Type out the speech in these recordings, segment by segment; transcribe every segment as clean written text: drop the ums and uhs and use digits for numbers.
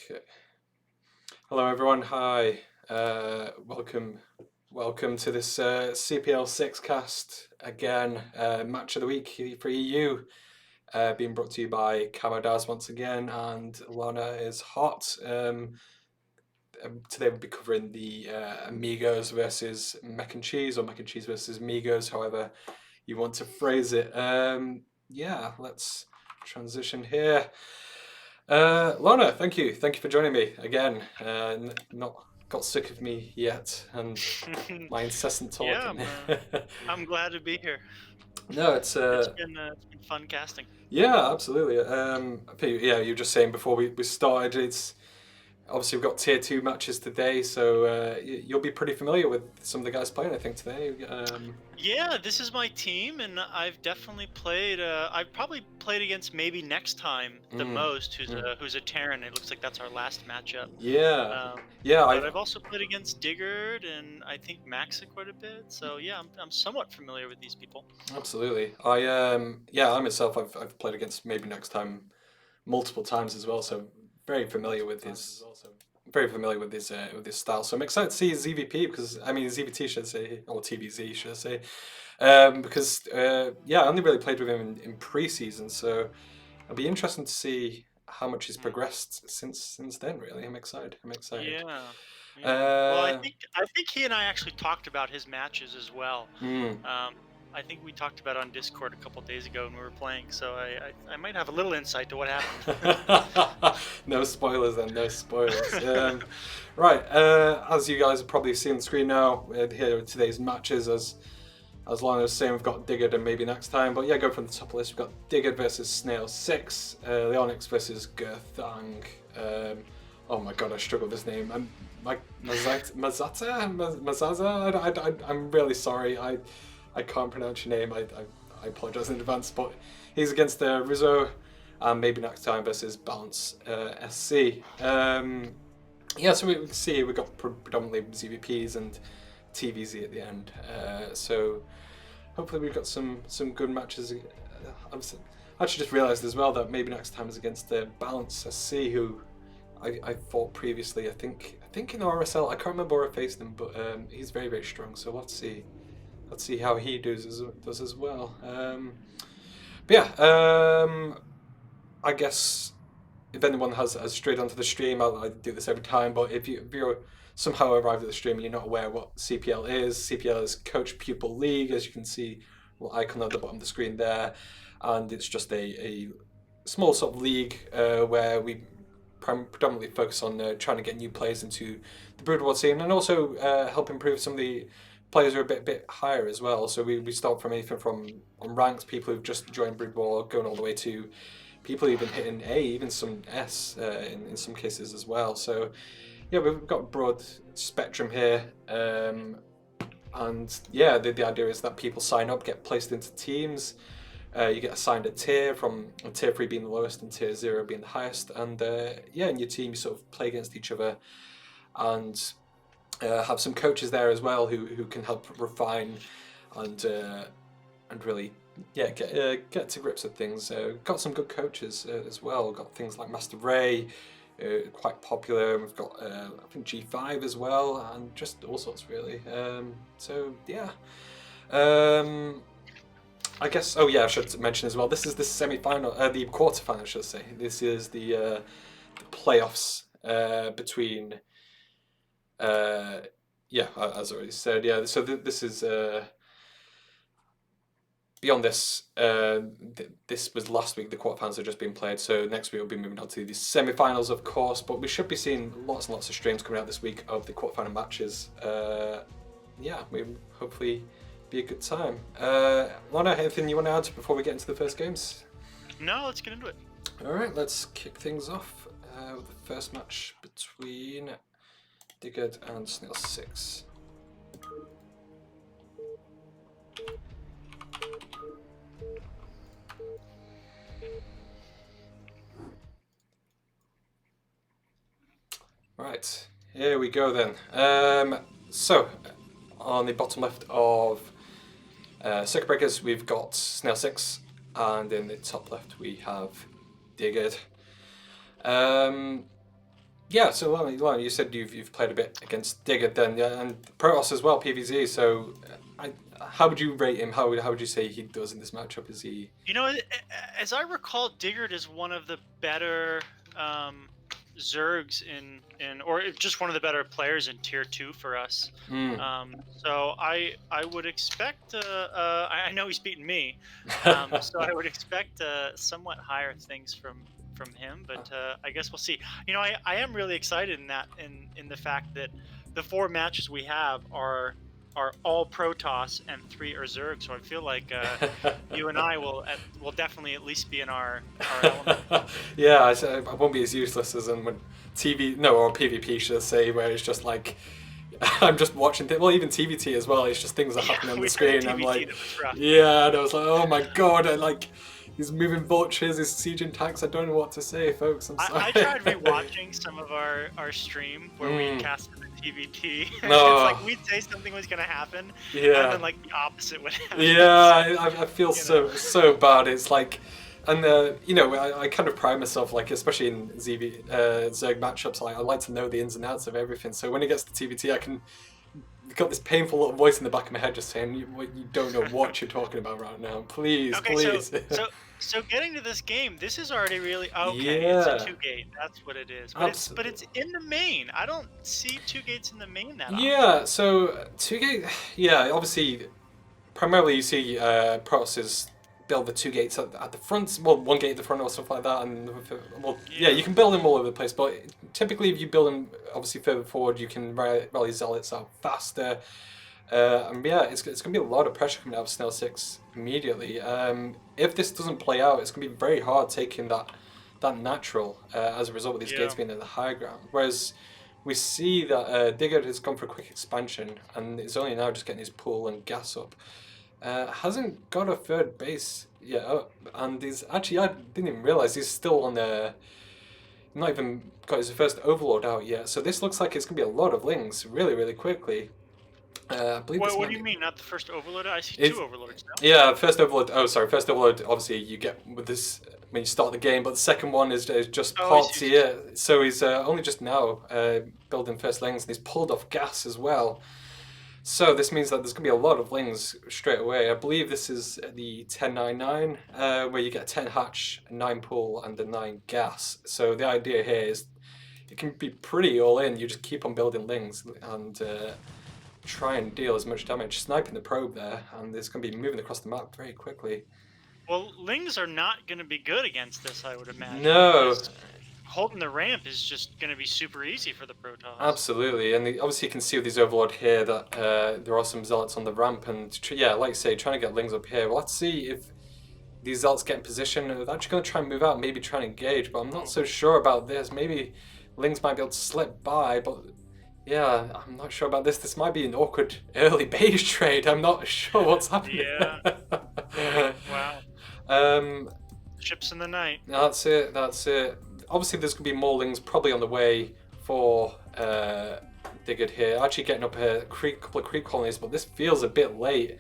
Okay. Hello, everyone. Hi. Welcome to this CPL 6 cast again. Match of the week for EU, being brought to you by Camodaz once again, and Lana is hot. Today we'll be covering the Amigos versus Mech and Cheese, or Mech and Cheese versus Amigos, however you want to phrase it. Yeah, let's transition here. Lana, thank you. Thank you for joining me again. Not got sick of me yet and my incessant Yeah, talking. I'm glad to be here. No, it's It's been fun casting. yeah, absolutely. Yeah, you were just saying before we started, it's obviously we've got tier 2 matches today, so you'll be pretty familiar with some of the guys playing, I think, today. Yeah, this is my team, and I've definitely played. I've probably played against maybe next time the Mm, most. mm. Who's a Terran? It looks like that's our last matchup. Yeah, Um, yeah, but I've also played against Diggard and I think Maxa quite a bit. So yeah, I'm somewhat familiar with these people. absolutely. I myself, I've played against maybe next time multiple times as well, so very familiar with his style. So I'm excited to see his ZVP because I mean ZVT should I say, or TVZ should I say, because yeah, I only really played with him in pre-season, so it'll be interesting to see how much he's Mhm. progressed since then. Really, I'm excited. I'm excited. Yeah, yeah. Well, I Uh, think I think he and I actually talked about his matches as well. hmm. Um, I think we talked about it on Discord a couple days ago when we were playing, so I might have a little insight to what happened. No spoilers then, no spoilers. Right, as you guys have probably seen on the screen now, here are today's matches. As long as saying we've got Diggard and maybe next time, but yeah, go from the top of the list. We've got Diggard versus Snail 6, Leonix versus Gerthang. Oh my god, I struggle with this name. Mazaza? I'm really sorry. I can't pronounce your name. I apologize in advance, but he's against Rizzo, and maybe next time versus Balance SC. Yeah, so we can see we've got predominantly ZVPs and TVZ at the end. So hopefully we've got some good matches. I actually just realised as well that maybe next time is against Balance SC, who I fought previously. I think in RSL. I can't remember where I faced him, but he's very strong. So let's see how he does as well. But yeah, I guess if anyone has strayed onto the stream, I do this every time. But if you're somehow arrived at the stream and you're not aware what CPL is, CPL is Coach Pupil League, as you can see, little icon at the bottom of the screen there, and it's just a small sort of league where we predominantly focus on trying to get new players into the Brood War scene and also help improve some of the players who are a bit higher as well. So we start from anything from unranked people who've just joined Brood War, going all the way to people even hitting A, even some S in some cases as well. So yeah, we've got a broad spectrum here. And yeah, the idea is that people sign up, get placed into teams. You get assigned a tier, from tier 3 being the lowest and tier 0 being the highest. And yeah, in your team, you sort of play against each other and have some coaches there as well who can help refine and really get to grips with things. Got some good coaches as well. Got things like Master Ray, quite popular. We've got I think G5 as well, and just all sorts really. So yeah. I guess. Oh yeah, I should mention as well. This is the semi-final, the quarter-final, I should say. This is the playoffs between. Yeah, as I already said. Yeah, so this is. Beyond this, this was last week. The quarterfinals have just been played, so next week we'll be moving on to the semi-finals, of course. But we should be seeing lots and lots of streams coming out this week of the quarterfinal matches. Yeah, we hopefully be a good time. Lana, anything you want to add before we get into the first games? No, let's get into it. All right, let's kick things off with the first match between Diggard and Snail 6. Right, here we go then. So, on the bottom left of Circuit Breakers, we've got Snail 6, and in the top left we have Diggard. Yeah, so well, you said you've played a bit against Digger then, yeah, and Protoss as well, PvZ. So, how would you rate him? How would you say he does in this matchup? Is he? You know, as I recall, Diggard is one of the better um, Zergs or just one of the better players in tier 2 for us. Mm. So I would expect. I know he's beaten me, so I would expect somewhat higher things from him. But I guess we'll see. You know, I am really excited in the fact that the 4 matches we have are all Protoss and 3 are Zerg. So I feel like you and I will definitely at least be in our element. Yeah, I won't be as useless as in when or PvP should I say, where it's just like I'm just watching. Well, even TVT as well. It's just things are happening on the We played a screen. I'm like, TVT that was rough. yeah, and I was like, oh my god, I like these moving vultures, these sieging tanks. I don't know what to say, folks. I'm sorry. I tried rewatching some of our stream where we casted the TVT. No. It's like we'd say something was gonna happen, Yeah. and then like the opposite would happen. Yeah, I feel so bad. It's like, and you know, I kind of pride myself, like especially in Zerg matchups, like I like to know the ins and outs of everything. So when it gets to TVT, I can got this painful little voice in the back of my head just saying, you don't know what you're talking about right now. Please, Okay, please. so getting to this game, this is already really okay. Yeah. It's a 2-gate. That's what it is. But it's in the main. I don't see 2 gates in the main that often. Yeah. So 2-gate. Yeah. Obviously, primarily you see Protoss build the 2 gates at the front. Well, 1 gate at the front or stuff like that. And well, yeah, you can build them all over the place. But typically, if you build them obviously further forward, you can rally zealots out faster. And yeah, it's going to be a lot of pressure coming out of Snail 6 immediately. If this doesn't play out, it's going to be very hard taking that natural as a result of these gates being in the high ground. Whereas we see that Digger has gone for a quick expansion and is only now just getting his pool and gas up. Hasn't got a third base yet up, and he's actually, I didn't even realise he's still on the. Not even got his first overlord out yet, so this looks like it's going to be a lot of lings really quickly. I believe what do you mean, not the first overlord? I see 2 overlords now. Yeah, first overlord. Oh, sorry, first overlord. Obviously, you get with this when you start the game, but the second one is just parts here. So he's only just now building first lings, and he's pulled off gas as well. So this means that there's going to be a lot of lings straight away. I believe this is the 1099, where you get a 10 hatch, a 9 pull, and a 9 gas. So the idea here is it can be pretty all in. You just keep on building lings and try and deal as much damage, sniping the probe there, and it's going to be moving across the map very quickly. Well, lings are not going to be good against this, I would imagine. No. Holding the ramp is just going to be super easy for the Protoss. Absolutely, and obviously you can see with these Overlord here that there are some Zealots on the ramp, and yeah, like I say, trying to get lings up here. Well, let's see if these Zealots get in position. They're actually going to try and move out, maybe try and engage, but I'm not so sure about this. Maybe lings might be able to slip by, but yeah, I'm not sure about this. This might be an awkward early base trade. I'm not sure what's happening. Yeah. Wow. Ships in the night. That's it. Obviously, there's going to be more lings probably on the way for Digger here. Actually getting up a couple of creep colonies, but this feels a bit late.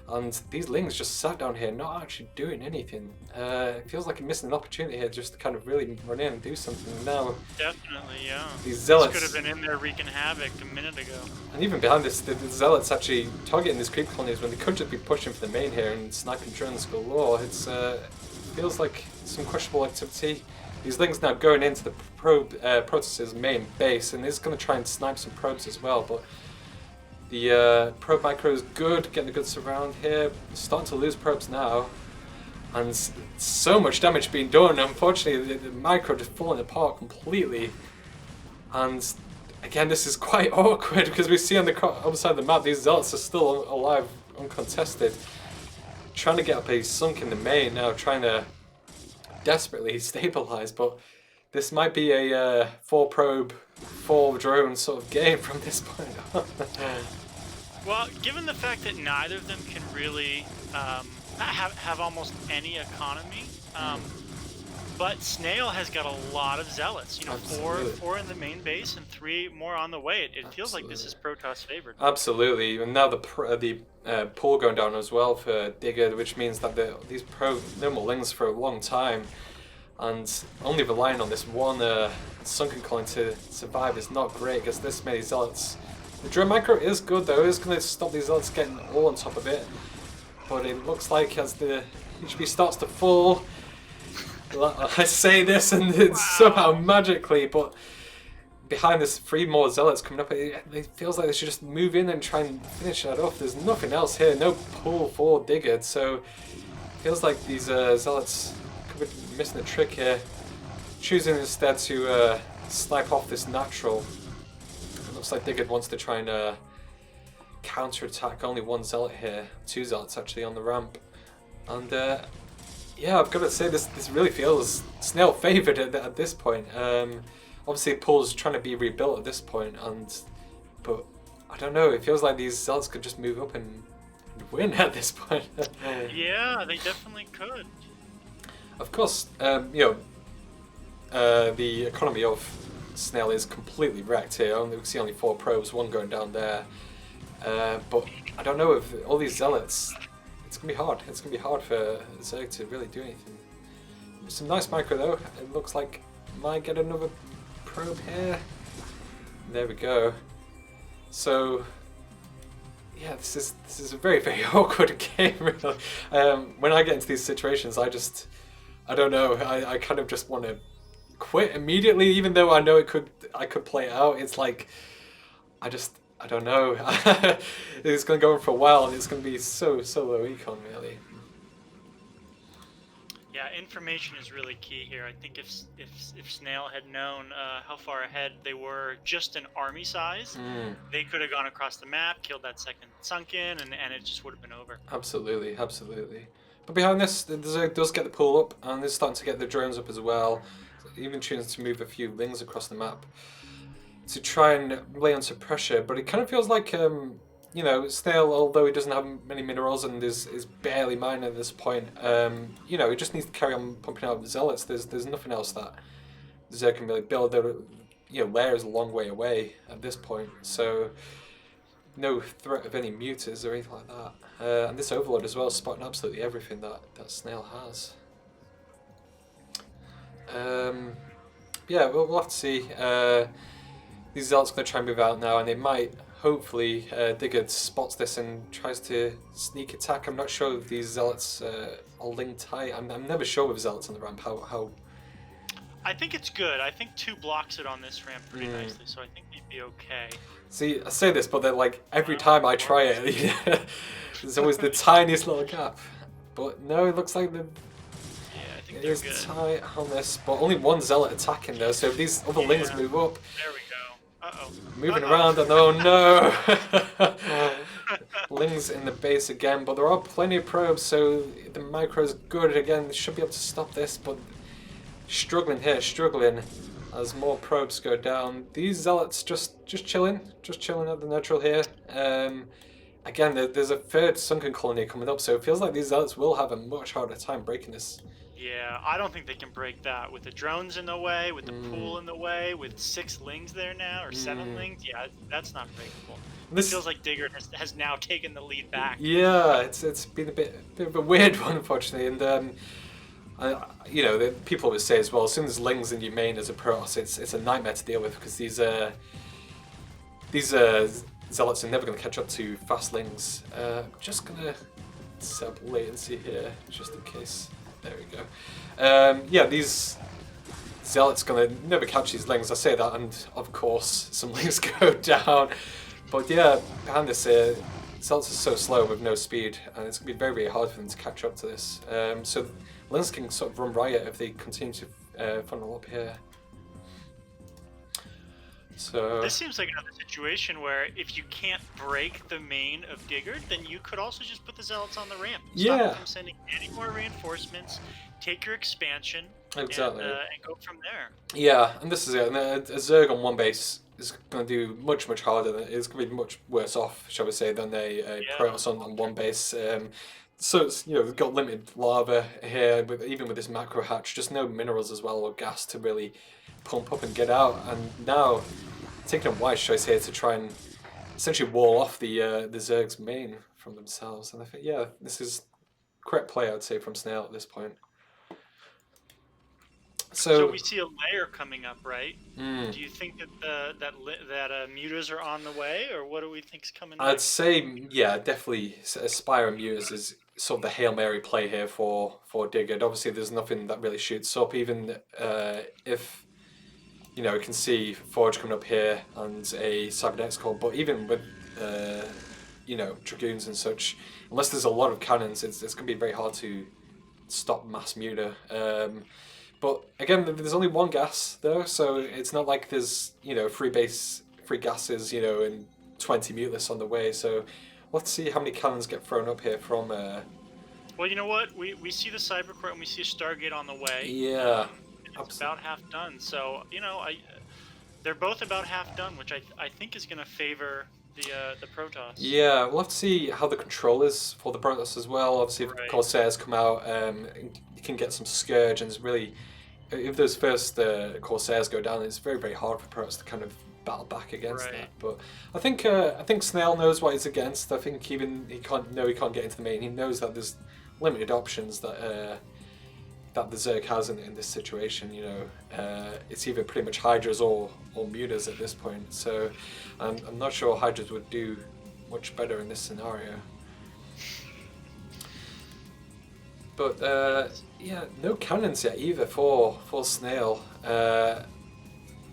And these lings just sat down here, not actually doing anything. It feels like I'm missing an opportunity here just to kind of really run in and do something now. Definitely, yeah. These zealots could have been in there wreaking havoc a minute ago. And even behind this, the zealots actually targeting these creep colonies when they could just be pushing for the main here and sniping drones galore. It feels like some questionable activity. These lings now going into the Protoss' main base, and he's going to try and snipe some probes as well, but the probe micro is good, getting a good surround here. Starting to lose probes now, and so much damage being done. Unfortunately, the micro just falling apart completely. And again, this is quite awkward because we see on the other side of the map these zealots are still alive, uncontested. Trying to get up a sunk in the main now, trying to desperately stabilize, but this might be a 4 probe, 4 drone sort of game from this point on. Well, given the fact that neither of them can really have almost any economy, but Snail has got a lot of zealots. You know, four in the main base and 3 more on the way. It feels like this is Protoss favored. Absolutely, and now the pull going down as well for Digger, which means that these no more lings for a long time. and only relying on this one sunken coin to survive is not great against this many zealots. The drone micro is good though, it's going to stop these zealots getting all on top of it, but it looks like as the HP starts to fall, I say this and it's somehow magically, but behind this 3 more zealots coming up, it feels like they should just move in and try and finish that off. There's nothing else here, no pull for Digger, so it feels like these zealots could be missing a trick here. Choosing instead to snipe off this natural. It looks like Digger wants to try and counter-attack only 1 zealot here, 2 zealots actually on the ramp. And yeah, I've got to say this really feels Snail favoured at this point. Obviously, Paul's trying to be rebuilt at this point, but I don't know. It feels like these zealots could just move up and win at this point. Yeah, they definitely could. Of course, you know, the economy of Snail is completely wrecked here. We see only 4 probes, 1 going down there. But I don't know if all these zealots. It's gonna be hard. It's gonna be hard for Zerg to really do anything. Some nice micro though. It looks like might get another probe here. There we go. So yeah, this is a very, very awkward game really. When I get into these situations, I don't know. I kind of just want to quit immediately, even though I know I could play it out. It's like I don't know. It's going to go on for a while, and it's going to be so low econ really. Yeah, information is really key here. I think if Snail had known how far ahead they were just in army size, they could have gone across the map, killed that second sunken, and it just would have been over. Absolutely, absolutely. But behind this, the Zerg does get the pull up, and they're starting to get the drones up as well. Even choosing to move a few lings across the map to try and lay onto pressure, but it kind of feels like, you know, Snail, although he doesn't have many minerals and is barely mining at this point, you know, he just needs to carry on pumping out the zealots. There's nothing else that Zerg can really build. You know, Lair is a long way away at this point, so no threat of any mutas or anything like that. And this Overlord as well, spotting absolutely everything that Snail has. Yeah, we'll have to see. These zealots are going to try and move out now, and they might, hopefully, Digger spots this and tries to sneak attack. I'm not sure if these zealots are linked tight. I'm never sure with zealots on the ramp how... I think it's good. I think 2 blocks it on this ramp pretty nicely, so I think they'd be okay. See, I say this, but they're like, every time I try it, there's always the tiniest little gap. But no, it looks like it is tight on this, but only 1 zealot attacking though, so if these other lings move up... There we go. Uh-oh. Moving around, and oh no! Lings in the base again, but there are plenty of probes, so the micro's good again. They should be able to stop this, but struggling here, struggling as more probes go down. These zealots just chilling at the neutral here. Again, there's a 3rd sunken colony coming up, so it feels like these zealots will have a much harder time breaking this. Yeah, I don't think they can break that with the drones in the way, with the pool in the way, with 6 lings there now, or 7 lings. Yeah, that's not breakable. It feels like Digger has now taken the lead back. Yeah, it's been a bit of a weird one, unfortunately, and you know, people always say as well, as soon as lings in your main as a Protoss, it's a nightmare to deal with, because these zealots are never going to catch up to fast lings. Just gonna set up latency here, just in case. There we go. Yeah, these zealots gonna never catch these lings. I say that, and of course some lings go down. But yeah, behind this, zealots are so slow with no speed, and it's gonna be very, very hard for them to catch up to this. So lings can sort of run riot if they continue to funnel up here. So this seems like another situation where if you can't break the main of Digger, then you could also just put the zealots on the ramp. Stop them from sending any more reinforcements. Take your expansion. Exactly. And go from there. Yeah, and this is it. And a Zerg on 1 base is going to do much harder. It's going to be much worse off, shall we say, than a Protoss on 1 base. So it's, you know, we've got limited lava here, even with this macro hatch, just no minerals as well or gas to really pump up and get out. And now taking a wise choice here to try and essentially wall off the Zerg's main from themselves. And I think, yeah, this is correct play, I'd say, from Snail at this point. So So, we see a layer coming up, right? mm, Do you think that mutas are on the way, or what do we think's coming I'd next? say, yeah, definitely Aspire and Mutas is sort of the Hail Mary play here for Digard. Obviously, there's nothing that really shoots up, even if, you can see Forge coming up here and a Cybernetics core, but even with, Dragoons and such, unless there's a lot of cannons, it's going to be very hard to stop mass Muta. But again, there's only one gas though, so it's not like there's free gases, and 20 muteless on the way. So let's see how many cannons get thrown up here from. Well, you know what? We see the Cybercore and we see a Stargate on the way. Yeah, And it's absolutely. about half done. So they're both about half done, which I think is going to favor the Protoss. Yeah, we'll have to see how the control is for the Protoss as well. Obviously, if Right. Corsairs come out, you can get some Scourge, and it's really, if those first Corsairs go down, it's very, very hard for Protoss to kind of battle back against Right. that. But I think Snail knows what he's against. I think even he can't get into the main. He knows that there's limited options that the Zerg has in this situation. It's either pretty much Hydras or Mutas at this point. So I'm not sure Hydras would do much better in this scenario. But yeah, no cannons yet either for Snail.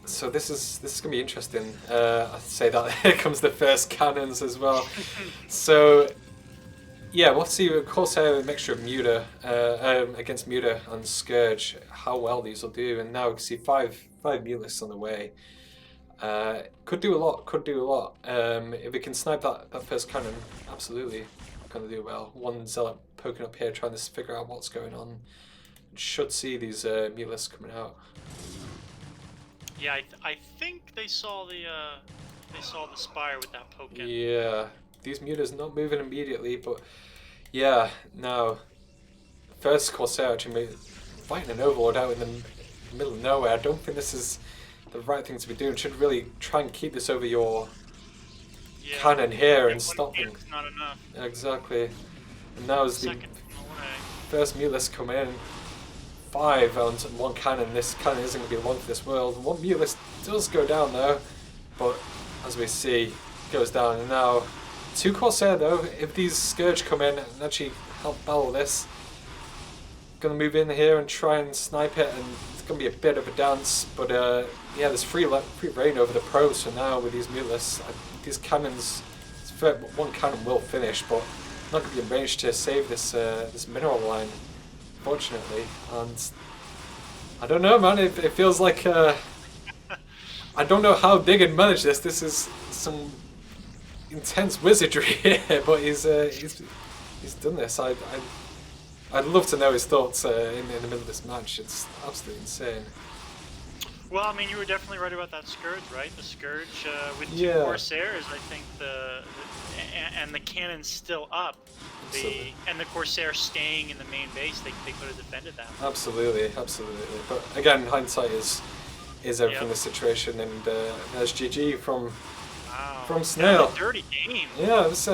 So this is gonna be interesting. I'd say that here comes the first cannons as well. So yeah, we'll see. Of course, a mixture of Muta against Muta and Scourge. How well these will do, and now we can see five Mutalists on the way. Could do a lot. Could do a lot. If we can snipe that first cannon, absolutely gonna do well. One Zealot poking up here, trying to figure out what's going on. Should see these Mutalists coming out. Yeah, I think they saw the Spire with that poke in. Yeah, these Mutas not moving immediately, but yeah, now first Corsair actually fighting an Overlord out in the middle of nowhere. I don't think this is the right thing to be doing. Should really try and keep this over your Yeah. cannon here Yeah, and one stop them. cannon's not enough. Exactly. And now as the Second away. first Mutalist come in, 5 on one cannon. This cannon isn't going to be long for this world. One Mutalist does go down though, but as we see, goes down. And now 2 Corsair though. If these Scourge come in and actually help battle this, gonna move in here and try and snipe it, and it's gonna be a bit of a dance. But yeah, there's free reign over the pros for now with these Mutalists. These cannons, one cannon will finish, but not gonna be in range to save this mineral line, fortunately. And I don't know, man. It feels like I don't know how Diggan managed this. This is some intense wizardry here, but he's done this. I'd love to know his thoughts in the middle of this match. It's absolutely insane. Well, I mean, you were definitely right about that Scourge, right? The Scourge with 2 Yeah. Corsairs, I think and the cannon's still up. Absolutely. And the Corsair staying in the main base, they could have defended that. Absolutely. But again, hindsight is everything Yep. in this situation, and there's GG from Wow. Snail. That's a dirty game. Yeah, it was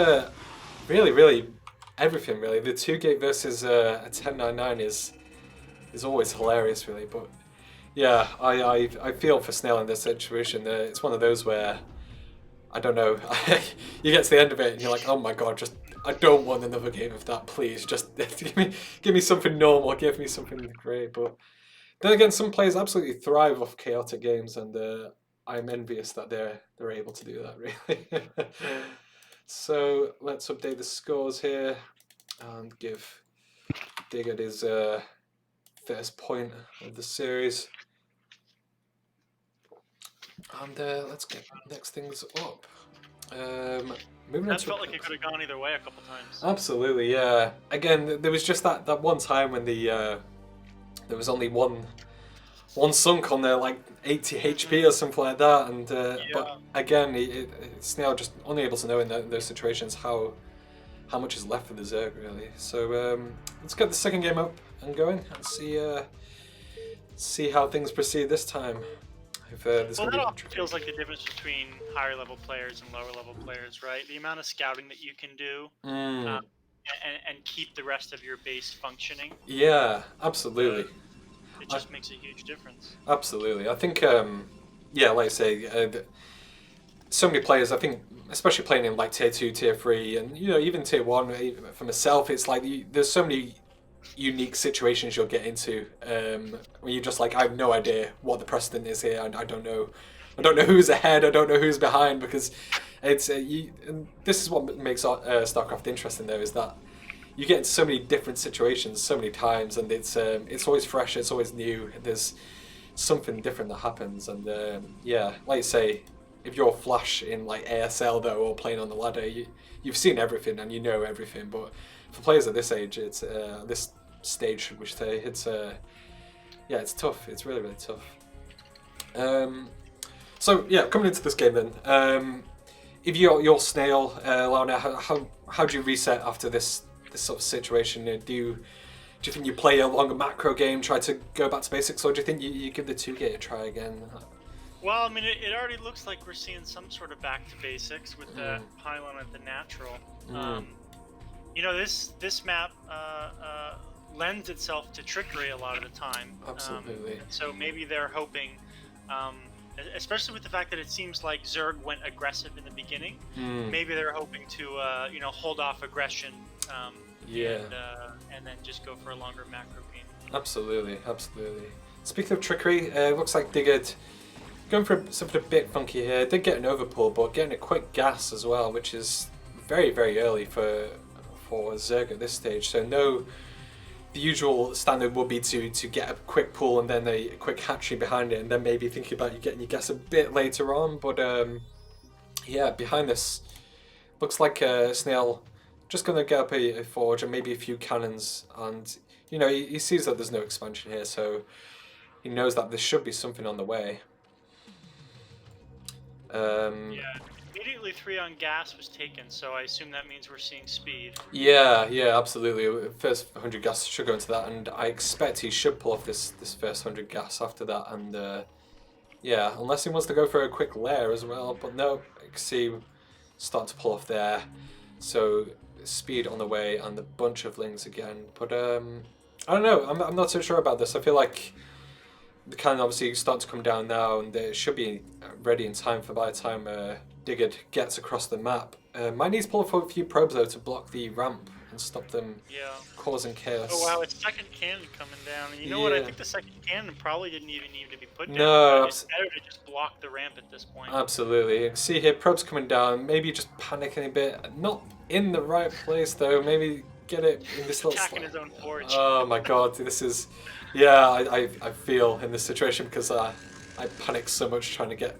really everything really. The 2-gate versus a 10-9-9 is always hilarious, really. But yeah, I feel for Snail in this situation. It's one of those where I don't know. You get to the end of it and you're like, oh my god, just I don't want another game of that. Please, just give me something normal. Give me something great. But then again, some players absolutely thrive off chaotic games, and I'm envious that they're able to do that. Really. So let's update the scores here and give Digard his first point of the series. And let's get next things up. Moving on That to felt like it could have gone either way a couple times. absolutely, yeah. Again, there was just that one time when there was only one sunk on there, like 80 HP or something like that, and but again, it's now just unable to know in those situations how much is left for the Zerg, really. So let's get the second game up and going and see how things proceed this time. If there's Well, gonna that be often feels like the difference between higher level players and lower level players, right? The amount of scouting that you can do, and keep the rest of your base functioning. Yeah, absolutely. just makes a huge difference. Absolutely. I think, yeah, like I say, so many players, I think, especially playing in like tier 2, tier 3, and even tier 1, even for myself, it's like there's so many unique situations you'll get into when you're just like, I have no idea what the precedent is here, and I don't know who's ahead, I don't know who's behind, because it's and this is what makes StarCraft interesting though, is that you get into so many different situations so many times, and it's always fresh, it's always new, there's something different that happens, and yeah, like you say, if you're Flash in like ASL though, or playing on the ladder, you've seen everything and you know everything, but for players at this age, it's this stage, should we say, it's yeah, it's tough. It's really, really tough. So yeah, coming into this game then, if you're Snail, Lana, how do you reset after this sort of situation? Do you think you play a longer macro game, try to go back to basics, or do you think you give the 2-gate a try again? Well, I mean, it already looks like we're seeing some sort of back to basics with the pylon at the natural. This map lends itself to trickery a lot of the time. Absolutely. So maybe they're hoping, especially with the fact that it seems like Zerg went aggressive in the beginning. Maybe they're hoping to hold off aggression. And then just go for a longer macro game. Absolutely. Speaking of trickery, looks like Digard going for something a bit funky here. Did get an overpull, but getting a quick gas as well, which is very, very early for Zerg at this stage. So no, the usual standard would be to get a quick pull and then a quick hatchery behind it, and then maybe thinking about you getting your gas a bit later on. But yeah, behind this, looks like Snail just going to get up a forge and maybe a few cannons, and he sees that there's no expansion here, so he knows that there should be something on the way. Yeah, immediately 3 on gas was taken, so I assume that means we're seeing speed. Yeah, absolutely. First 100 gas should go into that, and I expect he should pull off this first 100 gas after that, and yeah, unless he wants to go for a quick lair as well, but no, I can see start to pull off there. So speed on the way and a bunch of lings again, but I don't know, I'm not so sure about this. I feel like the cannon obviously starting to come down now, and it should be ready in time for by the time Digard gets across the map. Might need to pull off a few probes though to block the ramp and stop them causing chaos. Oh wow, it's second cannon coming down. And you know what? I think the second cannon probably didn't even need to be put down. No, it's better to just block the ramp at this point. Absolutely. You can see here probes coming down. Maybe just panicking a bit. Not in the right place though. Maybe get it in this little attacking his own forge. Oh my god, this is, yeah, I feel in this situation because I panic so much trying to get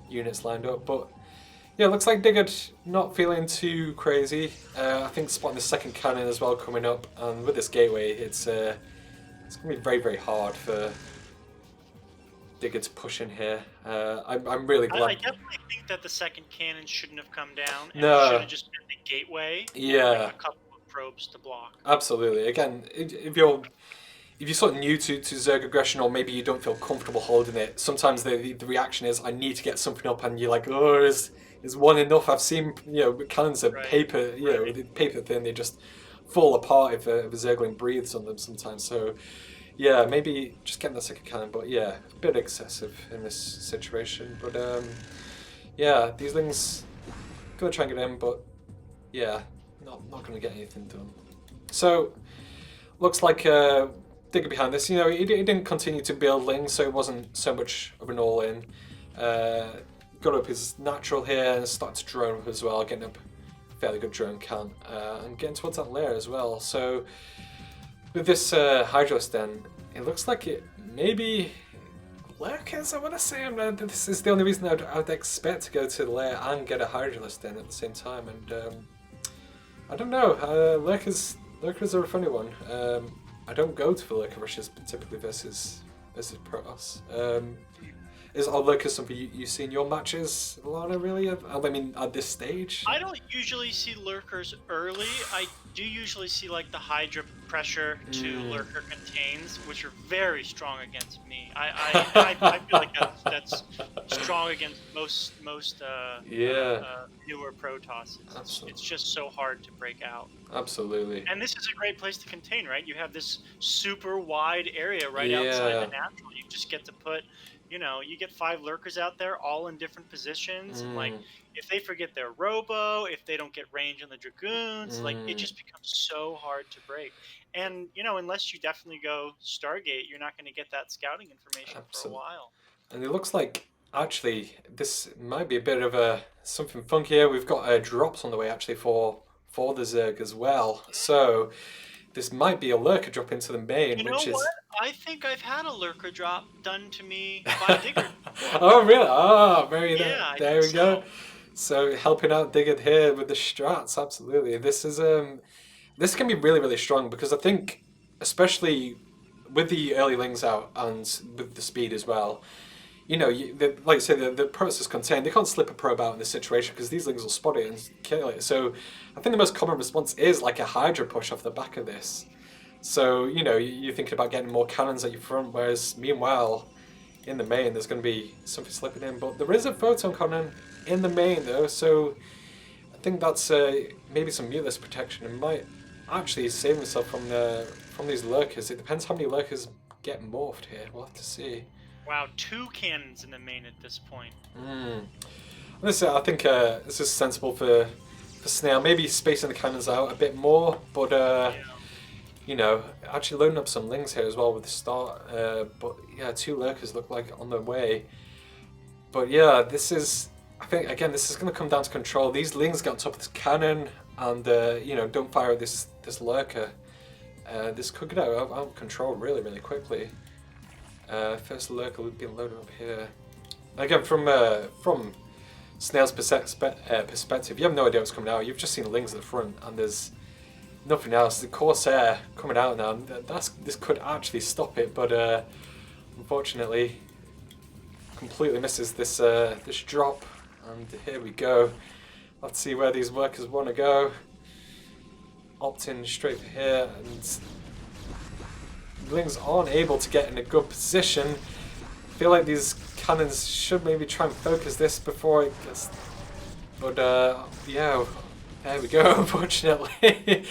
units lined up. But yeah, looks like Digard not feeling too crazy. I think spotting the second cannon as well coming up, and with this gateway, it's gonna be very, very hard for Digard to push in here. I'm really glad. I definitely think that the second cannon shouldn't have come down. And No. it should have just been the gateway. Yeah. And like a couple of probes to block. Absolutely. Again, if you're sort of new to Zerg aggression, or maybe you don't feel comfortable holding it, sometimes the reaction is, I need to get something up, and you're like, oh, is one enough? I've seen cannons are paper, paper thin. They just fall apart if a Zergling breathes on them sometimes. So yeah, maybe just getting the second cannon, but yeah, a bit excessive in this situation. But yeah, these things gonna try and get in, but yeah, not gonna get anything done. So looks like Digger behind this, he didn't continue to build lings, so it wasn't so much of an all-in. Got up his natural here and started to drone up as well, getting up a fairly good drone count, and getting towards that lair as well. So with this Hydralis then, it looks like it maybe Lurkers, I want to say. This is the only reason I'd expect to go to the lair and get a Hydralis then at the same time, and I don't know, Lurkers are a funny one. I don't go to the Lurker rushes typically versus Protoss. Are lurkers something you see in your matches, Lana? Really? I mean, at this stage. I don't usually see lurkers early. I do usually see like the Hydra pressure to Mm. lurker contains, which are very strong against me. I feel like that's strong against Yeah, newer Protoss. It's absolutely, just so hard to break out. absolutely. And this is a great place to contain, right? You have this super wide area right outside the Yeah. natural. You just get to put, you get 5 lurkers out there, all in different positions, and like Mm. if they forget their robo, if they don't get range on the dragoons, like it Mm. just becomes so hard to break. And unless you definitely go Stargate, you're not going to get that scouting information for a Absolutely. while. And it looks like actually this might be a bit of a something funky here. We've got drops on the way actually for the Zerg as well. So this might be a lurker drop into the main, You know which what? is. I think I've had a lurker drop done to me by diggers before. Oh really? Ah, very Yeah, there. I There think we go. so. So helping out Digged here with the strats, absolutely. This can be really really strong because I think especially with the early lings out and with the speed as well. Like I say, the process is contained. They can't slip a probe out in this situation because these lings will spot it and kill it. So I think the most common response is like a Hydra push off the back of this. So, you're thinking about getting more cannons at your front, whereas meanwhile, in the main, there's going to be something slipping in. But there is a photon cannon in the main, though, so I think that's maybe some muteless protection. It might actually save himself from these lurkers. It depends how many lurkers get morphed here. We'll have to see. Wow, 2 cannons in the main at this point. Listen, I think this is sensible for Snail. Maybe spacing the cannons out a bit more, but Yeah. actually loading up some lings here as well with the start. But yeah, 2 lurkers look like on their way. But yeah, I think again, this is going to come down to control. These lings get on top of this cannon, and don't fire at this lurker. This could get out of control really, really quickly. First lurker being loaded up here. Again, from Snail's perspective, you have no idea what's coming out. You've just seen lings at the front, and there's nothing else. The Corsair coming out now. This could actually stop it, but unfortunately, completely misses this drop. And here we go. Let's see where these workers want to go. Opting straight for here, and lings aren't able to get in a good position. I feel like these cannons should maybe try and focus this before it gets. But yeah, there we go. Unfortunately,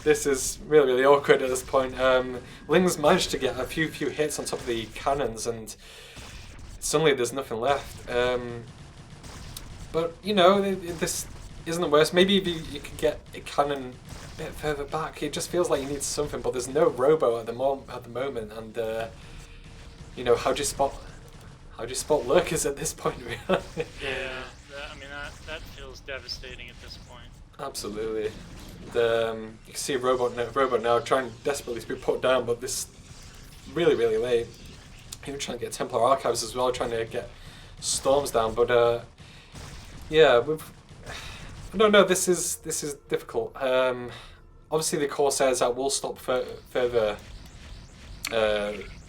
this is really really awkward at this point. Lings managed to get a few hits on top of the cannons, and suddenly there's nothing left. But this isn't the worst. Maybe if you could get a cannon a bit further back, it just feels like you need something. But there's no robo at the moment, and how do you spot lurkers at this point? Really? Yeah, that feels devastating at this point. Absolutely. You can see a robot now trying desperately to be put down, but this really really late. Even trying to get Templar Archives as well, trying to get storms down, but yeah, no, this is difficult. Obviously, the Corsairs out will stop further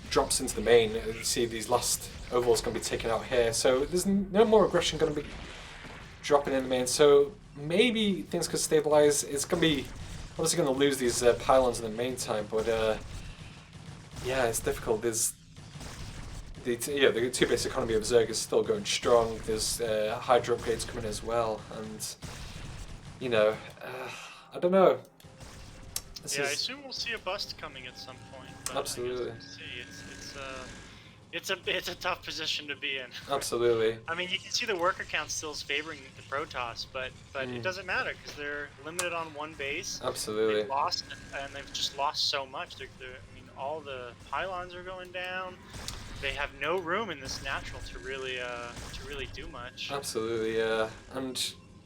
drops into the main. You see these last overalls going to be taken out here, so there's no more aggression going to be dropping in the main. So maybe things could stabilize. It's going to be obviously going to lose these pylons in the meantime, but yeah, it's difficult. There's the 2 base economy of Zerg is still going strong. There's Hydra upgrades coming as well, and I don't know. I assume we'll see a bust coming at some point. But Absolutely. I guess we'll see. It's a tough position to be in. Absolutely. I mean, you can see the worker count still is favoring the Protoss, but it doesn't matter because they're limited on 1 base. Absolutely. They've lost, and they've just lost so much. All the pylons are going down. They have no room in this natural to really do much. Absolutely, yeah. And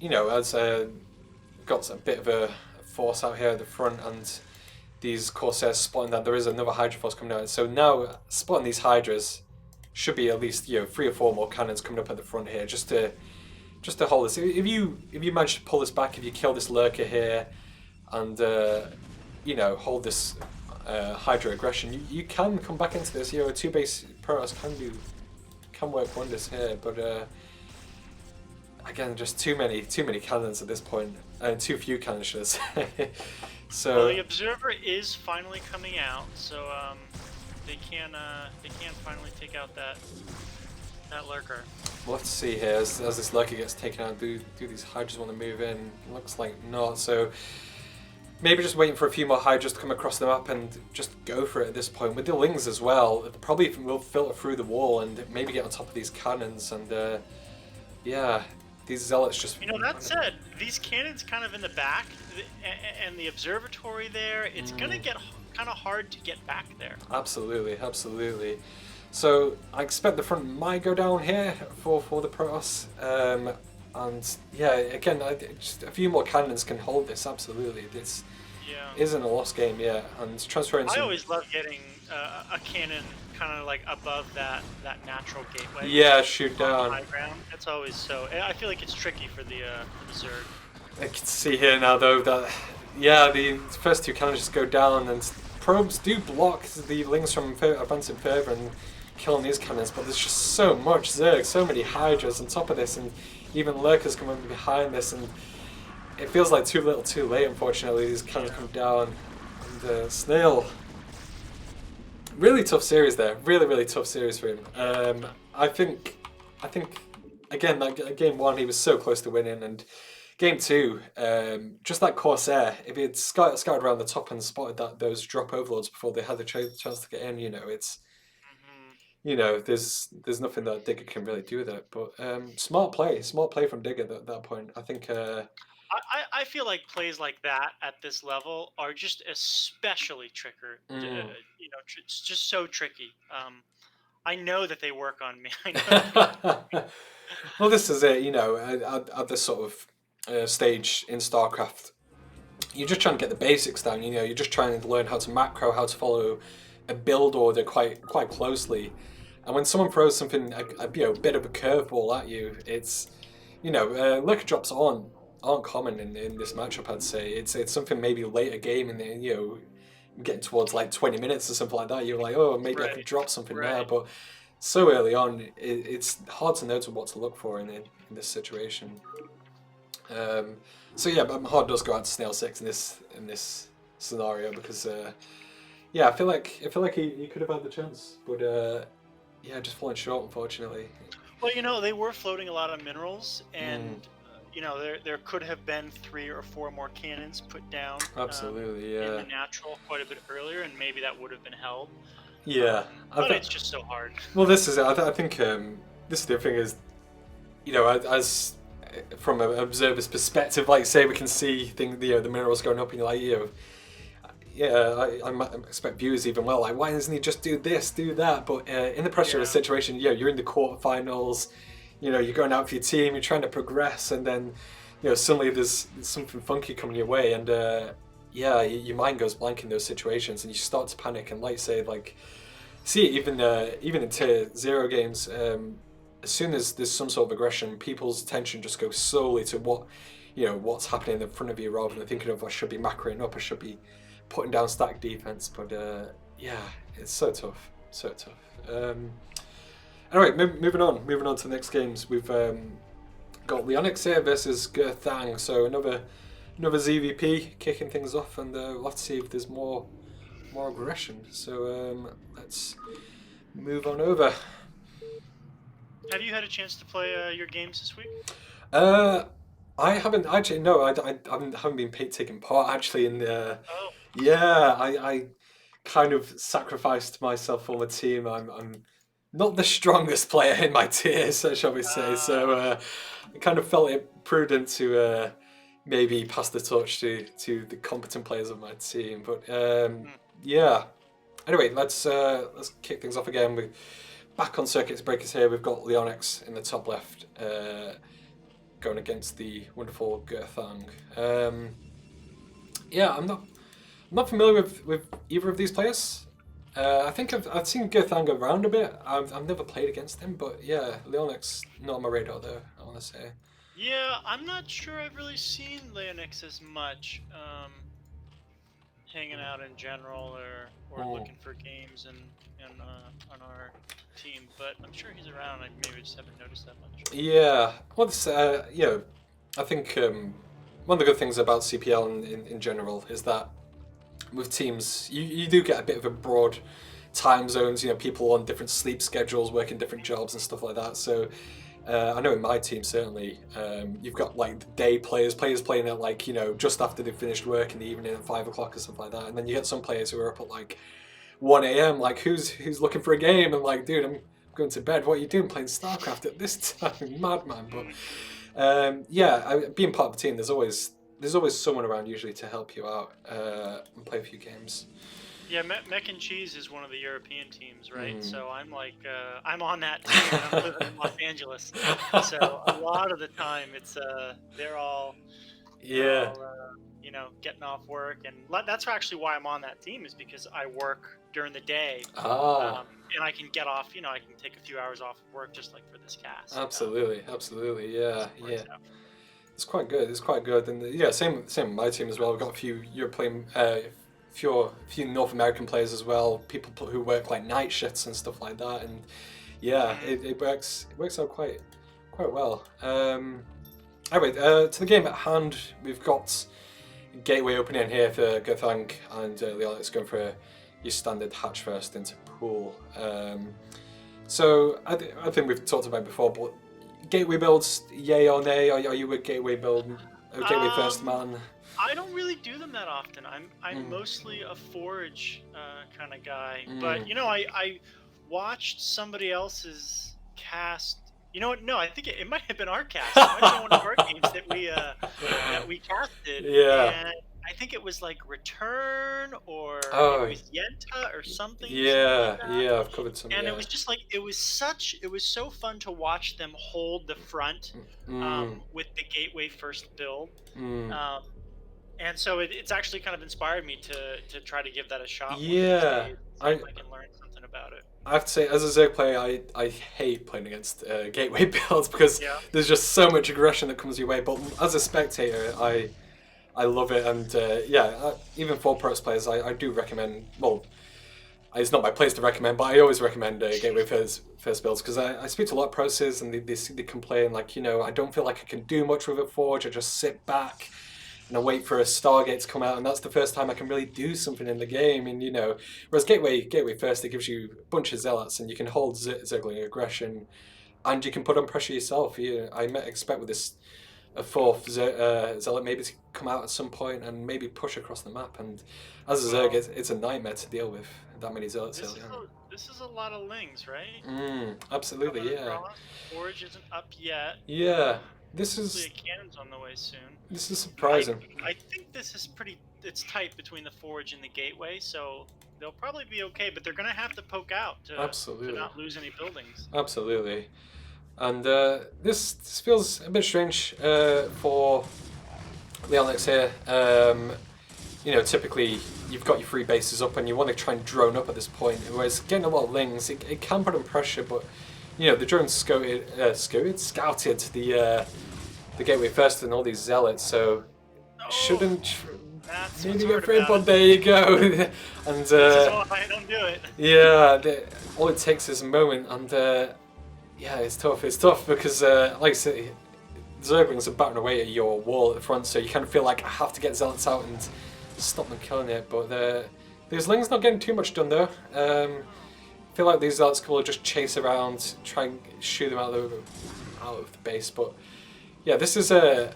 as got a bit of a force out here at the front, and these Corsairs spotting that there is another Hydra force coming out. So now spotting these Hydras should be at least 3 or 4 more cannons coming up at the front here, just to hold this. If you manage to pull this back, if you kill this lurker here, and hold this Hydra aggression, you can come back into this. A 2-base Protoss can work wonders here, but again, just too many cannons at this point, and too few cannons, should I say. So well, the Observer is finally coming out, so they can finally take out that lurker. let's see here as this lurker gets taken out. Do these Hydras want to move in? Looks like not. So maybe just waiting for a few more Hydras to come across the map and just go for it at this point. With the Lings as well, they probably will filter through the wall and maybe get on top of these cannons. And yeah, these Zealots just... That said, these cannons kind of in the back, and the observatory there, it's going to get kind of hard to get back there. Absolutely, absolutely. So I expect the front might go down here for the Protoss. And yeah, again, just a few more cannons can hold this, absolutely. This isn't a lost game yet. And transferring I always love getting a cannon kind of like above that natural gateway. Yeah, shoot down. High ground. It's always so. I feel like it's tricky for the Zerg. I can see here now though that the first two cannons just go down, and probes do block the Lings from advancing further and killing these cannons. But there's just so much Zerg, so many Hydras on top of this, and even Lurkers coming behind this, and it feels like too little, too late. Unfortunately, these cannons come down, and Snail. Really tough series there. Really tough series for him. I think again, like game one, he was so close to winning, and game two, just like Corsair, if he had scouted around the top and spotted those drop overlords before they had the chance to get in, it's there's nothing that Digger can really do with it. But smart play from Digger at that point. I think. I feel like plays like that at this level are just especially it's just so tricky. I know that they work on me. I know. Well, this is it. At this sort of stage in StarCraft, you're just trying to get the basics down. You're just trying to learn how to macro, how to follow a build order quite closely. And when someone throws something a bit of a curveball at you, it's lurker drops aren't common in this matchup. I'd say it's something maybe later game, and then getting towards like 20 minutes or something like that. You're like, oh, maybe I could drop something there, but so early on, it's hard to know what to look for in this situation. So yeah, but my heart does go out to Snail 6 in this scenario, because I feel like he could have had the chance, but just falling short, unfortunately. Well, they were floating a lot of minerals, and there could have been 3 or 4 more cannons put down. Absolutely, in the natural quite a bit earlier, and maybe that would have been held. Yeah, but it's just so hard. Well, this is it. I think this is the thing is, as from an observer's perspective, like say we can see the minerals going up, and you're like, I might expect viewers even well, like, why doesn't he just do this, do that? But in the pressure of the situation, you're in the quarterfinals, you're going out for your team, you're trying to progress, and then suddenly there's something funky coming your way, and your mind goes blank in those situations, and you start to panic. And see it even in tier 0 games, as soon as there's some sort of aggression, people's attention just goes solely to what's happening in front of you, rather than thinking of, I should be macroing up, I should be putting down static defense. But it's so tough. Anyway, moving on to the next games. We've got Leonix here versus Gerthang, so another ZVP kicking things off, and we'll have to see if there's more aggression. So let's move on over. Have you had a chance to play your games this week? I haven't actually. No, I haven't been taking part actually in the. Oh. Yeah, I kind of sacrificed myself for my team. I'm not the strongest player in my tiers, shall we say. So I kind of felt it prudent to maybe pass the torch to the competent players of my team. But anyway, let's kick things off again. We're back on Circuits Breakers here. We've got Leonix in the top left, going against the wonderful Gerthang. I'm not familiar with either of these players. I think I've seen Gerthang around a bit. I've never played against him, but Leonix not on my radar though, I want to say. Yeah, I'm not sure I've really seen Leonix as much. hanging out in general, or Mm. looking for games on our team. But I'm sure he's around. I maybe just haven't noticed that much. Yeah, well, this, I think one of the good things about CPL in general is that with teams, you do get a bit of a broad time zones. You know, people on different sleep schedules, working different jobs and stuff like that. So I know in my team certainly, you've got like the day players playing at like just after they've finished work in the evening at 5 o'clock or something like that, and then you get some players who are up at like 1 a.m. Like who's looking for a game and like, dude, I'm going to bed. What are you doing playing StarCraft at this time, madman? But being part of the team, there's always someone around usually to help you out and play a few games. Yeah, Mech and Cheese is one of the European teams, right? Mm. So I'm like, I'm on that team, and I'm living in Los Angeles. So a lot of the time, it's they're all Yeah. getting off work, and that's actually why I'm on that team, is because I work during the day, Ah. and I can get off. I can take a few hours off of work just like for this cast. Absolutely. Yeah. Just works out. It's quite good. And same with my team as well. We've got a few European, few North American players as well. People who work like night shifts and stuff like that. And yeah, it works out quite well. Anyway, to the game at hand, we've got Gateway opening here for Gathang and Leon. It's going for your standard hatch first into pool. So I think we've talked about it before, but Gateway builds, yay or nay? Are you a Gateway build, a Gateway first man? I don't really do them that often. I'm mostly a forage kind of guy. But I watched somebody else's cast. You know what? No, I think it might have been our cast. It might have been one of our games that we casted. Yeah. And I think it was like Return or it was Yenta or something. Yeah, something like yeah, I've covered some. And yeah. it was just like it was so fun to watch them hold the front with the Gateway first build. And so it's actually kind of inspired me to try to give that a shot. Yeah, I can learn something about it. I have to say, as a Zerg player, I hate playing against Gateway builds because there's just so much aggression that comes your way. But as a spectator, I love it, and even for pros players, I do recommend. Well, it's not my place to recommend, but I always recommend Gateway first builds because I speak to a lot of pros and they complain like, I don't feel like I can do much with a forge. I just sit back and I wait for a Stargate to come out, and that's the first time I can really do something in the game. And whereas Gateway first, it gives you a bunch of zealots, and you can hold Zergling aggression, and you can put on pressure yourself. I expect with this a fourth zealot maybe to come out at some point and maybe push across the map. And as a Zerg, it's a nightmare to deal with that many zealots. This is a lot of lings, right? Absolutely, yeah. Forge isn't up yet. Yeah. This is a cannon's on the way soon. This is surprising. I think this is it's tight between the Forge and the Gateway, so they'll probably be okay, but they're gonna have to poke out to not lose any buildings. Absolutely. And this feels a bit strange for Leonix here. Typically you've got your 3 bases up and you want to try and drone up at this point, whereas getting a lot of lings, it can put on pressure, but the drone scouted the Gateway first and all these zealots, so shouldn't maybe go for it, but there you go. And this is why I don't do it. Yeah, all it takes is a moment, and it's tough. It's tough because, like I say, Zerglings are battering away at your wall at the front, so you kind of feel like I have to get zealots out and stop them killing it. But these lings not getting too much done though. I feel like these zealots will just chase around, try and shoot them out of the base. But yeah, this is one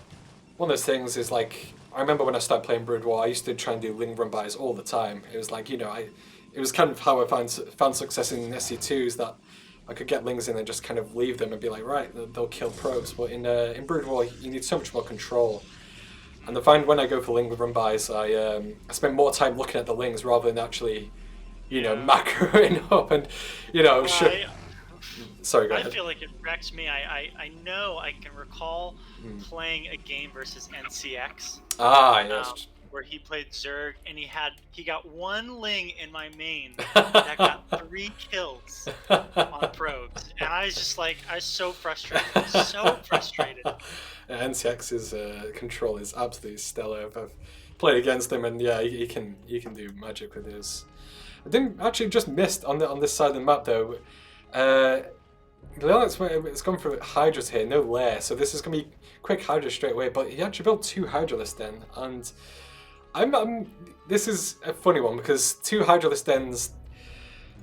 of those things. Is like, I remember when I started playing Brood War, I used to try and do ling run bys all the time. It was like, it was kind of how I found success in SC2s, that I could get lings in and just kind of leave them and be like, right, they'll kill probes. But in Brood War, you need so much more control. And I find when I go for ling run bys, I spend more time looking at the lings rather than actually, macroing up and, Sorry, go ahead. I feel like it wrecks me. I know I can recall playing a game versus NCX. Yes. Where he played Zerg and he got 1 ling in my main that got 3 kills on probes, and I was just like, I was so frustrated, NCX's control is absolutely stellar. I've played against him, and yeah, he can do magic with his. I didn't actually just missed on this side of the map though. Leon's it's gone for Hydras here, no lair, so this is gonna be quick Hydra straight away. But he actually built 2 Hydralisk Den, and this is a funny one because 2 Hydralisk Dens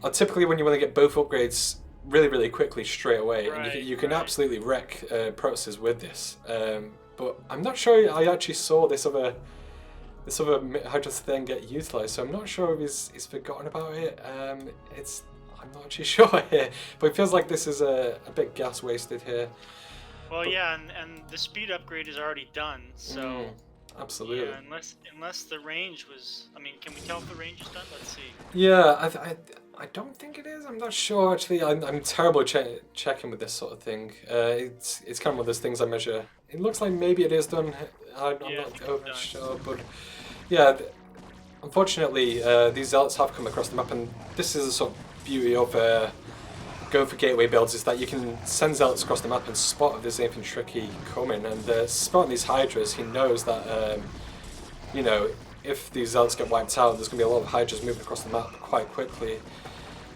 are typically when you want to get both upgrades really quickly straight away, Right, and you can right. absolutely wreck Protoss with this. But I'm not sure I actually saw this other Hydralisk Den get utilized, so I'm not sure if he's forgotten about it. I'm not actually sure here, but it feels like this is a bit gas wasted here. Well, yeah, and the speed upgrade is already done, so Absolutely. yeah, unless the range was. I mean, can we tell if the range is done? Let's see. Yeah, I don't think it is. I'm not sure actually. I'm terrible checking with this sort of thing. It's kind of one of those things I measure. It looks like maybe it is done. I'm Yeah, I not think it's over done. sure, but yeah. Unfortunately, these zealots have come across the map, and this is the sort of beauty of going for gateway builds is that you can send zealots across the map and spot if there's anything tricky coming. And spotting these hydras, he knows that you know, if these zealots get wiped out, there's going to be a lot of hydras moving across the map quite quickly.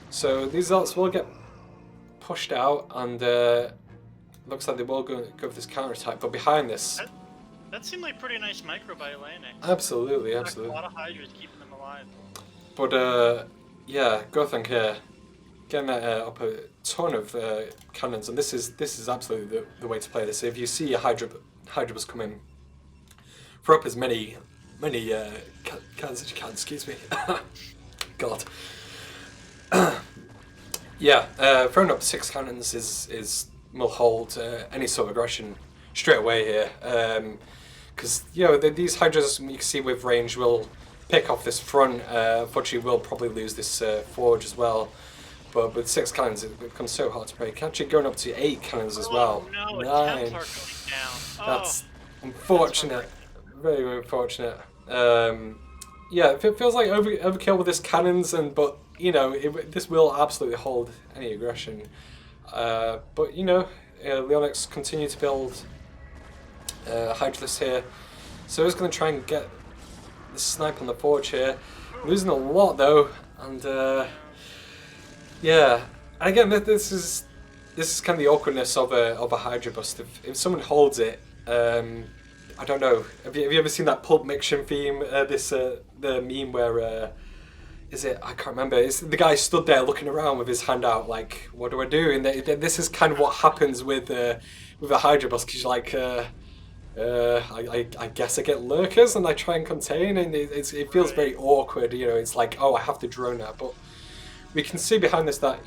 So these zealots will get pushed out, and looks like they will go for this counter attack. But behind this, That seemed like pretty nice micro by Atlantic. absolutely. A lot of Hydras keeping them alive. But yeah, Gothang here, getting up a ton of cannons, and this is absolutely the way to play this. If you see a Hydrobus come in, throw up as many cannons as you can. Excuse me. God. Yeah, throwing up 6 cannons will hold any sort of aggression straight away here. Because these Hydras you can see with range will pick off this front. Unfortunately, we'll probably lose this forge as well. But with 6 cannons, it becomes so hard to break. Actually, going up to 8 cannons as well. No, 9. a Templar going down. That's unfortunate. Very unfortunate. Yeah, it feels like overkill with this cannons, but this will absolutely hold any aggression. But Leonix continue to build Hydralisk here, so he's going to try and get the snipe on the forge here. Losing a lot though, and yeah. And again, this is kind of the awkwardness of a Hydra bust. If someone holds it, I don't know. Have you ever seen that Pulp Fiction theme? The meme where is it? I can't remember. It's the guy stood there looking around with his hand out, like, what do I do? And this is kind of what happens with a Hydra bust, because you're like, I guess I get lurkers and I try and contain, and it feels very awkward. It's like, oh, I have to drone that, but we can see behind this that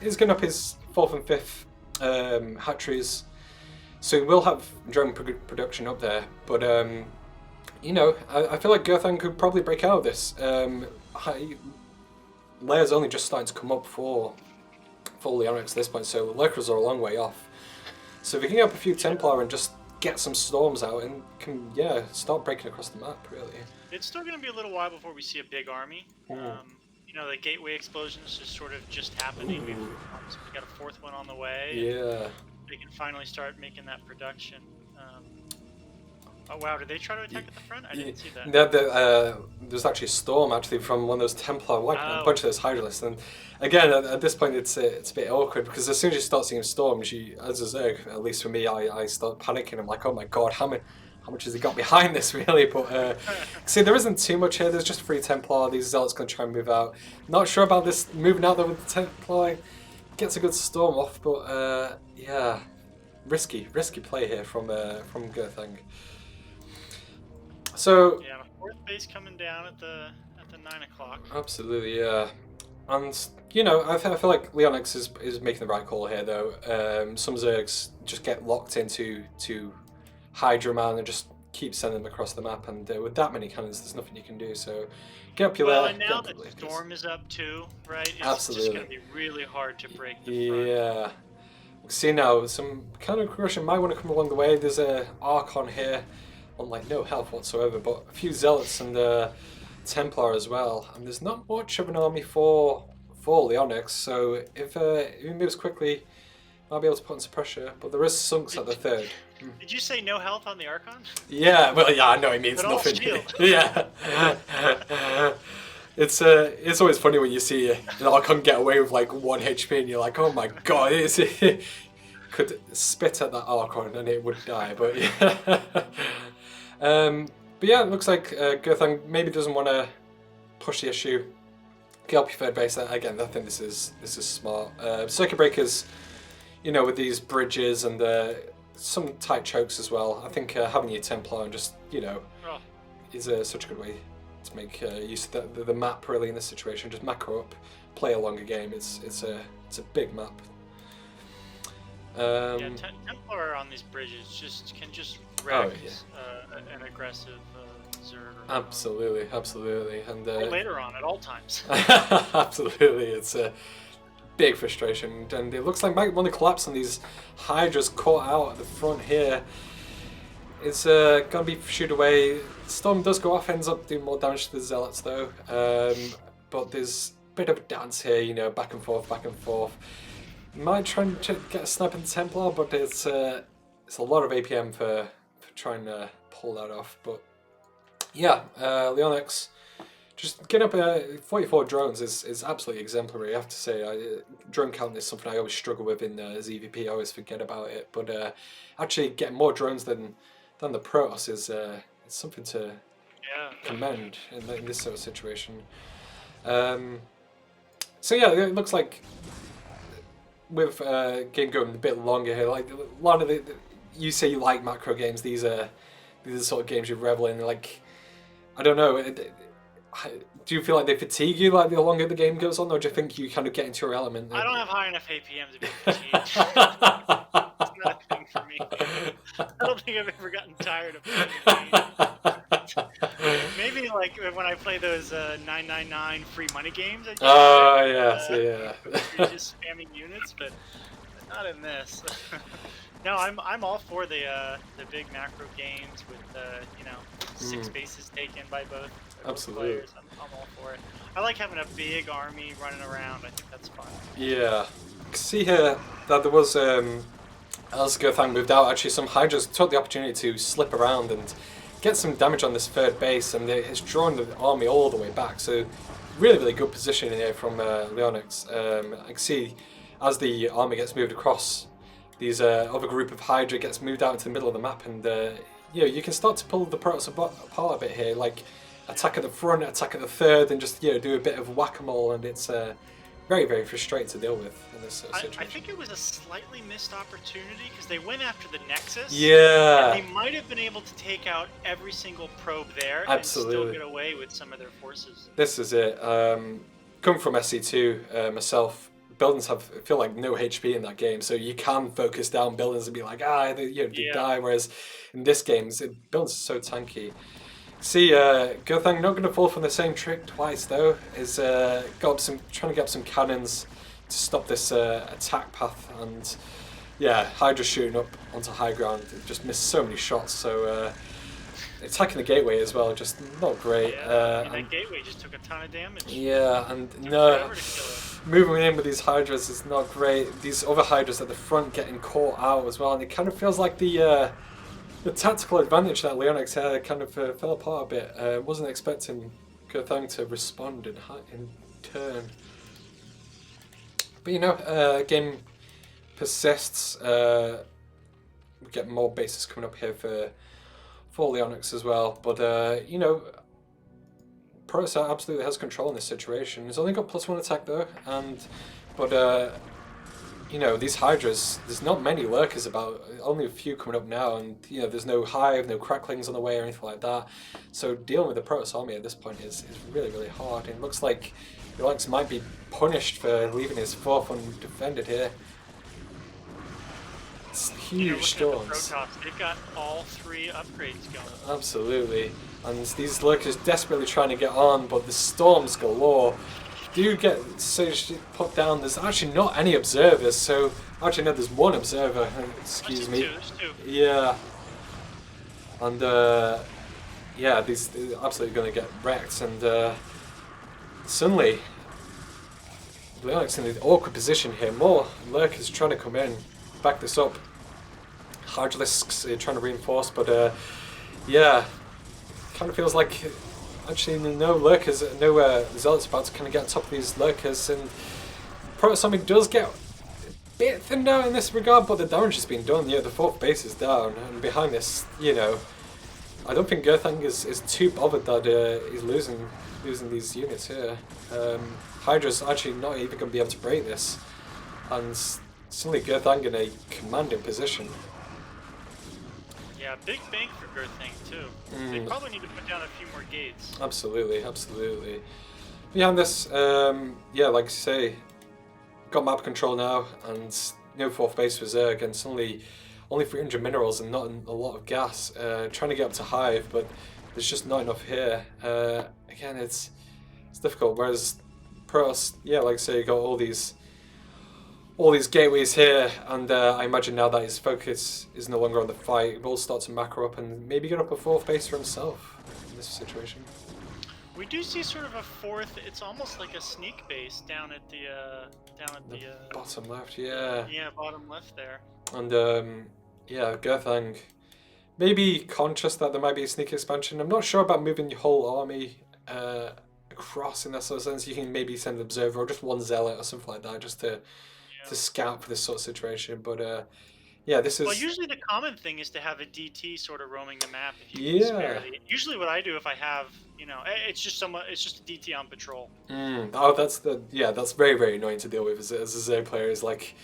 he's going up his 4th and 5th hatcheries. So we'll have drone production up there, but I feel like Gothang could probably break out of this. Layers only just starting to come up for Leonix at this point, so Lurkers are a long way off. So if we can get up a few Templar and just get some storms out and can start breaking across the map, really. It's still going to be a little while before we see a big army. The gateway explosions is sort of just happening. We got a 4th one on the way. Yeah. They can finally start making that production. Oh wow, did they try to attack at the front? I didn't see that. There's actually a storm actually from one of those Templar wiping out a bunch of those Hydralisks. And again, at this point, it's a bit awkward because as soon as you start seeing storms, as a Zerg, at least for me, I start panicking. I'm like, oh my god, how much has he got behind this really? But see, there isn't too much here. There's just 3 Templar. These Zealots going to try and move out. Not sure about this moving out there with the Templar. Gets a good storm off, but yeah, risky play here from Gothang. So yeah, 4th base coming down at the 9 o'clock. Absolutely, yeah. And I feel like Leonix is making the right call here though. Some Zergs just get locked into Hydra Man and just keep sending them across the map, and with that many cannons, there's nothing you can do. So get up your Well, there. and now that Storm is up too, right? It's Absolutely. just going to be really hard to break the front. Yeah. See now, some kind of aggression might want to come along the way. There's a Archon here on like no health whatsoever, but a few Zealots and Templar as well. And there's not much of an army for Leonix, so if he moves quickly, might be able to put on some pressure, but there is sunks at the third. Did you say no health on the Archon? Yeah, well, yeah, I know it means But all nothing. shield. Yeah. It's always funny when you see an Archon get away with like 1 HP and you're like, oh my god, could spit at that Archon and it would die, but yeah. But yeah, it looks like Gothang maybe doesn't want to push the issue. Get up your third base. Again, I think this is smart. Circuit breakers, you know, with these bridges and some tight chokes as well. I think having your Templar and just, you know, is such a good way to make use of the map really in this situation. Just macro up, play a longer game. It's a big map. Yeah, Templar on these bridges can just wreck an aggressive Zerg. Absolutely, and later on at all times. Absolutely, it's a big frustration, and it looks like Mech want to collapse on these Hydras caught out at the front here. It's gonna be shoot away. Storm does go off, ends up doing more damage to the Zealots though. But there's a bit of a dance here, you know, back and forth. Might try and get a snipe in the Templar, but it's a lot of APM for trying to pull that off. But yeah, Leonix just getting up 44 drones is absolutely exemplary. I have to say, drone count is something I always struggle with in ZVP. I always forget about it, but actually getting more drones than the Protoss is something to commend in this sort of situation. So yeah, it looks like with game going a bit longer here, like a lot of you say you like macro games. These are the sort of games you revel in. Like, I don't know. Do you feel like they fatigue you like the longer the game goes on, or do you think you kind of get into your element? I don't have high enough APM to be fatigued. It's not a thing for me. I don't think I've ever gotten tired of playing a game. Maybe like when I play those 999 free money games. Yeah. You're just spamming units, but not in this. No, I'm all for the big macro games with 6 bases taken by both players. I'm all for it. I like having a big army running around. I think that's fun. Yeah. See here that there was as Gothang moved out, actually some Hydras took the opportunity to slip around and get some damage on this third base, and it's drawn the army all the way back. So really good position here from Leonix. I can see as the army gets moved across, these other group of Hydra gets moved out into the middle of the map, and you can start to pull the Protoss apart a bit here, like attack at the front, attack at the third, and just do a bit of whack-a-mole, and it's very frustrating to deal with in this situation. I think it was a slightly missed opportunity because they went after the Nexus. Yeah. And they might have been able to take out every single probe there Absolutely. and still get away with some of their forces. This is it. Coming from SC2 myself, buildings feel like no HP in that game, so you can focus down buildings and be like, they die. Whereas in this game, buildings are so tanky. See, Gothang not going to fall from the same trick twice though. Is trying to get up some cannons to stop this attack path, and Hydra shooting up onto high ground. Just missed so many shots. So attacking the gateway as well, just not great. That gateway just took a ton of damage. Yeah, and moving in with these Hydras is not great. These other Hydras at the front getting caught out as well, and it kind of feels like the tactical advantage that Leonix had kind of fell apart a bit. Wasn't expecting Gothang to respond in turn. But game persists. We get more bases coming up here for Leonix as well. But Protoss absolutely has control in this situation. He's only got +1 attack though, but these Hydras, there's not many lurkers about, only a few coming up now, and there's no hive, no cracklings on the way or anything like that. So dealing with the Protoss army at this point is really hard. And it looks like Leonix might be punished for leaving his 4th undefended here. It's huge storms. They've got all 3 upgrades going. Absolutely. And these lurkers desperately trying to get on, but the storms galore. Do get put down. There's actually not any observers, so actually no, there's 1 observer. Excuse me. There's two. Yeah. And these are absolutely going to get wrecked. And suddenly, Leonix in an awkward position here. More lurkers trying to come in. back this up. Hydrolisk's trying to reinforce, but yeah, kind of feels like actually no lurkers, no zealots about to kind of get on top of these lurkers, and Protosonic does get a bit thinned out in this regard, but the damage has been done. Yeah, the 4th base is down, and behind this, you know, I don't think Gerthang is too bothered that he's losing these units here. Hydra's actually not even going to be able to break this, and suddenly Gerthang in a commanding position. Yeah, big bank for Gerthang too. They probably need to put down a few more gates. Absolutely, absolutely. Behind this, yeah, like I say, got map control now, and no 4th base reserve, and suddenly only 300 minerals and not a lot of gas. Trying to get up to Hive, but there's just not enough here. Again, it's difficult. Whereas Protoss, yeah, like I say, got all these gateways here, and I imagine now that his focus is no longer on the fight, he will start to macro up and maybe get up a 4th base for himself in this situation. We do see sort of a 4th. It's almost like a sneak base down at the bottom left. Yeah. Yeah, bottom left there. And yeah, Gerthang maybe conscious that there might be a sneak expansion. I'm not sure about moving your whole army across in that sort of sense. You can maybe send an observer or just one zealot or something like that, just to scout for this sort of situation. But yeah, this is... Well, usually the common thing is to have a DT sort of roaming the map if you can spare the... Usually what I do if I have, you know, it's just a DT on patrol. Oh, that's very, very annoying to deal with as a Zerg player. Is like,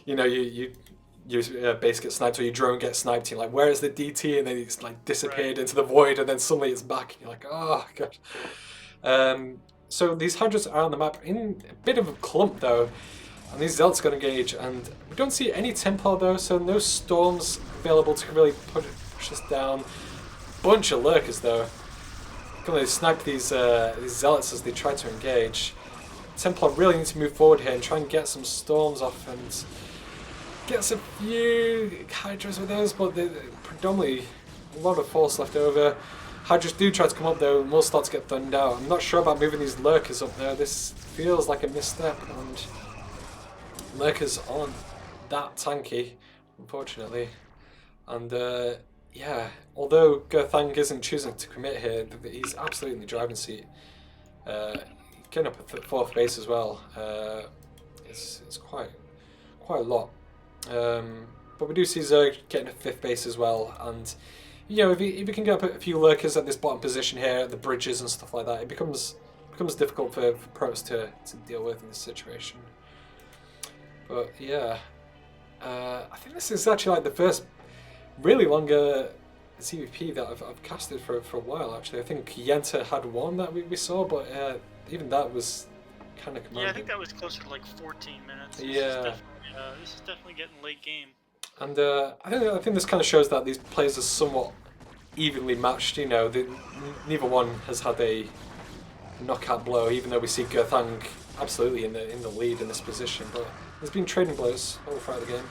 you know, your base gets sniped or your drone gets sniped, you're like, where is the DT? And then it's like disappeared into the void, and then suddenly it's back, and you're like, oh god. So these Hydras are on the map in a bit of a clump though, and these Zealots got engage, and we don't see any Templar though, so no Storms available to really push us down. Bunch of Lurkers though. Can really snipe these Zealots as they try to engage. Templar really need to move forward here and try and get some Storms off and gets a few Hydras with those, but predominantly a lot of force left over. Hydras do try to come up though, and will start to get thunned out. I'm not sure about moving these Lurkers up there. This feels like a misstep, and Lurkers aren't that tanky, unfortunately. And yeah, although Gerthang isn't choosing to commit here, he's absolutely in the driving seat. Getting up a 4th base as well. It's quite a lot. But we do see Zerg getting a 5th base as well, and you know, if you can get up a few Lurkers at this bottom position here, at the bridges and stuff like that, it becomes difficult for Protoss to deal with in this situation. But yeah, I think this is actually like the first really longer CVP that I've casted for a while actually. I think Yenta had one that we saw, but even that was kind of commanding. Yeah, I think that was closer to like 14 minutes. This is definitely getting late game. And I think this kind of shows that these players are somewhat evenly matched. You know, neither one has had a knockout blow, even though we see Gerthang absolutely in the lead in this position. But there's been trading blows all throughout the game.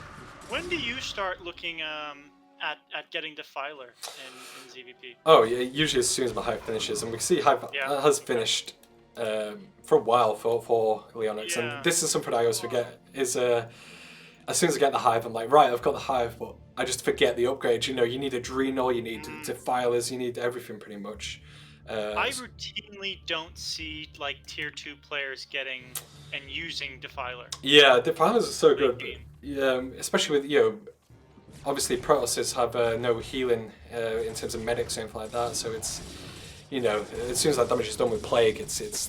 When do you start looking at getting Defiler in ZVP? Oh yeah, usually as soon as my Hive finishes, and we see Hive has finished for a while for Leonix, and this is something I always forget is as soon as I get the Hive, I'm like, right, I've got the Hive, but I just forget the upgrades. You know, you need Adrenal, you need Defilers, you need everything pretty much. I routinely don't see like tier 2 players getting and using Defiler. Yeah, Defilers are so good. Yeah, especially with, you know, obviously Protosses have no healing in terms of medics or anything like that, so it's, you know, as soon as that damage is done with Plague, it's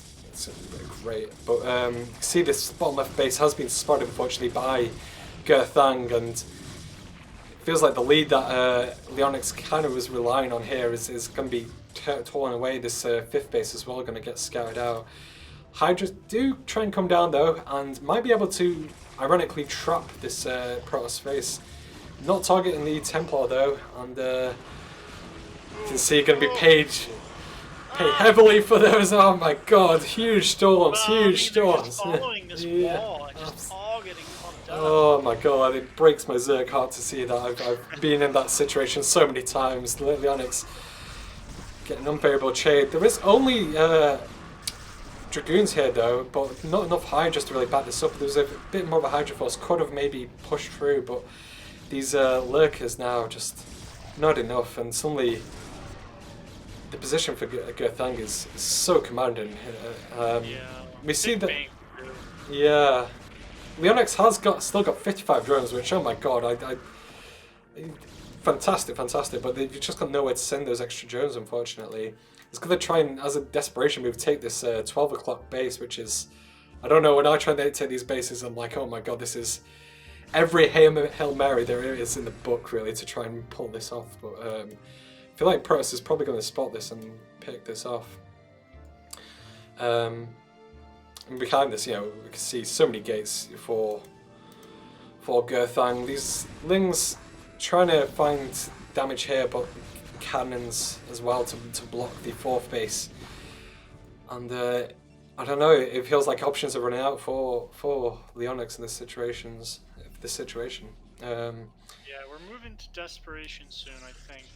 great. But see, this bottom left base has been spotted unfortunately by Gerthang, and it feels like the lead that Leonix kind of was relying on here is going to be torn away. This 5th base as well going to get scouted out. Hydras do try and come down though, and might be able to ironically trap this Protoss face. Not targeting the Templar though, and you can see going to be paid heavily for those. Oh my god, huge storms, huge storms. Just following this wall, just all getting pumped up. Oh my god, it breaks my Zerg heart to see that. I've been in that situation so many times. Leonix getting unfavorable trade. There is only Dragoons here though, but not enough Hydras to really back this up. There was a bit more of a Hydra force, could have maybe pushed through, but these Lurkers now just not enough, and suddenly the position for Gerthang is so commanding. We see that. Yeah, Leonix has still got 55 drones, which, oh my god, fantastic, but they've just got nowhere to send those extra drones, unfortunately. It's going to try and, as a desperation move, take this 12 o'clock base, which is, I don't know, when I try to take these bases, I'm like, oh my god, this is every Hail Mary there is in the book, really, to try and pull this off. But I feel like Protoss is probably going to spot this and pick this off. And behind this, we can see so many gates for Gerthang. These Lings trying to find damage here, but cannons as well to block the 4th base. And I don't know, it feels like options are running out for Leonix in this situation. Yeah, we're moving to desperation soon, I think.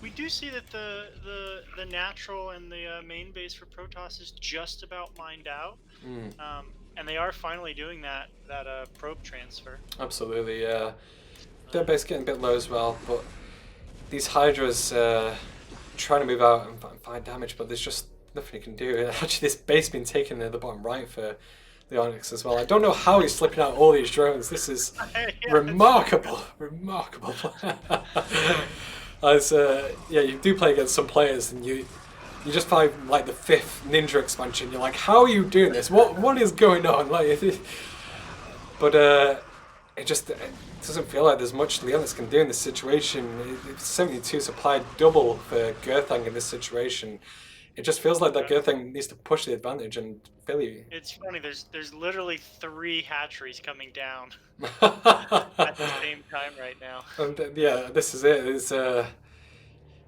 We do see that the natural and the main base for Protoss is just about mined out. And they are finally doing that probe transfer. Absolutely, yeah. Their base getting a bit low as well, but these Hydras trying to move out and find damage, but there's just nothing you can do. Actually, this base being taken in the bottom right for Leonix as well. I don't know how he's slipping out all these drones. This is remarkable. As you do play against some players, and you just find like the 5th Ninja expansion. You're like, how are you doing this? What is going on? But it doesn't feel like there's much Leonix can do in this situation. 72 supply double for Gerthang in this situation. It just feels like that Gerthang needs to push the advantage and Philly. It's funny. There's literally 3 hatcheries coming down at the same time right now. And this is it. It's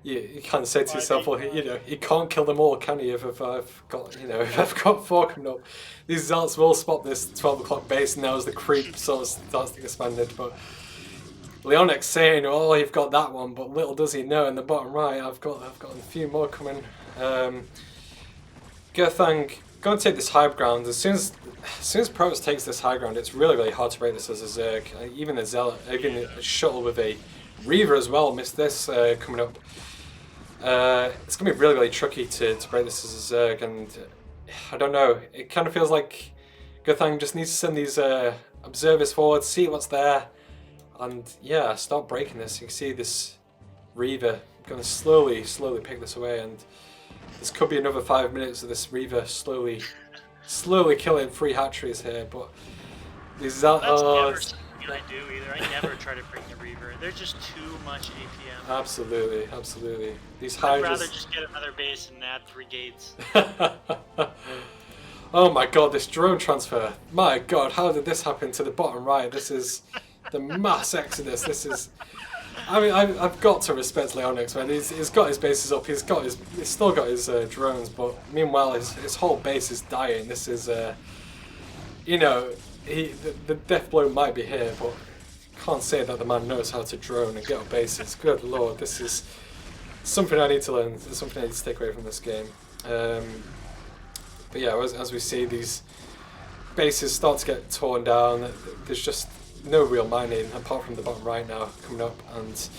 you can't say to yourself, well, you can't kill them all, can you? If I've got 4 coming up, these Zealots will spot this 12 o'clock base now as the creep sort of starts to get expanded. But Leonix saying, "Oh, you've got that one," but little does he know, in the bottom right, I've got a few more coming. Gerthang going to take this high ground. As soon as Protoss takes this high ground, it's really hard to break this as a Zerg. Even the Zealot, even a shuttle with a Reaver as well, missed this coming up. It's going to be really tricky to break this as a Zerg, and I don't know, it kind of feels like Gerthang just needs to send these observers forward, see what's there, and start breaking this. You can see this Reaver going to slowly pick this away, and this could be another 5 minutes of this Reaver slowly killing 3 hatcheries here, but these That's never something I do either. I never try to bring the Reaver. They're just too much APM. Absolutely. These Hydras... I'd rather just get another base and add 3 gates. Oh my god, this drone transfer. My god, how did this happen to the bottom right? This is the mass exodus. This is... I mean, I've got to respect Leonix, man. He's got his bases up. He's still got his drones, but meanwhile his whole base is dying. This is, the death blow might be here, but can't say that the man knows how to drone and get up bases. Good lord, this is something I need to learn. It's something I need to take away from this game. But yeah, as we see, these bases start to get torn down. There's just no real mining apart from the bottom right now coming up, and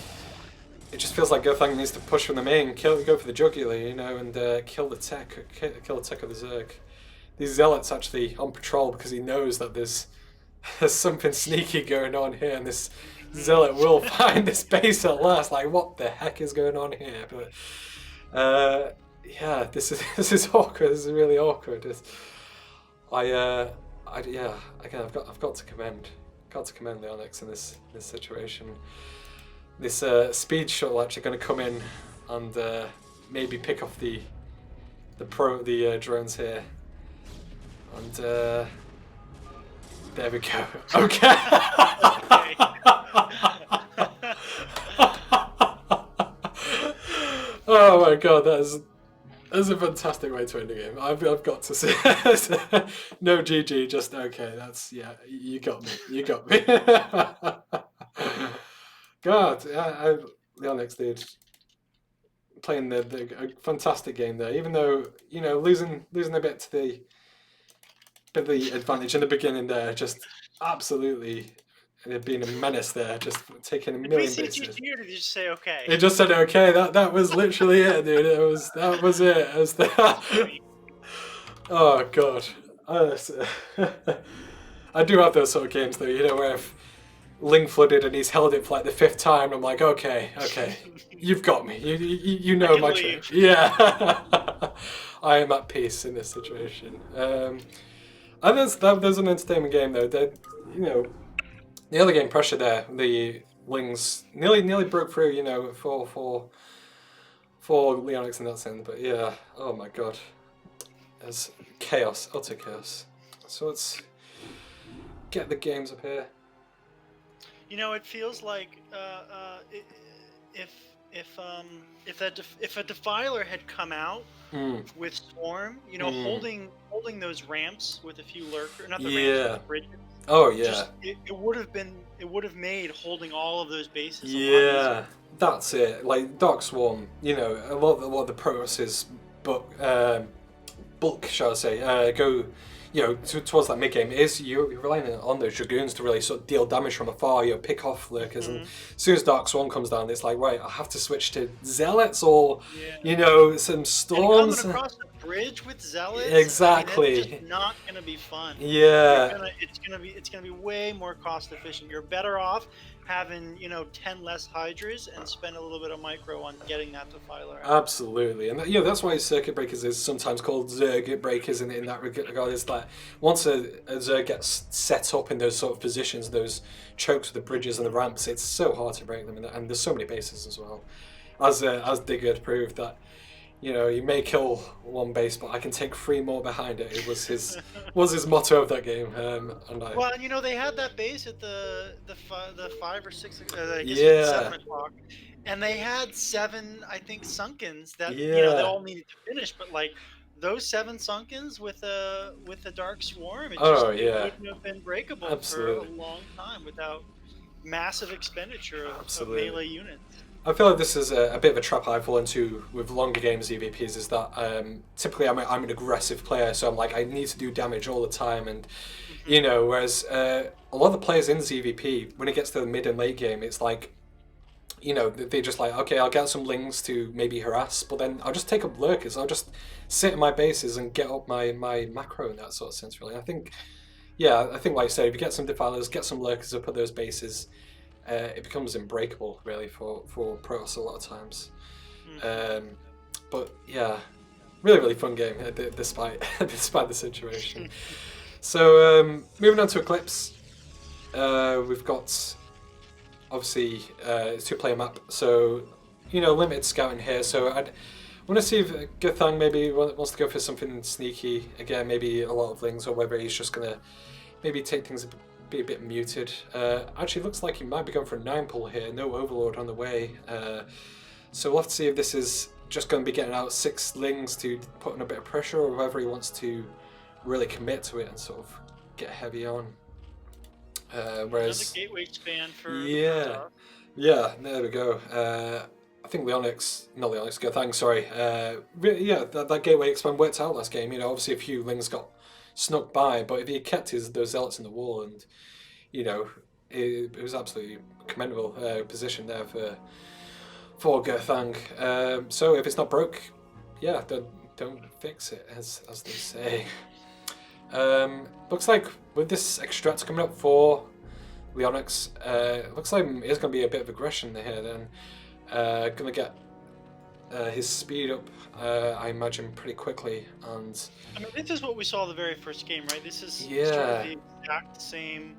it just feels like Gerthang needs to push from the main, go for the jugular, and kill the tech of the Zerg. These Zealots actually on patrol because he knows that there's something sneaky going on here, and this Zealot will find this base at last. Like, what the heck is going on here? But this is awkward. This is really awkward. Again, I've got to commend Leonix in this situation. This speed shuttle actually going to come in and maybe pick off the drones here, and there we go. Okay. Oh my god, that's a fantastic way to end the game. I've got to say, no GG, just okay. That's you got me. God, Leonix did playing a fantastic game there, even though losing a bit to the advantage in the beginning there, just absolutely being a menace there, just taking a Did we million see you bases. or did you just say okay? It just said okay. That was literally it, dude. That was it. It was the Funny. oh god. Uh, I do have those sort of games though, where if Ling flooded and he's held it for like the fifth time, I'm like, okay, you've got me. You know can my leave. trick. Yeah, I am at peace in this situation. And there's an entertainment game though. That the other game, Pressure. There, the Lings nearly broke through. For Leonix in that sense. But yeah, oh my god, there's chaos, utter chaos. So let's get the games up here. It feels like if if a defiler had come out with Swarm, holding those ramps with a few lurkers, not the ramps, but the bridges. Oh yeah. Just, it would have made holding all of those bases. Yeah, that's it. Like Dark Swarm, a lot of the Protos's bulk, shall I say, go towards that mid game is you're relying on those dragoons to really sort of deal damage from afar, pick off lurkers, and as soon as Dark Swarm comes down, it's like, right, I have to switch to zealots or some storms. And coming across the bridge with zealots, exactly. It's just not gonna be fun. Yeah, it's gonna be way more cost efficient. You're better off having 10 less hydras and spend a little bit of micro on getting that defiler out. Absolutely, and that's why circuit breakers is sometimes called Zerg breakers in that regard. Is that once a Zerg gets set up in those sort of positions, those chokes with the bridges and the ramps, it's so hard to break them, and there's so many bases as well. As Digger proved that, you may kill one base, but I can take 3 more behind it. It was his motto of that game. Well, they had that base at the 5 or 6, I guess 7 o'clock, and they had 7, I think, Sunkens that they all needed to finish. But like those 7 Sunkens with a Dark Swarm, it wouldn't have been breakable for a long time without massive expenditure of melee units. I feel like this is a bit of a trap I fall into with longer games EVPs, is that typically I'm an aggressive player, so I'm like, I need to do damage all the time, and whereas a lot of the players in ZVP, when it gets to the mid and late game, it's like, they're just like, okay, I'll get some Lings to maybe harass, but then I'll just take up lurkers, I'll just sit in my bases and get up my macro in that sort of sense, really. I think like you said, if you get some defilers, get some lurkers up at those bases, it becomes unbreakable, really, for Protoss a lot of times. But yeah, really fun game, despite the situation. So moving on to Eclipse, we've got obviously it's 2-player map, so limited scouting here. So I want to see if Gathang maybe wants to go for something sneaky again, maybe a lot of Lings, or whether he's just gonna maybe take things be a bit muted. Actually, looks like he might be going for a 9-pull here. No Overlord on the way. So we'll have to see if this is just going to be getting out 6 Lings to put on a bit of pressure, or whether he wants to really commit to it and sort of get heavy on. Whereas another gateway span for yeah, there we go. I think Gathang, sorry. That gateway expand worked out last game. Obviously a few Lings got snuck by, but if he kept those zealots in the wall, and it was absolutely commendable position there for Gathang. So if it's not broke, don't fix it, as they say. Looks like with this extract coming up for Leonix, looks like there's going to be a bit of aggression here then. Going to get his speed up, I imagine, pretty quickly. And I mean, this is what we saw the very first game, right? This is sort of the exact same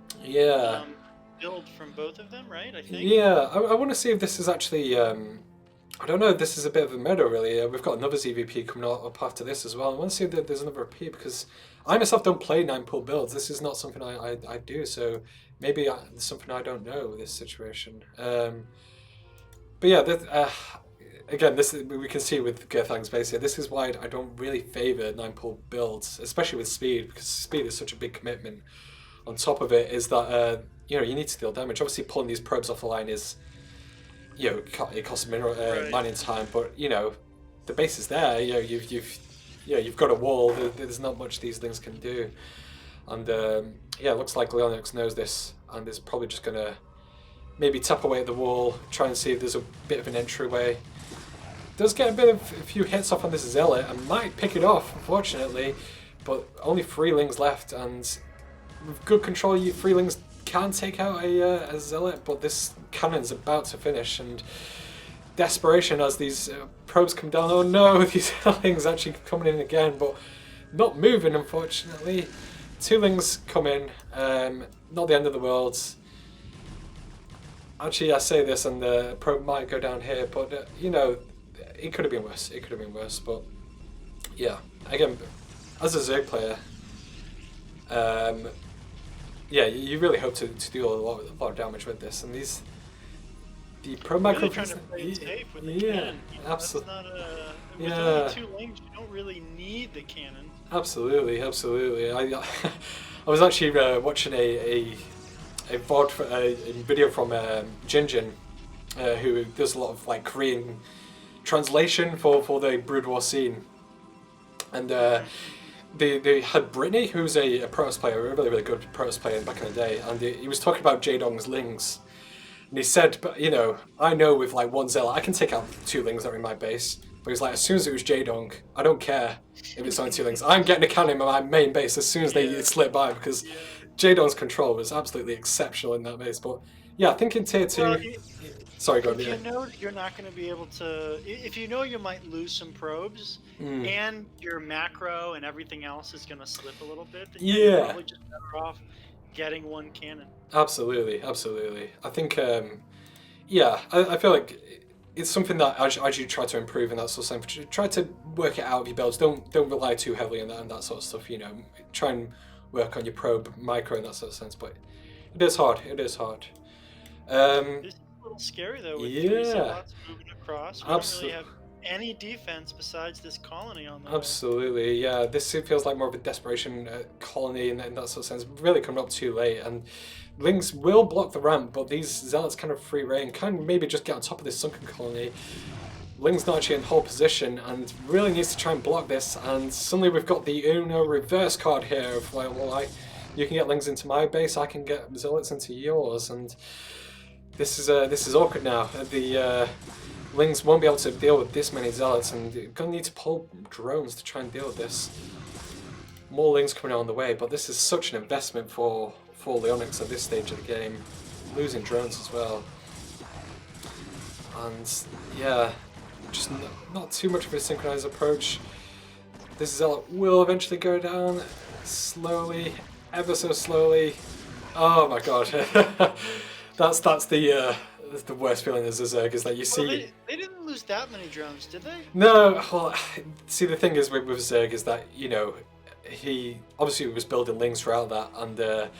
build from both of them, right? I think. Yeah, I want to see if this is actually. I don't know if this is a bit of a meta, really. We've got another ZVP coming up after this as well. I want to see if there's another repeat, because I myself don't play 9-pull builds. This is not something I do, so maybe it's something I don't know with this situation. But yeah, again, we can see with Gathang's base here, this is why I don't really favour 9-pull builds, especially with speed, because speed is such a big commitment. On top of it is that you need to deal damage. Obviously, pulling these probes off the line is it costs mineral Right. mining time, but the base is there. You've got a wall. There's not much these things can do, and it looks like Leonix knows this and is probably just gonna maybe tap away at the wall, try and see if there's a bit of an entryway. Does get a few hits off on this Zealot and might pick it off, unfortunately, but only 3 Lings left, and with good control, 3 Lings can take out a Zealot, but this cannon's about to finish, and desperation as these probes come down. Oh no, these Lings actually coming in again, but not moving, unfortunately. 2 Lings come in, not the end of the world. Actually, I say this and the probe might go down here, but it could have been worse. It could have been worse, but yeah. Again, as a Zerg player, you really hope to do a lot of damage with this, and the probe micro. Really trying to play it safe when they can. Absolutely. With only 2 Lings, you don't really need the cannon. Absolutely. I was actually watching a VOD, a video from Jinjin, who does a lot of like Korean translation for the Brood War scene, and they had Brittany, who's a Protoss player, a really good Protoss player back in the day, and he was talking about Jaedong's Lings, and he said, but I know with like 1 Zealot I can take out 2 Lings that are in my base, but he's like, as soon as it was Jaedong, I don't care if it's only 2 Lings, I'm getting a cannon in my main base as soon as they slip by, because Jaedong's control was absolutely exceptional in that base. But yeah, I think in tier 2... Well, sorry, go on. If you know you're not going to be able to... If you know you might lose some probes, and your macro and everything else is going to slip a little bit, then you're probably just better off getting 1 cannon. Absolutely. I think, I feel like it's something that as you try to improve and that sort of stuff, try to work it out of your builds. Don't rely too heavily on that sort of stuff. Try and work on your probe micro in that sort of sense, but it is hard. This is a little scary though, with 3 Zealots moving across. We don't really have any defense besides this colony on the Absolutely, yeah. This feels like more of a desperation colony in that sort of sense. Really coming up too late, and Lings will block the ramp, but these Zealots kind of free reign, can maybe just get on top of this sunken colony. Ling's not actually in whole position and really needs to try and block this, and suddenly we've got the Uno reverse card here of like, well, you can get Lings into my base, I can get Zealots into yours, and this is awkward now. The Lings won't be able to deal with this many Zealots, and you're going to need to pull drones to try and deal with this. More Lings coming on the way, but this is such an investment for Leonix at this stage of the game. Losing drones as well. And yeah, just not too much of a synchronized approach. This Zealot will eventually go down slowly, ever so slowly. Oh my god. That's the worst feeling as a Zerg, is that you see... Well, they didn't lose that many drones, did they? No, well, see, the thing is with Zerg is that, he obviously was building Lings throughout that, and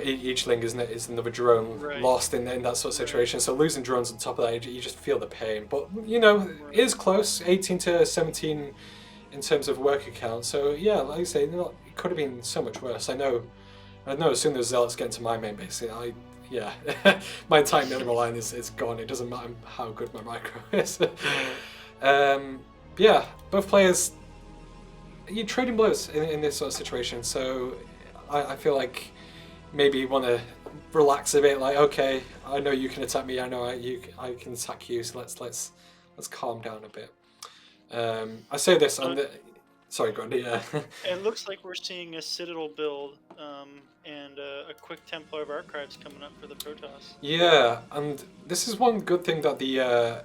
each Ling is another drone lost in that sort of situation, so losing drones on top of that, you just feel the pain. But, it is close, 18 to 17 in terms of worker count, so yeah, like I say, it could have been so much worse. I know as soon as Zealots get into my main base, my entire mineral line is gone. It doesn't matter how good my micro is. Yeah, both players, you're trading blows in this sort of situation, so I feel like maybe you want to relax a bit, like, okay, I know you can attack me, I know I can attack you, so let's calm down a bit. I say this, and sorry, go on. Yeah. It looks like we're seeing a Citadel build, and a quick Templar of Archives coming up for the Protoss. Yeah, and this is one good thing that the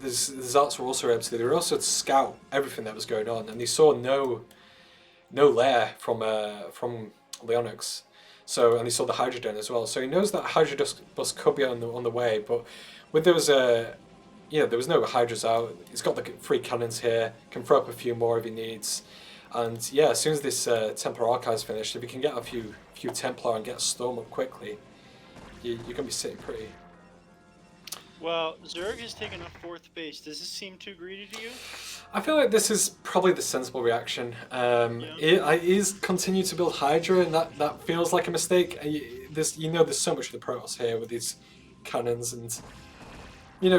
Zealots were also able to do. They were also to scout everything that was going on, and they saw no lair from Leonix. So, and he saw the Hydrodon as well. So he knows that Hydra bus could be on the way, but with those there was no Hydras out. He's got the 3 cannons here, can throw up a few more if he needs. And yeah, as soon as this Templar Archive's finished, if you can get a few Templar and get a Storm up quickly, you're going to be sitting pretty. Well, Zerg has taken a 4th base. Does this seem too greedy to you? I feel like this is probably the sensible reaction. It is continue to build Hydra, and that feels like a mistake. There's so much of the Protoss here with these cannons, and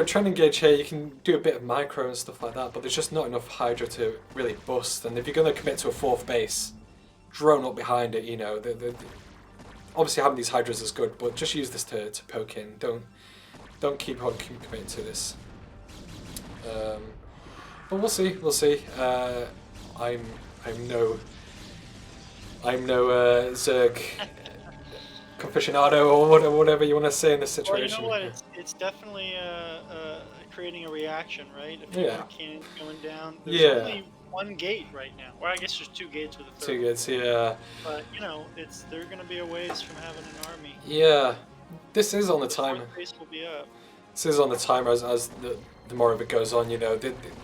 trying to engage here, you can do a bit of micro and stuff like that, but there's just not enough Hydra to really bust. And if you're going to commit to a fourth base, drone up behind it, obviously having these Hydras is good, but just use this to poke in. Don't keep committing to this. But we'll see. I'm no Zerg aficionado or whatever you want to say in this situation. Well, you know what? It's definitely creating a reaction, right? If you have cannons going down, there's only one gate right now. Well, I guess there's 2 gates with a third. 2 gates, yeah. But they're going to be a ways from having an army. Yeah, this is on the timer. Base will be up. This is on the timer as the more of it goes on.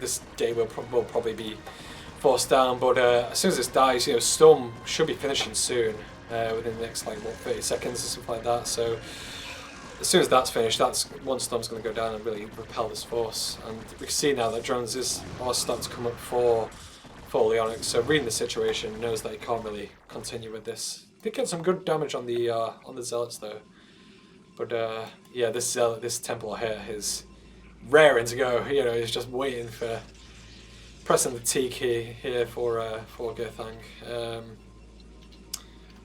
This gate will probably be forced down, but as soon as this dies, Storm should be finishing soon. Within the next 30 seconds or something like that. So as soon as that's finished, that's one Storm's going to go down and really repel this force. And we can see now that drones are starting to come up for Leonix. So reading the situation, knows that he can't really continue with this. Did get some good damage on the Zealots though. But yeah, this Templar here is raring to go. He's just waiting for pressing the T key here for Gerthang.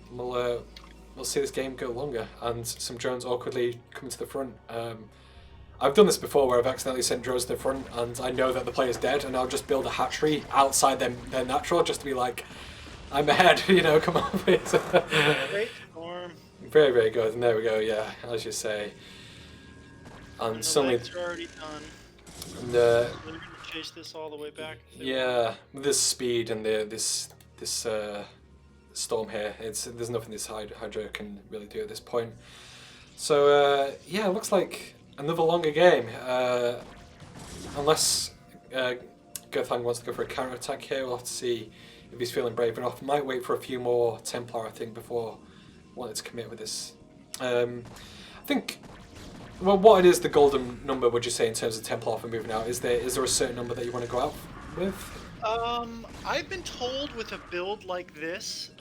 We'll see this game go longer, and some drones awkwardly coming to the front. I've done this before where I've accidentally sent drones to the front, and I know that the player's dead, and I'll just build a hatchery outside their natural, just to be like, I'm ahead, come on, please. Great storm. Very, very good, and there we go, yeah, as you say. And suddenly... The already done. And, they're going to chase this all the way back. Yeah, with this speed and this Storm here, there's nothing this Hydra can really do at this point. So yeah, it looks like another longer game. Unless Gerthang wants to go for a counter attack here, we'll have to see if he's feeling brave enough. Might wait for a few more Templar, I think, before wanting to commit with this. I think. Well, what is the golden number? Would you say in terms of Templar for moving out? Is there a certain number that you want to go out with? I've been told with a build like this,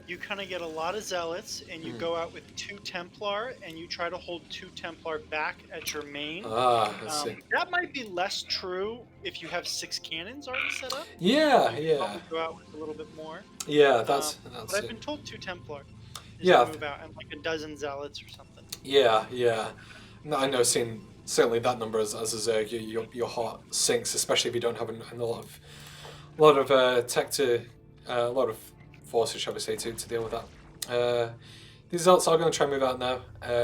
you kind of get a lot of Zealots, and you go out with 2 Templar, and you try to hold 2 Templar back at your main. I see. That might be less true if you have 6 cannons already set up. Yeah, you probably go out with a little bit more. Yeah, that's but I've been told 2 Templar. Yeah. Move out, and like a dozen Zealots or something. Yeah. No, I know, seeing certainly that number as a Zerg, your heart sinks, especially if you don't have a lot of tech a lot of forces, shall we say, to deal with that. These Zealots are going to try and move out now,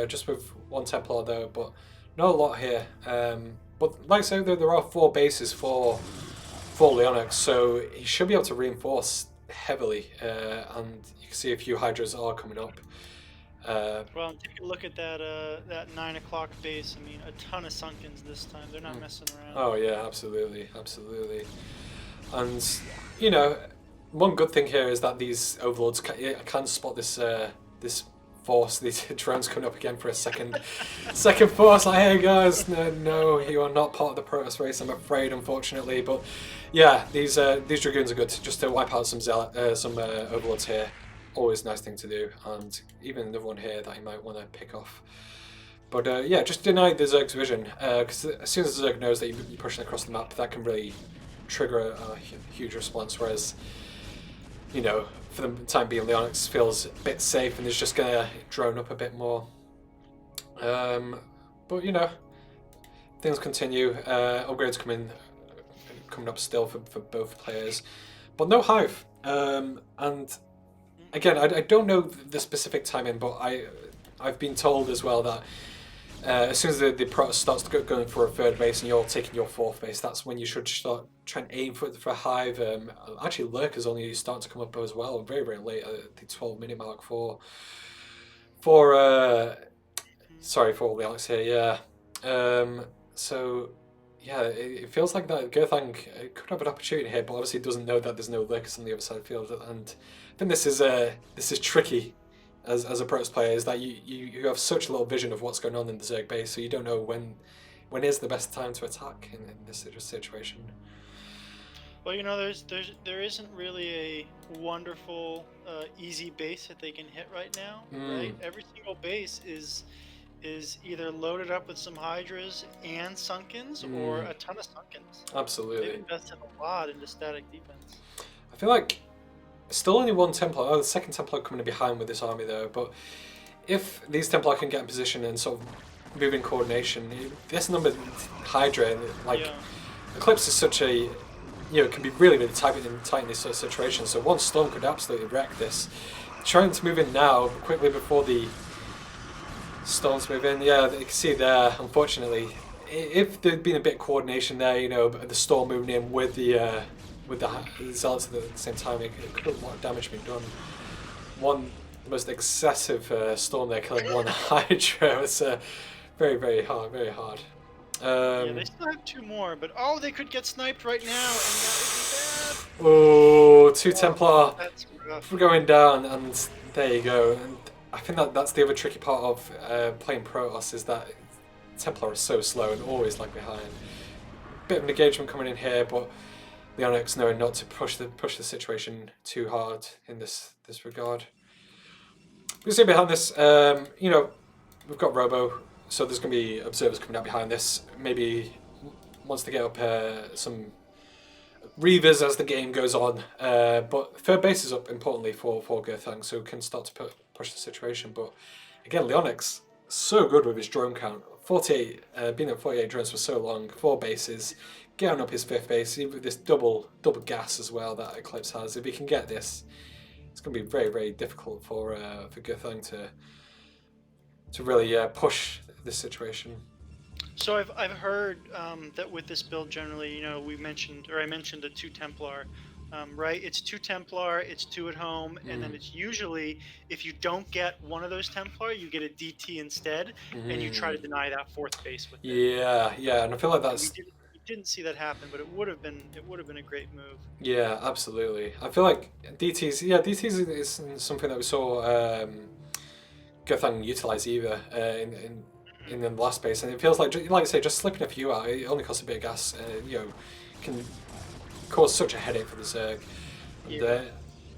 just with 1 Templar though, but not a lot here. But like I say, there are 4 bases for Leonix, so he should be able to reinforce heavily, and you can see a few Hydras are coming up. Well, take a look at that 9 o'clock base. I mean, a ton of Sunkens this time. They're not messing around. Oh yeah, absolutely. And one good thing here is that these overlords can spot this force, these drones coming up again for a second force. Like, hey guys, no, you are not part of the Protoss race, I'm afraid, unfortunately. But yeah, these dragoons are good just to wipe out some overlords here. Always nice thing to do, and even another one here that you might want to pick off. But yeah, just deny the Zerg's vision, because as soon as the Zerg knows that you're pushing across the map, that can really trigger a huge response, whereas, for the time being, Leonix feels a bit safe and is just going to drone up a bit more. But, things continue. Upgrades coming up still for both players. But no Hive. And again, I don't know the specific timing, but I've been told as well that as soon as the Protoss starts going for a 3rd base and you're taking your 4th base, that's when you should start trying to aim for Hive. Actually, Lurker's only starting to come up as well, very, very late at the 12-minute mark for Leonix here, yeah. So, yeah, it feels like that Gerthang could have an opportunity here, but obviously doesn't know that there's no Lurkers on the other side of the field, and I think this is tricky as a Protoss player, is that you have such little vision of what's going on in the Zerg base, so you don't know when is the best time to attack in this situation. Well, there isn't really a wonderful easy base that they can hit right now, right? Every single base is is either loaded up with some Hydras and Sunkens or Mm, a ton of Sunkens. They've absolutely. invested a lot into static defense. I feel like still only one Templar. Oh, the second Templar coming in behind with this army though. But if these Templar can get in position and sort of move in coordination, this number Hydra, like Yeah. Eclipse is such a, can be really, really tight in these sort of situations. So one storm could absolutely wreck this. Trying to move in now quickly before the storms move in. Yeah, you can see there. Unfortunately, if there'd been a bit of coordination there, the storm moving in with the zealots at the same time, it could have a lot of damage been done. One most excessive storm there, killing one Hydra. It's very, very hard, very hard. Yeah, they still have two more, but oh, they could get sniped right now, and that would be bad. Oh, two Oh, Templar that's rough. going down, and there you go. And I think that's the other tricky part of playing Protoss is that Templar is so slow and always lag behind. Bit of an engagement coming in here, but the Onyx knowing not to push the situation too hard in this regard. We see behind this, we've got Robo, so there's going to be observers coming out behind this. Maybe wants to get up some Reavers as the game goes on, but third base is up importantly for Gerthang, so can start to push the situation. But again, Leonix so good with his drone count. 48, being at 48 drones for so long, 4 bases, getting up his 5th base, even with this double gas as well that Eclipse has. If he can get this, it's going to be very, very difficult for Gerthang to really push this situation. So I've heard that with this build generally, I mentioned the 2 Templar, right? It's 2 Templar, it's 2 at home, and then it's usually if you don't get one of those Templar, you get a DT instead, and you try to deny that 4th base with it. Yeah, and I feel like that's. We didn't see that happen, but it would have been a great move. Yeah, absolutely. I feel like DTs is something that we saw Gerthang utilize either in the last base, and it feels like I say, just slipping a few out. It only costs a bit of gas, can cause such a headache for the Zerg. And,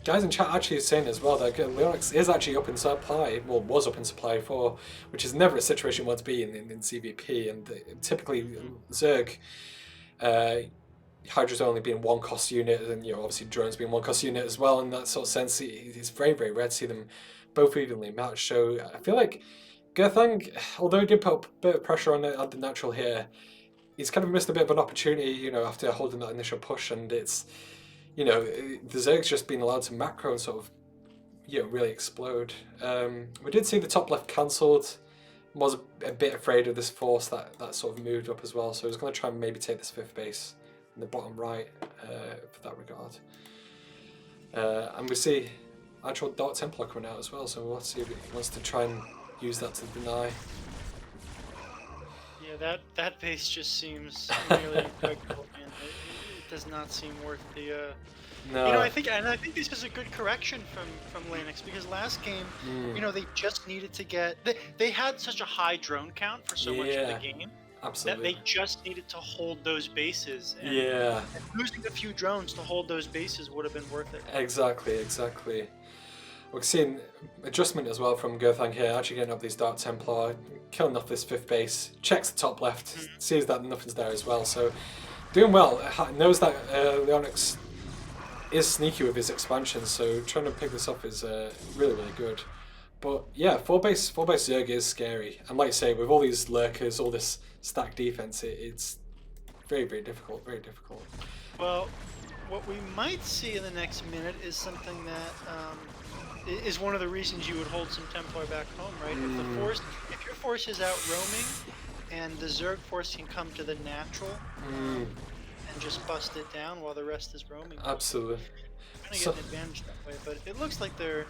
guys in chat actually saying as well that Leonix is actually up in supply, well, was up in supply for, which is never a situation you want to be in CVP, and typically Zerg. Hydra's only being 1 cost unit, and obviously drones being 1 cost unit as well. In that sort of sense, it's very, very rare to see them both evenly matched. So I feel like Gerthang, although he did put a bit of pressure on the natural here, he's kind of missed a bit of an opportunity, after holding that initial push, and it's, the Zerg's just been allowed to macro and sort of, really explode. We did see the top left cancelled. Was a bit afraid of this force that sort of moved up as well, so I was going to try and maybe take this 5th base in the bottom right for that regard. And we see actual Dark Templar coming out as well, so we'll see if he wants to try and use that to deny. Yeah, that base just seems really impeccable, man. It does not seem worth the. No. I think this is a good correction from Linux, because last game, they just needed to get they had such a high drone count for so much of the game. Absolutely. That they just needed to hold those bases. And, and losing a few drones to hold those bases would have been worth it. Exactly. We're seeing adjustment as well from Gerthang here, actually getting up these Dark Templar, killing off this 5th base, checks the top left, sees that nothing's there as well, so doing well, knows that Leonix is sneaky with his expansion, so trying to pick this up is really, really good. But yeah, 4 base Zerg is scary, and like you say, with all these lurkers, all this stacked defense, it's very, very difficult, very difficult. Well, what we might see in the next minute is something that is one of the reasons you would hold some Templar back home, right? If your force is out roaming, and the Zerg force can come to the natural and just bust it down while the rest is roaming. Absolutely. Trying to get an advantage that way, but it looks like there's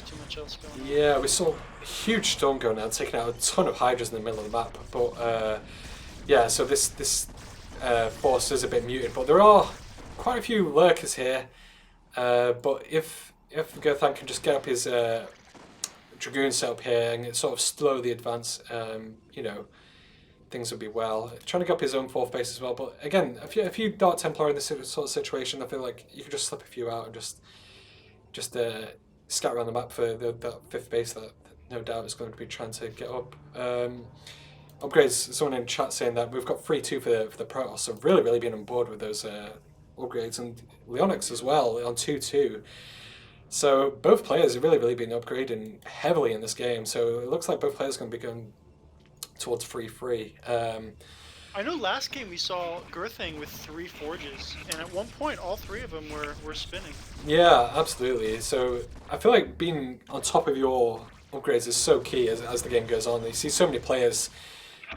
too much else going on. Yeah, we saw a huge storm go now, taking out a ton of Hydras in the middle of the map. But yeah, so this force is a bit muted, but there are quite a few lurkers here. But if Gerthang can just get up his Dragoon set up here and sort of slow the advance, things would be well. Trying to get up his own 4th base as well, but again, a few Dark Templar in this sort of situation, I feel like you could just slip a few out and just scout around the map for that 5th base that no doubt is going to be trying to get up. Upgrades, someone in chat saying that we've got 3-2 for the Protoss, so really being on board with those upgrades, and Leonix as well on 2-2. So both players have really been upgrading heavily in this game, so it looks like both players are going to be going towards 3-3. I know last game we saw Girthing with 3 forges, and at one point all 3 of them were spinning. Yeah, absolutely. So I feel like being on top of your upgrades is so key as the game goes on. You see so many players,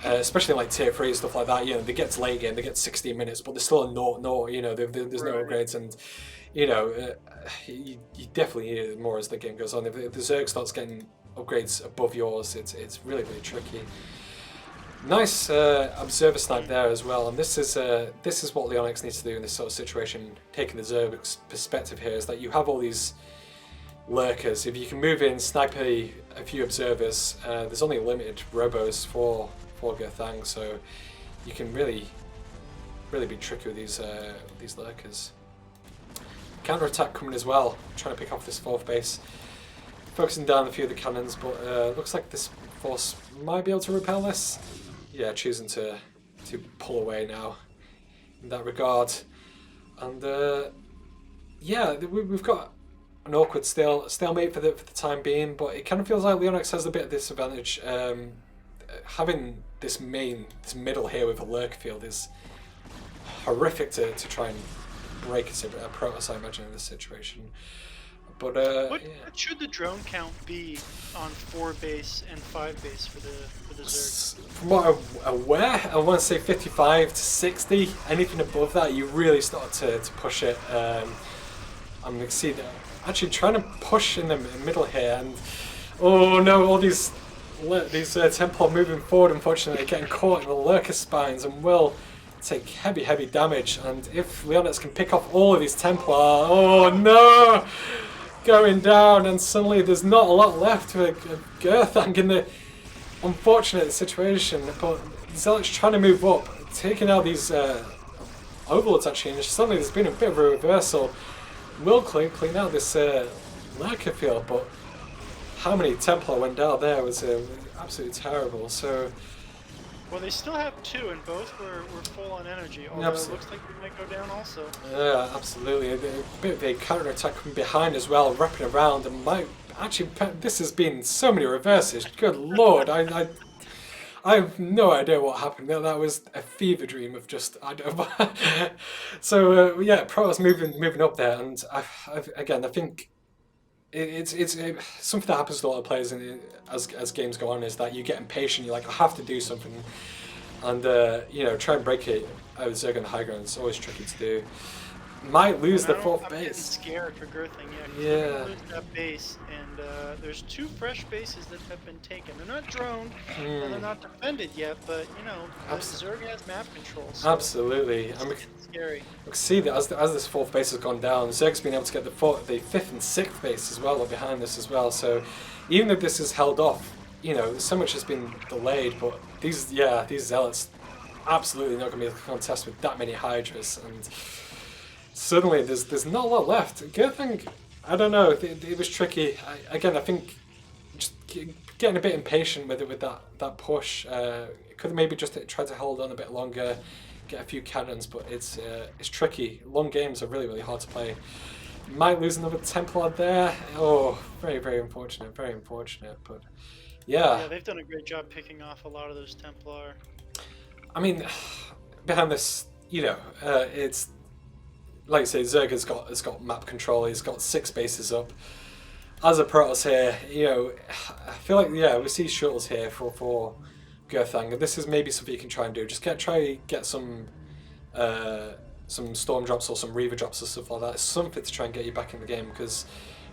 especially like tier 3 stuff like that, they get to late game, they get 16 minutes, but they're still a 0-0, there's no upgrades, and you definitely need it more as the game goes on. If the Zerg starts getting upgrades above yours, it's really tricky. Nice observer snipe there as well, and this is what Leonix needs to do in this sort of situation. Taking the Zerg's perspective here is that you have all these lurkers. If you can move in, snipe a few observers, there's only limited robos for Gerthang, so you can really be tricky with these lurkers. Counter attack coming as well, trying to pick off this 4th base, focusing down a few of the cannons, but looks like this force might be able to repel this. Yeah, choosing to pull away now in that regard, and yeah, we've got an awkward stalemate for the time being, but it kind of feels like Leonix has a bit of disadvantage. Having this middle here with a lurk field is horrific to try and break a Protoss, I imagine, in this situation. But what should the drone count be on 4 base and 5 base for the Zerg? From what I'm aware, I want to say 55 to 60. Anything above that, you really start to push it. I'm going to see that actually trying to push in the middle here, and oh no, all these Templar moving forward, unfortunately, getting caught in the lurker spines and will take heavy damage. And if Leonix can pick off all of these Templar, oh no! Going down, and suddenly there's not a lot left for Gerthang in the unfortunate situation, but Zealot's trying to move up, taking out these overlords actually, and suddenly there's been a bit of a reversal. Will clean out this lurker field, but how many Templar went down there was absolutely terrible. So, well, they still have 2, and both were full on energy, although it looks like they might go down also. Yeah, absolutely. A bit of a counter-attack from behind as well, wrapping around, and this has been so many reverses. Good lord, I have no idea what happened there. That was a fever dream of just, I don't know. So, yeah, Protoss moving up there, and again, I think it's something that happens to a lot of players as games go on, is that you get impatient, you're like, I have to do something, and try and break it out of Zerg on the high ground. It's always tricky to do. Might lose the 4th base. I'm scared for Girthing, yeah. Lose that base, and there's 2 fresh bases that have been taken. They're not droned, and they're not defended yet, but Zerg has map control. So absolutely. It's scary. We can see that as this 4th base has gone down, Zerg's been able to get the 5th and 6th base as well, or behind this as well. So even if this is held off, so much has been delayed, but these Zealots absolutely not going to be able to contest with that many Hydras, and suddenly there's not a lot left. Gerthang, I don't know, it was tricky. I think just getting a bit impatient with that push. Could have maybe just tried to hold on a bit longer, get a few cannons, but it's tricky. Long games are really hard to play. Might lose another Templar there. Oh, very unfortunate, but yeah. Yeah, they've done a great job picking off a lot of those Templar. I mean, behind this, it's like I say, Zerg has got map control. He's got 6 bases up. As a Protoss here, I feel like we see shuttles here for Gerthang, and this is maybe something you can try and do. Just try get some storm drops or some reaver drops or stuff like that. It's something to try and get you back in the game, because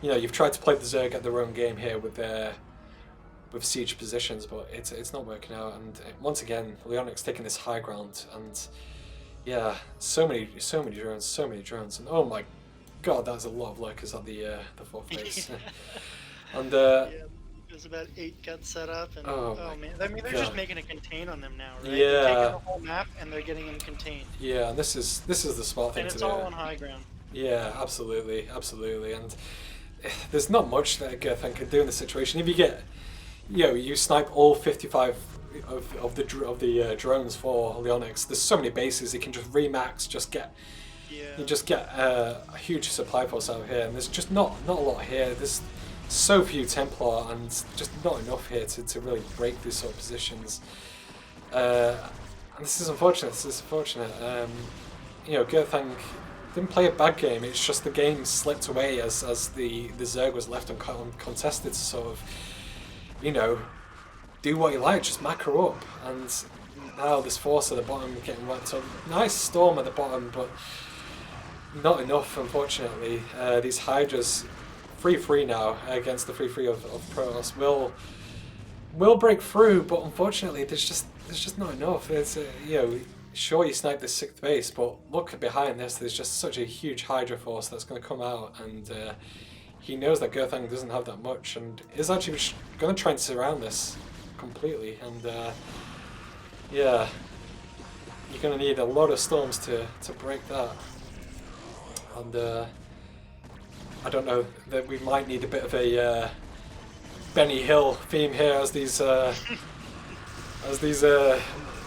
you've tried to play the Zerg at their own game here with siege positions, but it's not working out. And once again, Leonix taking this high ground, and yeah, so many drones, and oh my god, that's a lot of lurkers at the 4th base. And there's about 8 got set up, and oh man, I mean, they're just making a contain on them now, right? Yeah, they're taking the whole map and they're getting them contained. Yeah, and this is the smart thing to do. And it's all on high ground. Yeah, absolutely, and there's not much that Gerthang can do in this situation. If you get you snipe all 55 of the drones for Leonix. There's so many bases, you can just remax, you Yeah. just get a huge supply force out of here, and there's just not a lot here. There's so few Templar, and just not enough here to really break these sort of positions. And this is unfortunate. Gerthang didn't play a bad game. It's just the game slipped away as the Zerg was left uncontested to sort of, do what you like, just macro up. And now this force at the bottom getting wiped up. Nice storm at the bottom, but not enough, unfortunately. These Hydras, 3-3 now against the 3-3 of Protoss, will break through, but unfortunately there's just not enough. It's sure you snipe the 6th base, but look behind this. There's just such a huge Hydra force that's going to come out, and he knows that Gerthang doesn't have that much, and is actually going to try and surround this completely. And you're going to need a lot of storms to break that. And I don't know, that we might need a bit of a Benny Hill theme here as these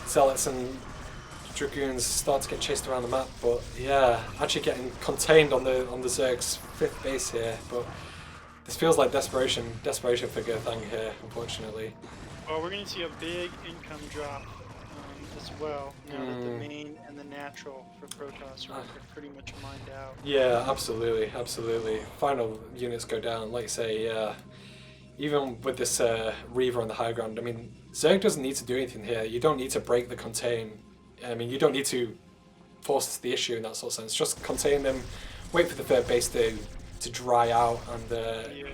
zealots and dragoons start to get chased around the map. But yeah, actually getting contained on the Zerg's 5th base here. But this feels like desperation for Gerthang here, unfortunately. Well, we're going to see a big income drop as well now that the main and the natural for Protoss are pretty much mined out. Yeah, absolutely. Final units go down, like you say. Even with this Reaver on the high ground, I mean, Zerg doesn't need to do anything here. You don't need to break the contain. I mean, you don't need to force the issue in that sort of sense. Just contain them, wait for the 3rd base to dry out, and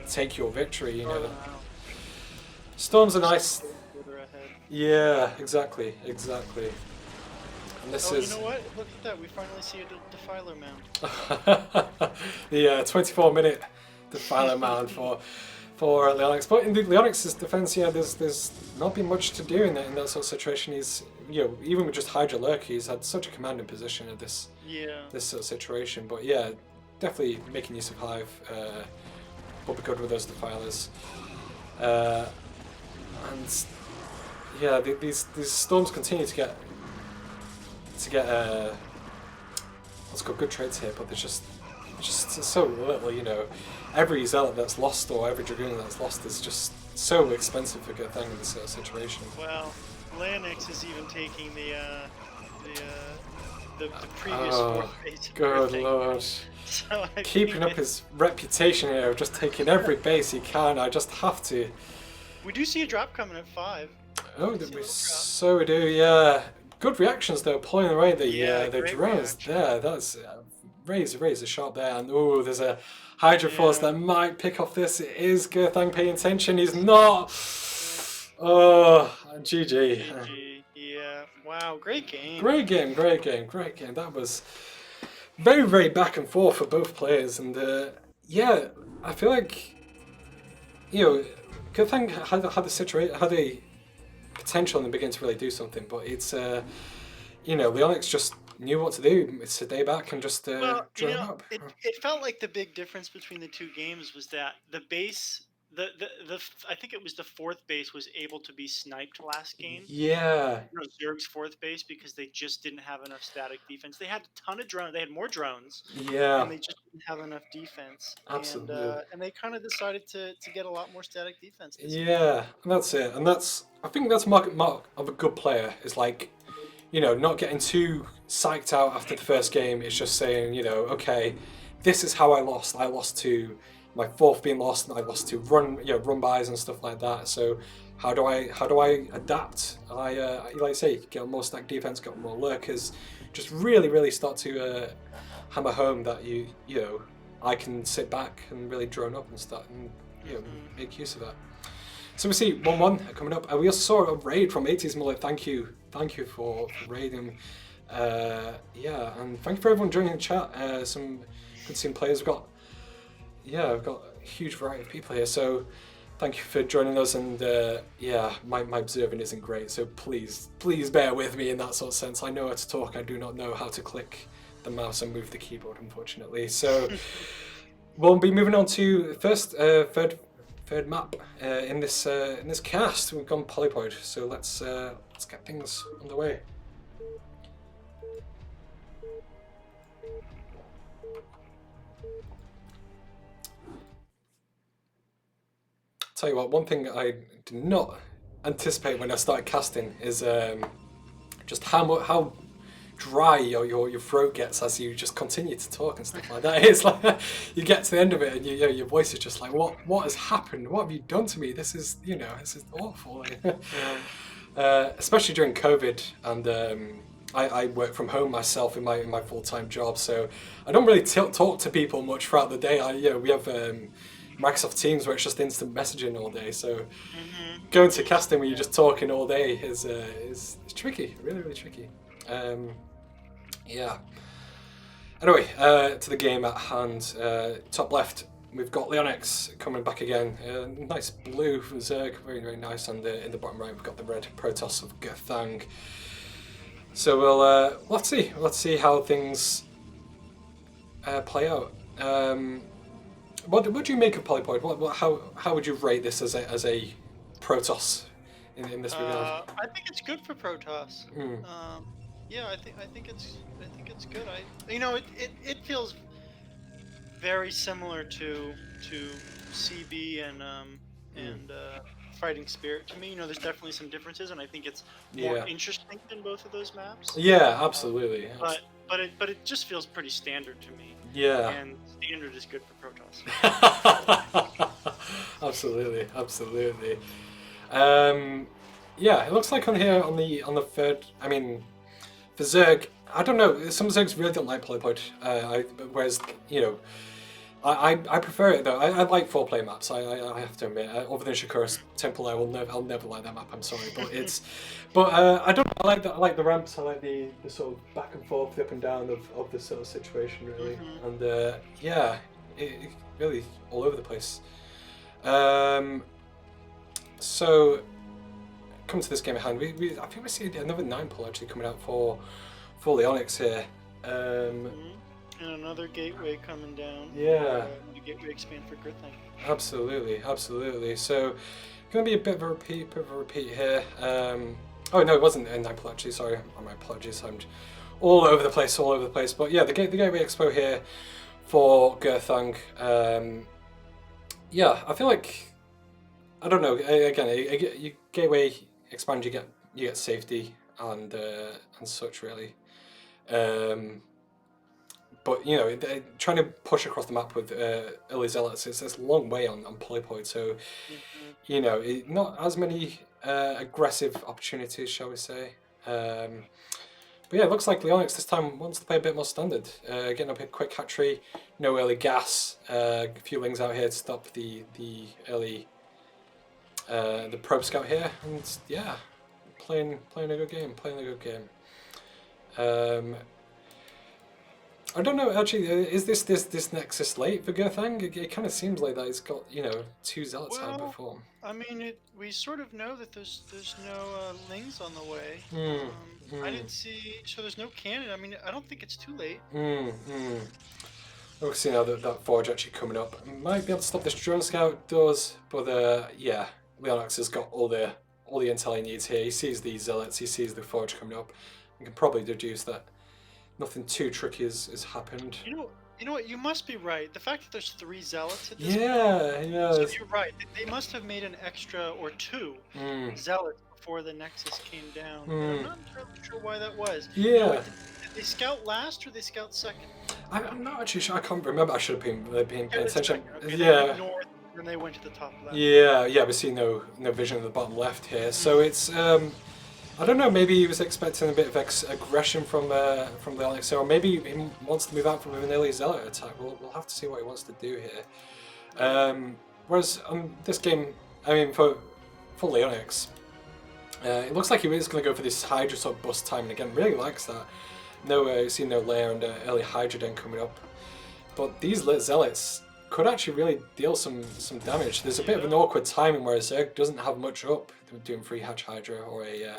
take your victory. Storms are nice. Yeah, exactly. And this is. You know what? Look at that. We finally see a Defiler Mound. The 24-minute Defiler Mound for Leonix. But in Leonix's defense, there's not been much to do in that sort of situation. He's, even with just Hydra Lurk, he's had such a commanding position at this sort of situation. But yeah, definitely making use of Hive will be good with those Defilers. And yeah, these storms continue to get let's go good trades here, but there's just so little. Every zealot that's lost or every dragoon that's lost is just so expensive for Gerthang in this sort of situation. Well, Lanix is even taking the previous 4th base. Good lord. So keeping up his reputation here of just taking every base he can. I just have to. We do see a drop coming at 5. Oh, so we do, yeah. Good reactions though, pulling away the drones there. That's razor sharp there. And there's a Hydra force that might pick off this. It is Gerthang paying attention. He's not. Oh, GG. Yeah. Wow. Great game. Great game. That was very back and forth for both players. And I feel like Gerthang had a potential in the beginning to really do something, but it's Leonix just knew what to do. Stay back and just draw up. It felt like the big difference between the two games was that the base, I think it was the 4th base was able to be sniped last game. Yeah. Zerg's 4th base, because they just didn't have enough static defense. They had a ton of drones. They had more drones. Yeah. And they just didn't have enough defense. Absolutely. And they kind of decided to get a lot more static defense. Yeah, and that's it. And I think that's mark of a good player. Is like, not getting too psyched out after the first game. It's just saying, okay, this is how I lost. I lost to my 4th being lost, and I lost to run bys and stuff like that. So how do I adapt? Like I say, get more stack defense, get more lurkers, just really start to hammer home that I can sit back and really drone up and start and make use of that. So we see 1-1 coming up. We also saw a raid from 80s Mullet. Thank you for raiding. And thank you for everyone joining the chat. Some good seeing players. We've got a huge variety of people here. So thank you for joining us. And my observing isn't great. So please bear with me in that sort of sense. I know how to talk. I do not know how to click the mouse and move the keyboard, unfortunately. So we'll be moving on to third third map in this cast. We've gone Polypoid, so let's get things underway. Tell you what, one thing I did not anticipate when I started casting is just how dry your throat gets as you just continue to talk and stuff like that. It's like you get to the end of it and your voice is just like, what has happened? What have you done to me? This is awful. Especially during COVID, and I work from home myself in my full-time job, so I don't really talk to people much throughout the day. We have Microsoft Teams where it's just instant messaging all day, so going to casting where you're just talking all day is tricky, really tricky. Yeah. Anyway, to the game at hand. Top left, we've got Leonix coming back again. Nice blue from Zerg, very nice. And in the bottom right, we've got the red Protoss of Gerthang. So we'll let's see how things play out. What do you make of Polypoid? How would you rate this as a Protoss in this regard? I think it's good for Protoss. Mm. Yeah, I think it's good. It feels very similar to CB and Fighting Spirit to me. There's definitely some differences, and I think it's more interesting than both of those maps. Yeah, absolutely. But it just feels pretty standard to me. Yeah. And standard is good for Protoss. Absolutely. Yeah, it looks like on here on the third. I mean, for Zerg, I don't know. Some Zergs really don't like Polypoid. Whereas I prefer it though. I like 4-player maps. I have to admit. Other than Shakura's Temple, I'll never like that map. I'm sorry, but I don't. I like the ramps. I like the sort of back and forth, the up and down of this sort of situation really. And yeah, it really all over the place. So coming to this game at hand, I think we see another 9 pull actually coming out for Leonix here. And another gateway coming down. Yeah. The gateway expand for Gerthang. Absolutely. So, going to be a bit of a repeat here. Oh no, it wasn't a 9 pull actually. Sorry, my apologies. I'm all over the place. But yeah, the gateway expo here for Gerthang. Yeah, I feel like I don't know. Again, you gateway expand, you get safety and such really. But trying to push across the map with early zealots, it's a long way on Polypoid. So not as many aggressive opportunities, shall we say. But yeah, it looks like Leonix this time wants to play a bit more standard. Getting up a quick hatchery, no early gas, a few wings out here to stop the early the probe scout here, and yeah, playing a good game. I don't know actually. Is this Nexus late for Gerthang? It kind of seems like that. It's got 2 zealots out before. I mean, we sort of know that there's no lings on the way. I didn't see, so there's no cannon. I mean, I don't think it's too late. We'll see now that forge actually coming up. Might be able to stop this drone scout. Does, but yeah, Leonix has got all the intel he needs here. He sees these zealots. He sees the forge coming up. You can probably deduce that nothing too tricky has happened. You know what? You must be right. The fact that there's 3 zealots at this point. Yeah. So you're right. They must have made an extra or 2 zealots before the Nexus came down. I'm not entirely sure why that was. Yeah. Did they scout last or did they scout second? I'm not actually sure. I can't remember. I should have been paying attention. Okay, yeah. North, and they went to the top left. Yeah. We see no vision of the bottom left here. So it's I don't know, maybe he was expecting a bit of aggression from Leonix, or maybe he wants to move out from an early zealot attack. We'll have to see what he wants to do here. Whereas on this game, I mean, for Leonix, it looks like he is going to go for this Hydra sort of bust time, and again, really likes that. See no layer and early Hydra den coming up. But these zealots could actually really deal some damage. There's a bit of an awkward timing where Zerg doesn't have much up doing free hatch Hydra or a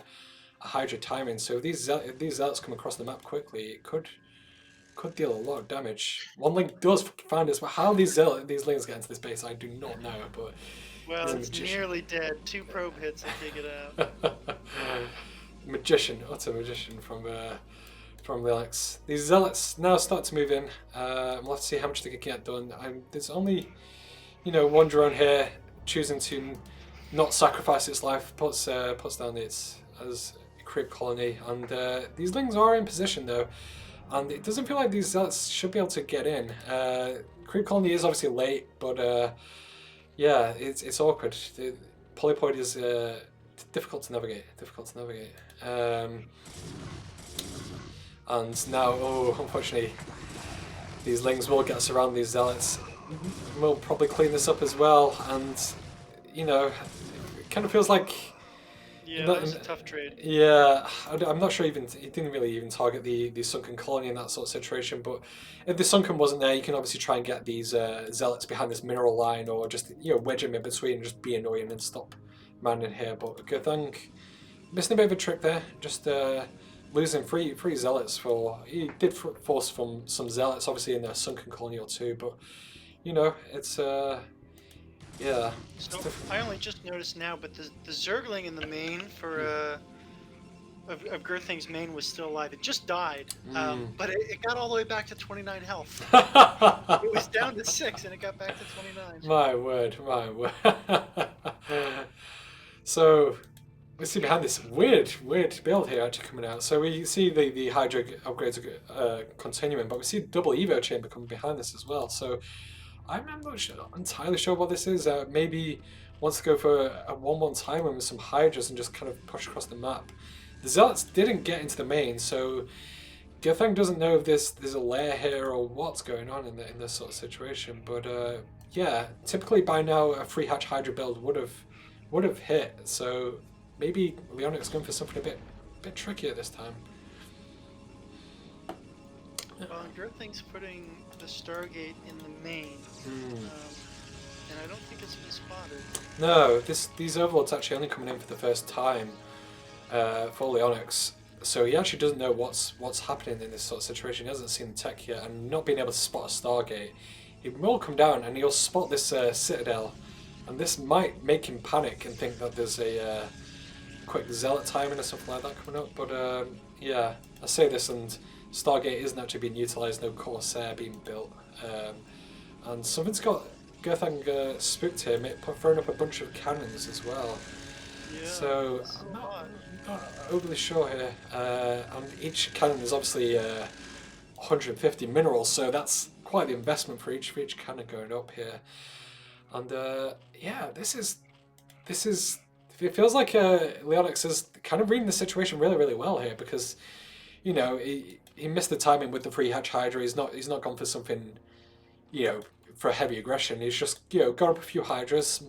Hydra timing. So if these zealots come across the map quickly, it could deal a lot of damage. One link does find us, but how these lings get into this base, I do not know. But Well, He's a it's magician. nearly dead. 2 probe hits will take it out. Magician, utter magician from Linux. These zealots now start to move in. We'll have to see how much they can get done. There's only, one drone here choosing to not sacrifice its life, puts down its as a creep colony, and these lings are in position though, and it doesn't feel like these zealots should be able to get in. Creep colony is obviously late, but yeah, it's awkward. The polypoid is difficult to navigate. And now, unfortunately, these lings will get us around these zealots. We'll probably clean this up as well, and it kind of feels like. Yeah, that was a tough trade. Yeah, I'm not sure he didn't really even target the sunken colony in that sort of situation. But if the sunken wasn't there, you can obviously try and get these zealots behind this mineral line, or just wedge them in between and just be annoying and stop manning here. But Gothang missing a bit of a trick there, just losing three zealots for. He did force from some zealots, obviously in their sunken colony or two, but it's yeah. So I only just noticed now, but the Zergling in the main for of Gerthing's main was still alive. It just died, but it got all the way back to 29 health. It was down to 6 and it got back to 29. My word. So we see behind this weird build here actually coming out. So we see the Hydra upgrades are continuing, but we see double Evo chamber coming behind this as well. So I'm not entirely sure what this is. Maybe wants to go for a 1-1 timer with some Hydras and just kind of push across the map. The Zealots didn't get into the main, so Gothang doesn't know if there's a lair here or what's going on in this sort of situation. But yeah, typically by now a free hatch Hydra build would have hit. So maybe Leonic's going for something a bit trickier this time. Well, Gerthing's putting the Stargate in the main, and I don't think it's been spotted. No, these overlords actually only coming in for the first time for Leonix, so he actually doesn't know what's happening in this sort of situation. He hasn't seen the tech yet, and not being able to spot a Stargate, he will come down and he'll spot this Citadel, and this might make him panic and think that there's a quick Zealot timing or something like that coming up. But yeah, I say this and Stargate isn't actually being utilised, no Corsair being built, and something's got Gothang spooked him, throwing up a bunch of cannons as well. Yeah, so I'm not overly sure here, and each cannon is obviously 150 minerals, so that's quite the investment for each cannon going up here. And yeah, this is it feels like Leonix is kind of reading the situation really well here, because he missed the timing with the free hatch Hydra. He's not gone for something for heavy aggression. He's just got up a few Hydras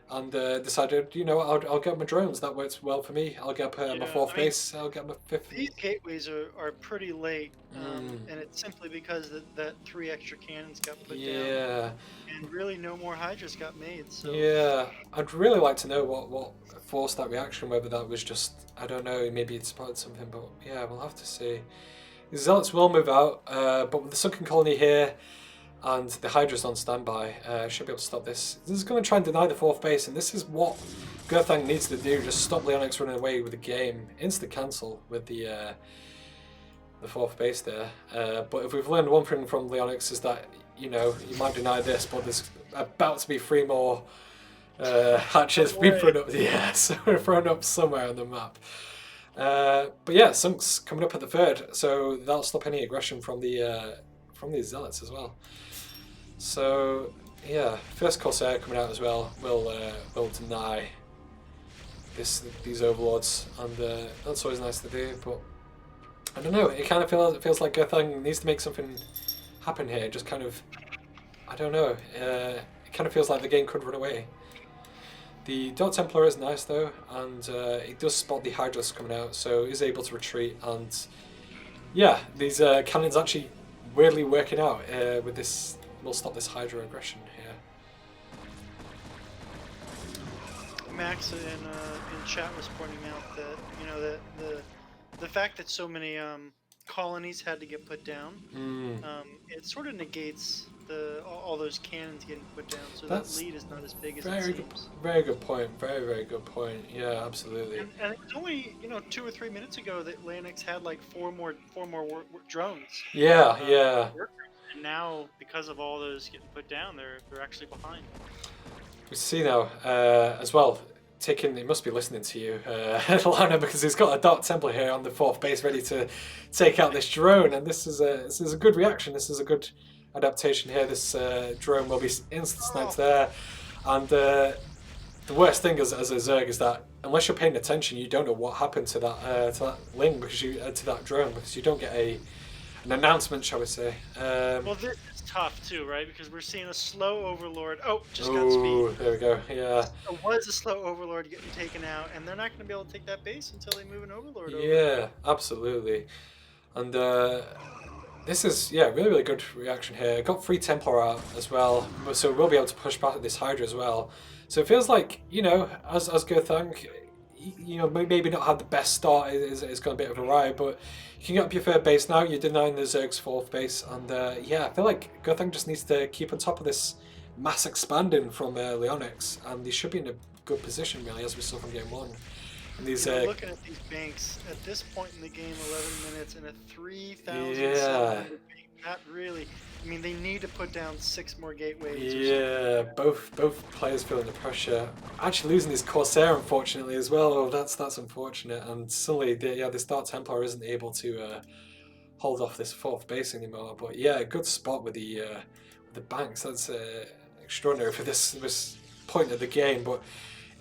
and decided I'll get my drones. That works well for me. I'll get up my fourth base. I'll get my fifth. These gateways are pretty late, and it's simply because that 3 extra cannons got put down. And really no more Hydras got made. So yeah, I'd really like to know what forced that reaction. Whether that was just, I don't know, maybe it spotted something. But yeah, we'll have to see. The Zealots will move out, but with the sunken colony here and the Hydra's on standby, should be able to stop this. This is going to try and deny the fourth base, and this is what Gothang needs to do. Just stop Leonix running away with the game. Instant cancel with the fourth base there. But if we've learned one thing from Leonix is that you might deny this, but there's about to be 3 more hatches being thrown up. Yeah, so we're thrown up somewhere on the map. But yeah, Sunk's coming up at the 3rd, so that'll stop any aggression from these Zealots as well. So yeah, first Corsair coming out as well will deny these overlords, and that's always nice to do. But I don't know, it kind of feels like Gothang needs to make something happen here. Just kind of, I don't know. It kind of feels like the game could run away. The Dark Templar is nice though, and he does spot the Hydras coming out, so he's able to retreat. And yeah, these cannons actually weirdly working out with this. We'll stop this Hydra aggression here. Max in chat was pointing out that the fact that so many colonies had to get put down, it sort of negates all those cannons getting put down, so That's that lead is not as big as it very good, seems. very good point. Very, very good point. Yeah, absolutely. And it was only 2 or 3 minutes ago that Lanix had like four more drones. Yeah, Uh, yeah. workers. And now, because of all those getting put down, they're actually behind. We see now as well. He must be listening to you, Lana, because he's got a Dark Templar here on the 4th base, ready to take out this drone. And this is a good reaction. This is a good adaptation here. This drone will be instant sniped there, and the worst thing as a Zerg is that unless you're paying attention, you don't know what happened to that Ling because to that drone because you don't get an announcement, shall we say? Well, this is tough too, right? Because we're seeing a slow Overlord. Oh, just got Oh, speed. there we go. Yeah. It was a slow Overlord getting taken out, and they're not going to be able to take that base until they move an Overlord over. Yeah, absolutely. And this is, yeah, really, really good reaction here. Got 3 Templar out as well, so we'll be able to push back at this Hydra as well. So it feels like, as Gothang, maybe not had the best start, it's got a bit of a ride, but you can get up your 3rd base now, you're denying the Zerg's 4th base, and yeah, I feel like Gothang just needs to keep on top of this mass expanding from Leonix, and he should be in a good position, really, as we saw from game 1. And these, looking at these banks, at this point in the game, 11 minutes, and a 3,700 yeah. bank, not really. I mean, they need to put down 6 more gateways. Yeah, both players feeling the pressure. Actually losing his Corsair, unfortunately, as well. Oh, that's unfortunate. And suddenly, this Dark Templar isn't able to hold off this 4th base anymore. But yeah, good spot with the banks. That's extraordinary for this point of the game. But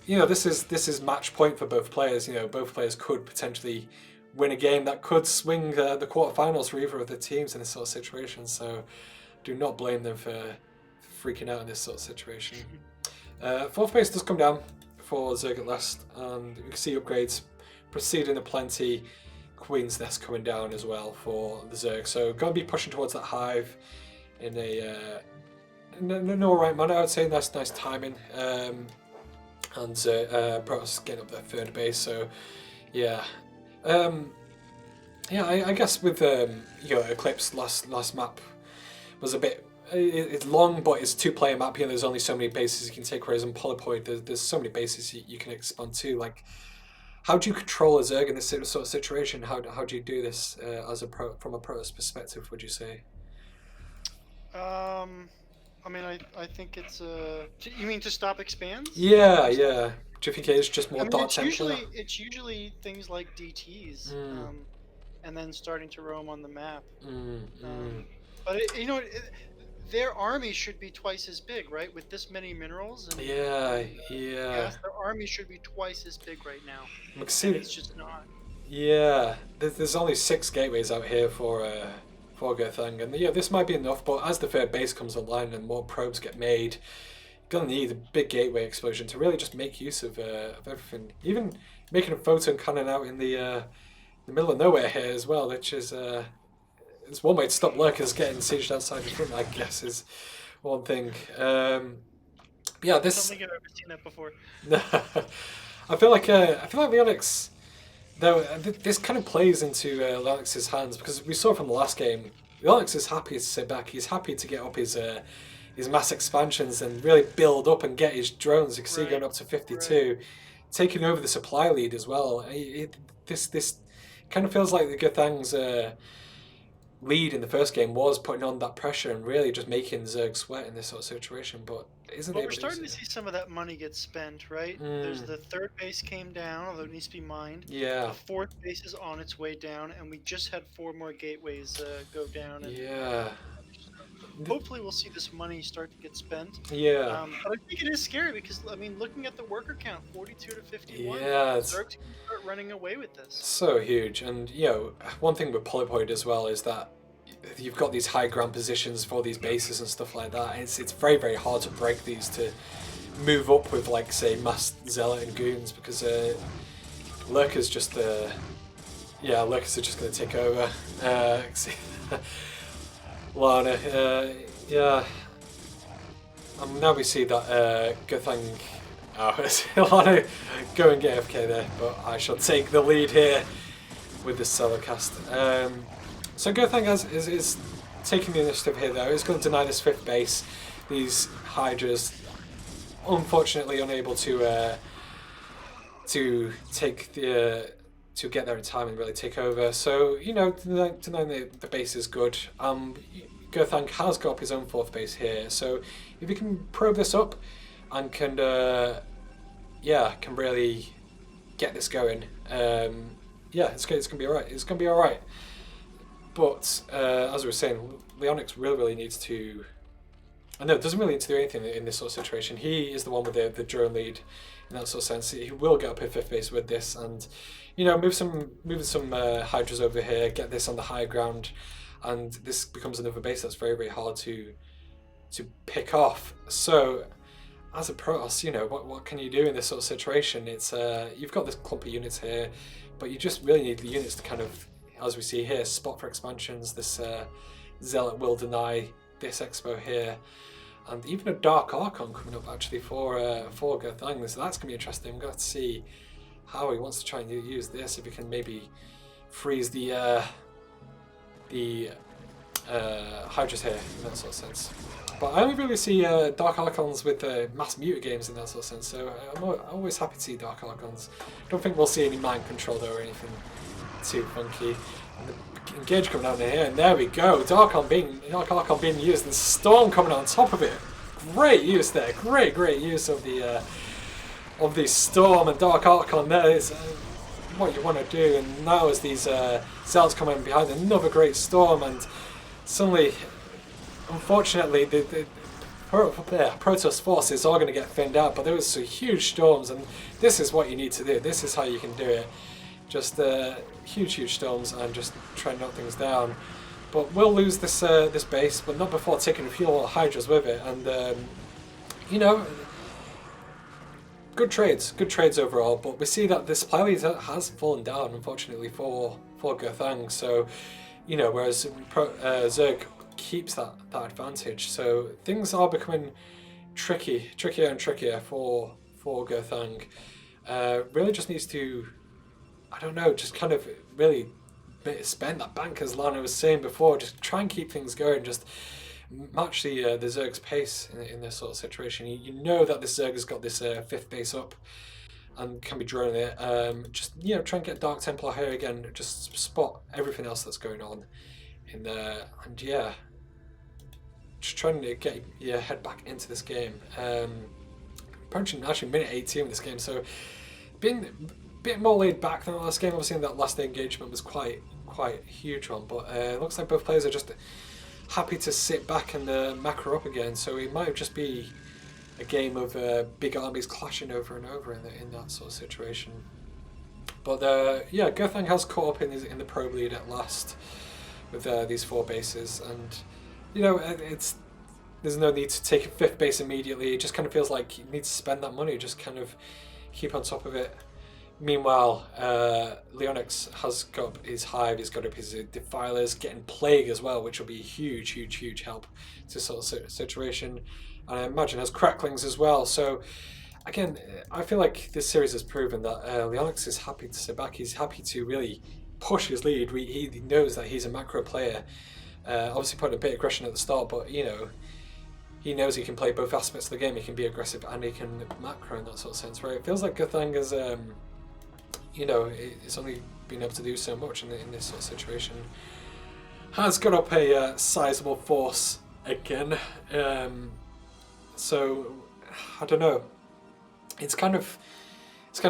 this is match point for both players. Both players could potentially win a game that could swing the quarterfinals for either of the teams in this sort of situation. So do not blame them for freaking out in this sort of situation. 4th base does come down for Zerg at last, and you can see upgrades proceeding aplenty. Queen's Nest coming down as well for the Zerg. So going to be pushing towards that hive in an alright manner. I would say nice timing. And Protoss getting up their 3rd base. So yeah. I guess with Eclipse last map was a bit. It's long, but it's 2-player map here. There's only so many bases you can take. Whereas in Polypoid, there's so many bases you can expand to. Like, how do you control a Zerg in this sort of situation? How do you do this from a Protoss perspective? Would you say? I mean, I think it's you mean to stop expands? Yeah. Do you think it is just more Dark Templar? It's usually things like DTs, and then starting to roam on the map. But their army should be twice as big, right? With this many minerals. And, yeah. Yes, their army should be twice as big right now. And it's just not. Yeah, there's only 6 gateways out here for Gothang, and yeah, this might be enough. But as the 3rd base comes online and more probes get made, you're gonna need a big gateway explosion to really just make use of everything. Even making a photon cannon out in the middle of nowhere here as well, which is it's one way to stop lurkers getting sieged outside the front, I guess, is one thing. Yeah, this. I don't think I've ever seen that before. I feel like Leonix, though, this kind of plays into Leonix's hands because we saw from the last game, Leonix is happy to sit back. He's happy to get up his mass expansions and really build up and get his drones. You can see going up to 52, taking over the supply lead as well. This kind of feels like the Gothang's lead in the first game was putting on that pressure and really just making Zerg sweat in this sort of situation, but isn't it? We're starting to see some of that money get spent, right? There's the 3rd base came down, although it needs to be mined. Yeah. The 4th base is on its way down, and we just had 4 more gateways go down. And, yeah. Hopefully we'll see this money start to get spent. Yeah. But I think it is scary because, I mean, looking at the worker count, 42 to 51, yeah, Zerg's going to start running away with this. So huge. And, one thing with Polypoid as well is that you've got these high ground positions for these bases and stuff like that. And it's very, very hard to break these to move up with, like, say, Mass Zealot and Goons because Lurkers just... Lurkers are just going to take over. Lana, yeah. And now we see that Gothang. Lana going get AFK there, but I shall take the lead here with this solo cast. So Gothang is taking the initiative here though. He's going to deny this 5th base. these Hydras unfortunately unable to take the to get there in time and really take over. So denying the base is good. Gothang has got up his own 4th base here, so if he can probe this up and can really get this going, it's gonna be alright. It's gonna be alright. But as we were saying, Leonix really needs to. I know it doesn't really need to do anything in this sort of situation. He is the one with the drone lead in that sort of sense. He will get up at 5th base with this, and move some Hydras over here, get this on the high ground, and this becomes another base that's very hard to pick off. So as a Protoss, what can you do in this sort of situation? It's you've got this clump of units here, but you just really need the units to kind of, as we see here, spot for expansions. This Zealot will deny this Expo here, and even a Dark Archon coming up actually for Gothang. So that's gonna be interesting. We've got to see how he wants to try and use this. If he can maybe freeze the Hydras here in that sort of sense. But I only really see Dark Archons with mass muta games in that sort of sense. So I'm always happy to see Dark Archons. Don't think we'll see any mind control though or anything too funky. And the engage coming out here, and there we go. Dark Archon being used, and Storm coming on top of it. Great use there. Great use of the Storm and Dark Archon. There is what you want to do. And now as these Zealots come in behind, another great Storm, and suddenly, unfortunately, the Protoss forces are going to get thinned out. But there was some huge storms, and this is what you need to do. This is how you can do it. Just huge storms and just try and knock things down. But we'll lose this this base, but not before taking a few more Hydras with it. And good trades overall. But we see that the supply lead has fallen down, unfortunately, for Gothang. So whereas Zerg keeps that advantage. So things are becoming trickier and trickier for Gothang. Really just needs to, I don't know, just kind of really spend that bank, as Lana was saying before. Just try and keep things going. Just match the Zerg's pace in this sort of situation. You know that this Zerg has got this 5th base up and can be droning it. Just try and get Dark Templar here again. Just spot everything else that's going on in there, and just trying to get your head back into this game. Approaching actually minute 18 of this game, so being a bit more laid back than the last game. Obviously, that last engagement was quite a huge one, but it looks like both players are just happy to sit back and macro up again. So it might just be a game of big armies clashing over and over in that sort of situation. But Gothang has caught up in the probe lead at last with these 4 bases, and there's no need to take a 5th base immediately. It just kind of feels like you need to spend that money, just kind of keep on top of it. Meanwhile, Leonix has got up his hive, he's got up his defilers, getting plague as well, which will be a huge help to sort of situation. And I imagine has cracklings as well. So again, I feel like this series has proven that Leonix is happy to sit back. He's happy to really push his lead. He knows that he's a macro player. Obviously putting a bit of aggression at the start, but he knows he can play both aspects of the game. He can be aggressive and he can macro in that sort of sense. Right? It feels like Gothang is, it's only been able to do so much in this sort of situation. Has got up a sizable force again. So I don't know. It's kind of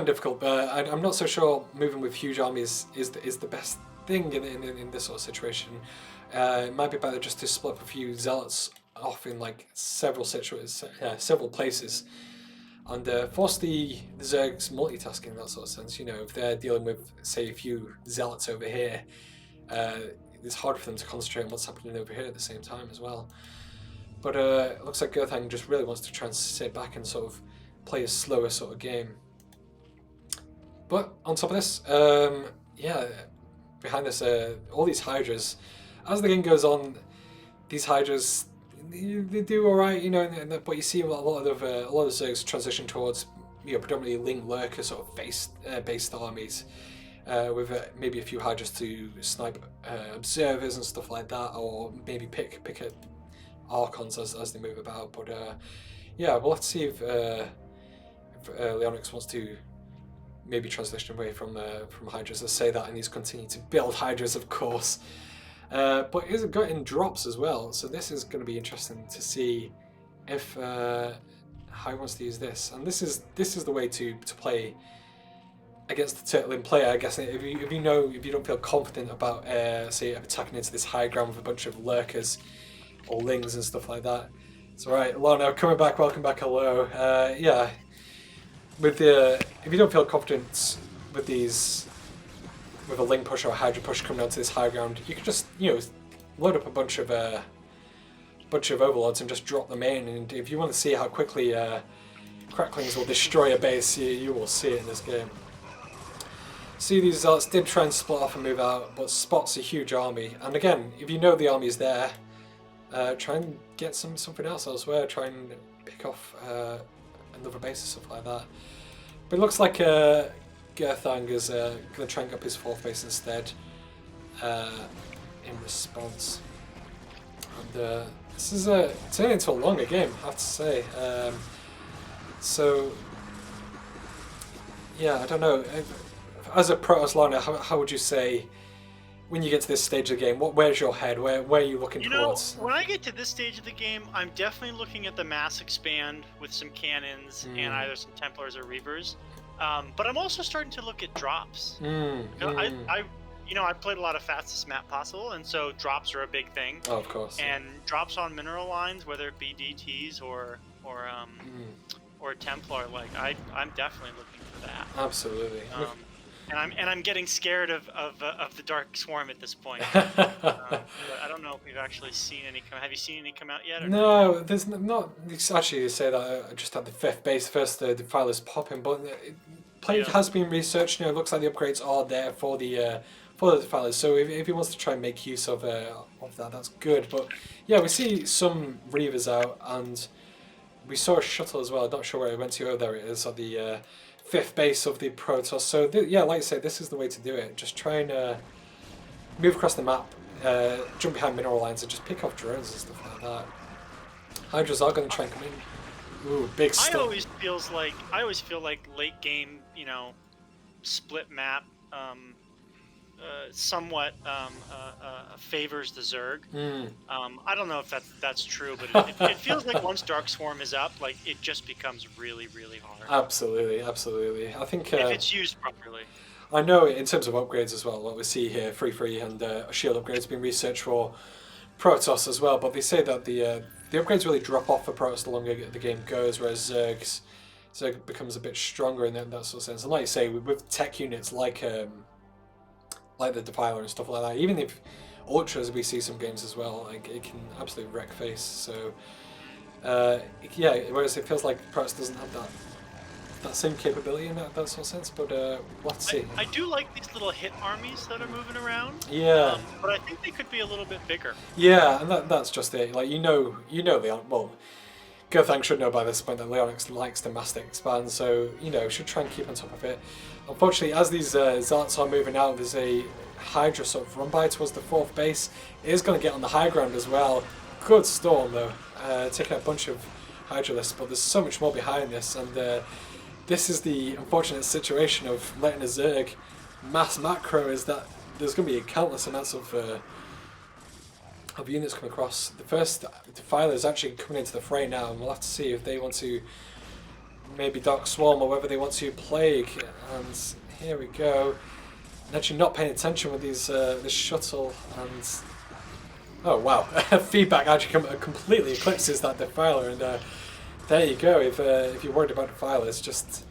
difficult, but I'm not so sure moving with huge armies is the best thing in this sort of situation. It might be better just to split up a few zealots off in like several places, and force the Zergs multitasking in that sort of sense. If they're dealing with, say, a few zealots over here, it's hard for them to concentrate on what's happening over here at the same time as well. But it looks like Gothang just really wants to try and sit back and sort of play a slower sort of game. But on top of this, behind this, all these Hydras, as the game goes on, these Hydras, they do all right, but you see a lot of Zergs transition towards, predominantly Ling Lurker sort of based armies, with maybe a few Hydras to snipe observers and stuff like that, or maybe pick Archons as they move about. But yeah, well, let's see if Leonix wants to maybe transition away from Hydras. I say that, and he's continuing to build Hydras, of course. But he's got in drops as well, so this is going to be interesting to see if how he wants to use this. And this is the way to play against the Turtling player, I guess. If you don't feel confident about say attacking into this high ground with a bunch of lurkers or lings and stuff like that. It's alright, Lorna, coming back, welcome back, hello. Yeah, with if you don't feel confident with these, with a ling push or a hydra push coming onto this high ground, you can just load up a bunch of overlords and just drop them in. And if you want to see how quickly cracklings will destroy a base, you will see it in this game. See, these zealots did try and split off and move out, but Spot's a huge army. And again, if you know the army's there, try and get something else elsewhere. Try and pick off another base or stuff like that. But it looks like Gerthang is going to try and get up his 4th base instead in response. And this is turning into a longer game, I have to say. So, yeah, I don't know. As a Protoss learner, how would you say, when you get to this stage of the game, where's your head? Where are you looking towards? When I get to this stage of the game, I'm definitely looking at the mass expand with some cannons and either some Templars or Reavers. But I'm also starting to look at drops. I played a lot of fastest map possible, and so drops are a big thing. Oh, of course. And drops on mineral lines, whether it be DTs or Templar, like I'm definitely looking for that. Absolutely. And I'm getting scared of the Dark Swarm at this point. But I don't know if we've actually seen any come. Have you seen any come out yet? Or no, there's not. Actually, you say that just at the 5th base first, the Defilers popping, but play has been researched. It looks like the upgrades are there for the Defilers. So if he wants to try and make use of that, that's good. But yeah, we see some Reavers out, and we saw a shuttle as well. I'm not sure where it went to. Oh, there it is at the 5th base of the Protoss. So yeah, like I say, this is the way to do it. Just try and move across the map, jump behind mineral lines, and just pick off drones and stuff like that. Hydras are going to try and come in. Ooh, big stuff. I always feel like late game, split map, somewhat favors the Zerg. I don't know if that's true, but it feels like once Dark Swarm is up, like it just becomes really, really hard. Absolutely. I think if it's used properly. I know in terms of upgrades as well, what we see here, free and shield upgrades being researched for Protoss as well, but they say that the upgrades really drop off for Protoss the longer the game goes, whereas Zerg becomes a bit stronger in that sort of sense. And like you say, with tech units like the Defiler and stuff like that, even if Ultras, we see some games as well, like it can absolutely wreck face. So yeah, whereas it feels like Protoss doesn't have that same capability in that sort of sense, but let's see. I do like these little hit armies that are moving around. Yeah. But I think they could be a little bit bigger. Yeah, and that's just it. Like well, Gerthang should know by this point that Leonix likes to master expand, so should try and keep on top of it. Unfortunately, as these zealots are moving out, there's a Hydra sort of run by towards the 4th base. It is going to get on the high ground as well. Good storm though, taking a bunch of Hydralists, but there's so much more behind this, and this is the unfortunate situation of letting a Zerg mass macro, is that there's going to be countless amounts of units come across. The first Defiler is actually coming into the fray now, and we'll have to see if they want to maybe Dark Swarm or whether they want to Plague. And here we go. And actually not paying attention with these this shuttle, and oh wow, feedback actually completely eclipses that Defiler, and there you go. If you're worried about Defilers, just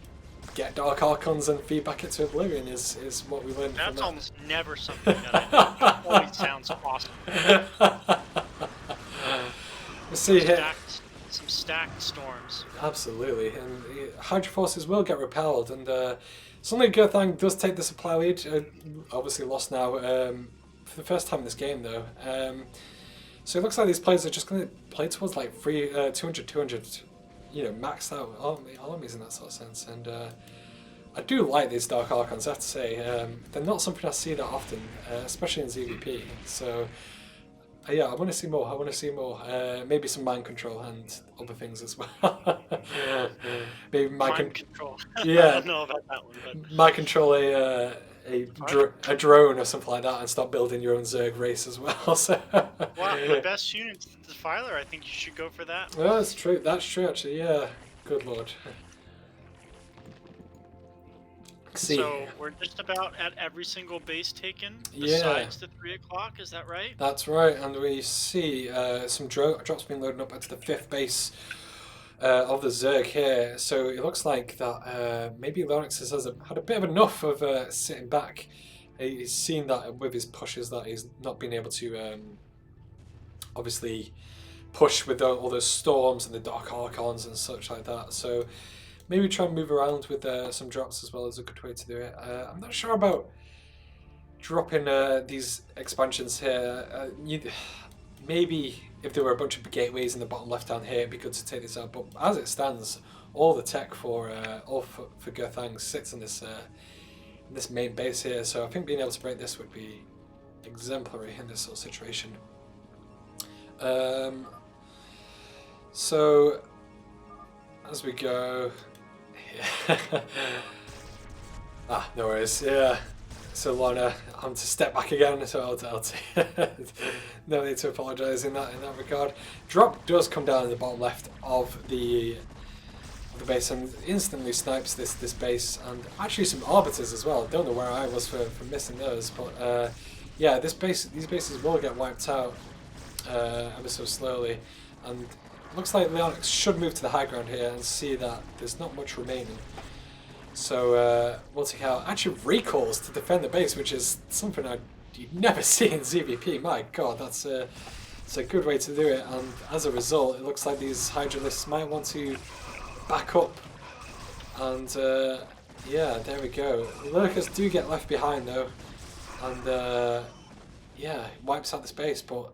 get Dark Archons and feedback it to oblivion is what we learned. That's almost never something that I do. It always sounds awesome. Let's see here. Some stacked storms. Absolutely, and Hydra forces will get repelled, and suddenly Gerthang does take the supply lead. Obviously lost now for the first time in this game though. So it looks like these players are just going to play towards like 200, maxed out armies in that sort of sense. And I do like these Dark Archons, I have to say. They're not something I see that often, especially in ZVP. So Yeah, I want to see more. I want to see more. Maybe some mind control and other things as well. Maybe Mind control. I yeah, don't know about that one, but mind control alright. a drone or something like that, and start building your own Zerg race as well. So, Well, the best unit's the Defiler. I think you should go for that. well, that's true. That's true, actually. Yeah. Good lord. See. So we're just about at every single base taken Yeah. besides the 3 o'clock. Is that right? That's right, and we see some drops being loaded up into the 5th base of the Zerg here. So it looks like that maybe Lennox has had a bit of enough of sitting back. He's seen that with his pushes that he's not been able to obviously push with all those storms and the Dark Archons and such like that. So maybe try and move around with some drops as well is a good way to do it. I'm not sure about dropping these expansions here. Maybe if there were a bunch of gateways in the bottom left hand here, it'd be good to take this out. But as it stands, all the tech for Gothang sits in this main base here. So I think being able to break this would be exemplary in this sort of situation. So as we go, no worries. Yeah. So Lorna, I'm to step back again, so I'll no need to apologise in that regard. Drop does come down in the bottom left of the base and instantly snipes this base, and actually some arbiters as well. Don't know where I was for missing those, but yeah, these bases will get wiped out ever so slowly, and looks like Leonix should move to the high ground here and see that there's not much remaining. So we'll take out actually recalls to defend the base, which is something you'd never see in ZVP. My God, it's a good way to do it. And as a result, it looks like these Hydralists might want to back up. And yeah, there we go. Lurkers do get left behind though, and yeah, it wipes out the space. But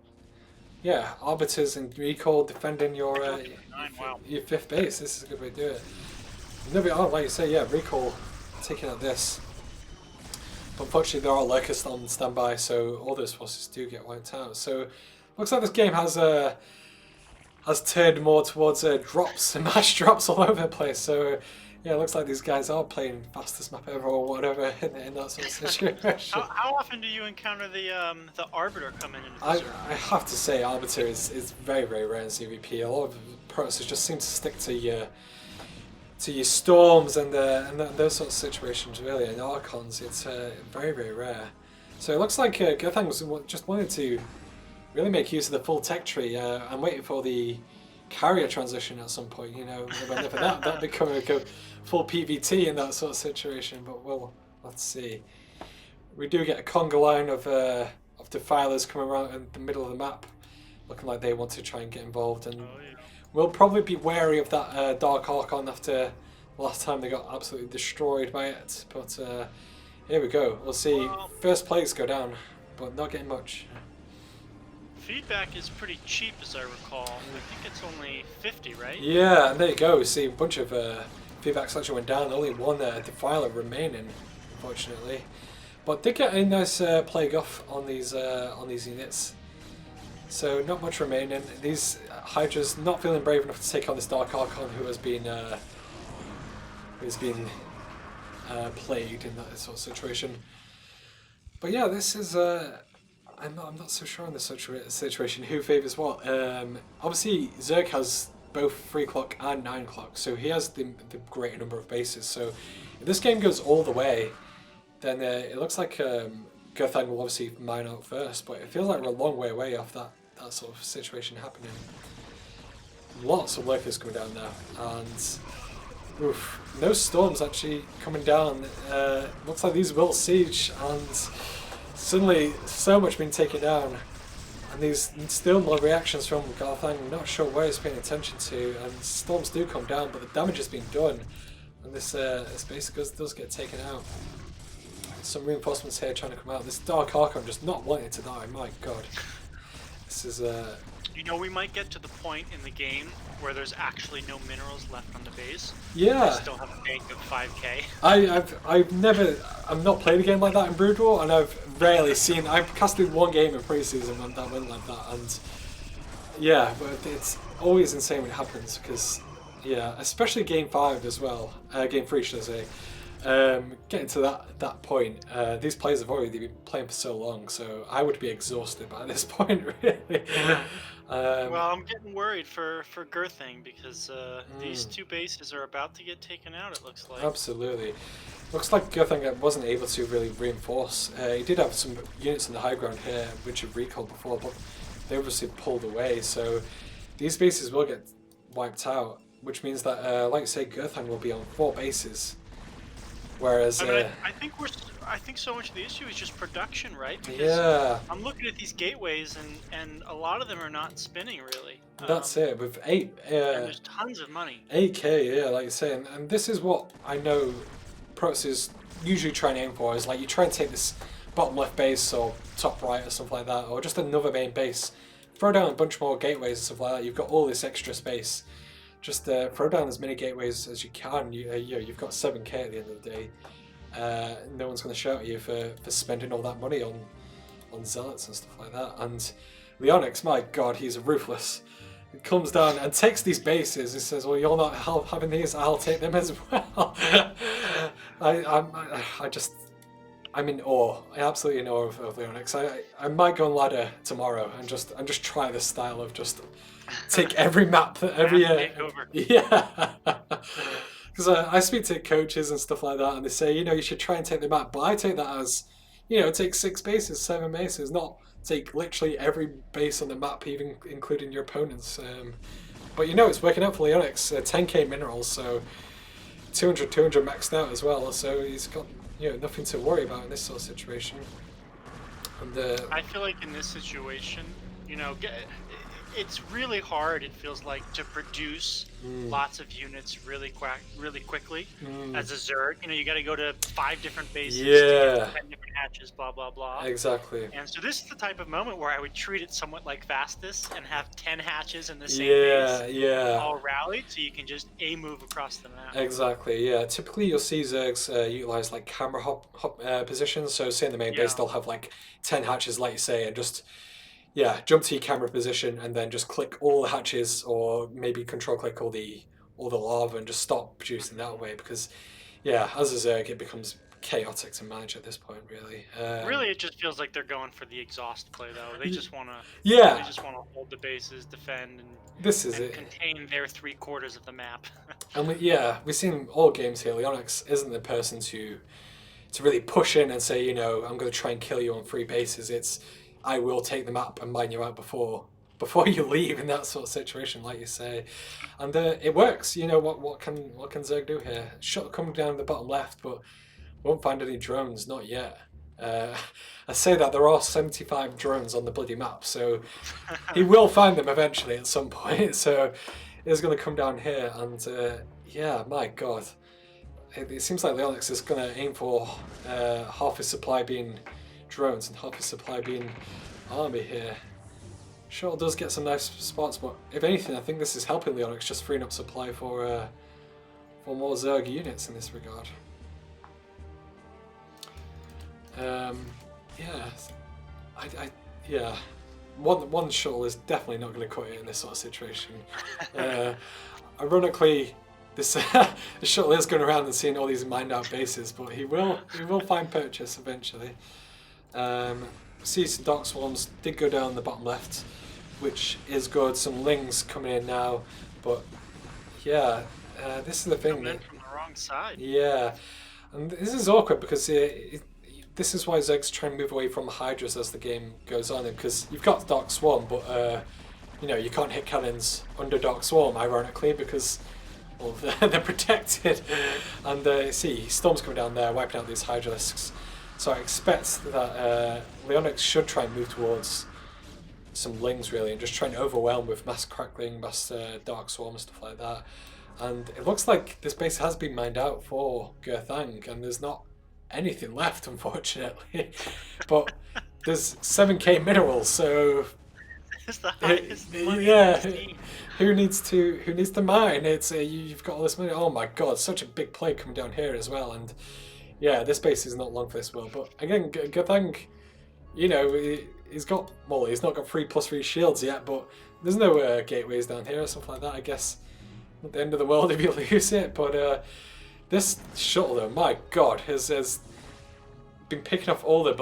yeah, Arbiters and Recall defending your 5th base. This is a good way to do it. Like you say, yeah, Recall taking out this. But unfortunately, there are Lurkers on standby, so all those forces do get wiped out. So looks like this game has turned more towards drops and mash drops all over the place. So yeah, it looks like these guys are playing fastest map ever or whatever in that sort of situation. How often do you encounter the Arbiter coming into the server? I have to say, Arbiter is very, very rare in CVP. A lot of Protoss just seem to stick to your storms and those sorts of situations, really. And Archons, it's very, very rare. So it looks like Gothang was just wanted to really make use of the full tech tree. I'm waiting for the carrier transition at some point, you know, whenever that become a full PVT in that sort of situation. But let's see. We do get a conga line of Defilers coming around in the middle of the map, looking like they want to try and get involved. And we'll probably be wary of that Dark Archon after last time they got absolutely destroyed by it. But here we go. We'll see. First plays go down, but not getting much. Feedback is pretty cheap, as I recall. I think it's only 50, right? Yeah, and there you go. We see a bunch of feedback selection went down. Only one Defiler remaining, unfortunately. But did get a nice plague off on these units. So not much remaining. These Hydras not feeling brave enough to take on this Dark Archon who has been plagued in that sort of situation. But yeah, this is I'm not so sure on this situation who favours what. Obviously Zerg has both 3 o'clock and 9 o'clock, so he has the greater number of bases. So if this game goes all the way, then it looks like Gothang will obviously mine out first, but it feels like we're a long way away off that sort of situation happening. Lots of Lurkers coming down now, and no storms actually coming down. Looks like these will siege, and suddenly so much being taken down, and these still more reactions from Gothang. I'm not sure where he's paying attention to, and storms do come down, but the damage has been done, and this base does get taken out. Some reinforcements here trying to come out. This Dark Archon just not wanting to die. My God, this is You know, we might get to the point in the game where there's actually no minerals left on the base. Yeah. I still have a bank of 5k. I've not played a game like that in Brood War, and I've rarely seen. I've casted one game in preseason and that went like that, and yeah, but it's always insane when it happens because yeah, especially game 5 as well, game 3 should I say. Getting to that point, these players have already been playing for so long, so I would be exhausted by this point, really. Well, I'm getting worried for Girthing because these two bases are about to get taken out. It looks like. Absolutely. Looks like Gothang wasn't able to really reinforce. He did have some units on the high ground here, which have recalled before, but they obviously pulled away. So these bases will get wiped out, which means that, like you say, Gothang will be on 4 bases. Whereas, I mean, I think so much of the issue is just production, right? Because yeah, I'm looking at these gateways, and a lot of them are not spinning really. That's it. With 8, and there's tons of money. 8k, yeah, like you say, and this is what I know Protoss usually try and aim for, is like you try and take this bottom left base or top right or something like that, or just another main base, throw down a bunch more gateways and stuff like that. You've got all this extra space. Just throw down as many gateways as you can. You've got 7k at the end of the day. No one's going to shout at you for spending all that money on zealots and stuff like that. And Leonix, my god, he's ruthless. He comes down and takes these bases. He says, "Well, you're not having these. I'll take them as well." I'm in awe. I'm absolutely in awe of Leonix. I might go on ladder tomorrow and just try this style of just take every map that every yeah. Because I speak to coaches and stuff like that, and they say, you should try and take the map. But I take that as, take 6 bases, 7 bases, not take literally every base on the map, even including your opponents. But it's working out for Leonix. 10k minerals, so 200 maxed out as well. So he's got nothing to worry about in this sort of situation. And I feel like in this situation, it's really hard. It feels like to produce lots of units really quickly as a Zerg. You got to go to 5 different bases, to get 10 different hatches, blah blah blah. Exactly. And so this is the type of moment where I would treat it somewhat like Vastus and have 10 hatches in the same base, all rallied, so you can just move across the map. Exactly. Yeah. Typically, you'll see Zergs utilize like camera hop positions. So, say in the main base, they'll have like 10 hatches, like you say, and just jump to your camera position and then just click all the hatches, or maybe control click all the lava and just stop producing that way, because as a Zerg it becomes chaotic to manage at this point, really. Really, it just feels like they're going for the exhaust play, though. They just want to they just want to hold the bases, defend, and contain their 3/4 of the map. And we've seen all games here. Leonix isn't the person to really push in and say, I'm going to try and kill you on 3 bases. It's I will take the map and mine you out before you leave, in that sort of situation, like you say, and it works. What can Zerg do here? Shot coming down the bottom left, but won't find any drones, not yet. I say that there are 75 drones on the bloody map, so he will find them eventually at some point. So it's going to come down here, and my god, it seems like Leonix is going to aim for half his supply being drones and half his supply being army here. Sure, does get some nice spots, but if anything, I think this is helping Leonix, just freeing up supply for more Zerg units in this regard. One shuttle is definitely not going to cut it in this sort of situation. Ironically, this the shuttle is going around and seeing all these mined out bases, but he will find purchase eventually. See some Dark Swarms did go down the bottom left, which is good. Some Lings coming in now, but this is the thing. Coming in from the wrong side. Yeah, and this is awkward because this is why Zergs try and move away from Hydras as the game goes on, because you've got Dark Swarm, but you can't hit cannons under Dark Swarm, ironically, because they're protected. And see, Storm's coming down there, wiping out these Hydralisks. So I expect that Leonix should try and move towards some Lings, really, and just try and overwhelm with mass crackling, mass Dark Swarm and stuff like that. And it looks like this base has been mined out for Girthang, and there's not anything left, unfortunately. But there's 7k minerals, so is the highest money Yeah, I've seen. who needs to mine? It's you've got all this money. Oh my god, such a big play coming down here as well. And yeah, this base is not long for this world. But again, good thing, he's got well, he's not got 3+3 shields yet. But there's no gateways down here or something like that. I guess not the end of the world if you lose it. But this shuttle though, my god, has been picking off all the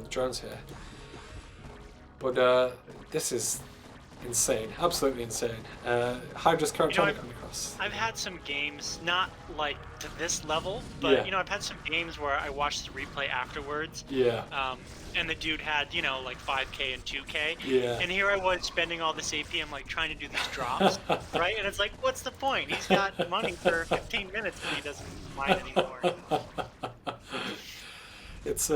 drones here. But this is insane, absolutely insane. Hydra's current trying to come across. I've had some games, not like to this level, but Yeah. I've had some games where I watched the replay afterwards. Yeah. And the dude had, like 5K and 2K. Yeah. And here I was spending all this AP. I'm like trying to do these drops, right? And it's like, what's the point? He's got money for 15 minutes and he doesn't mine anymore. It's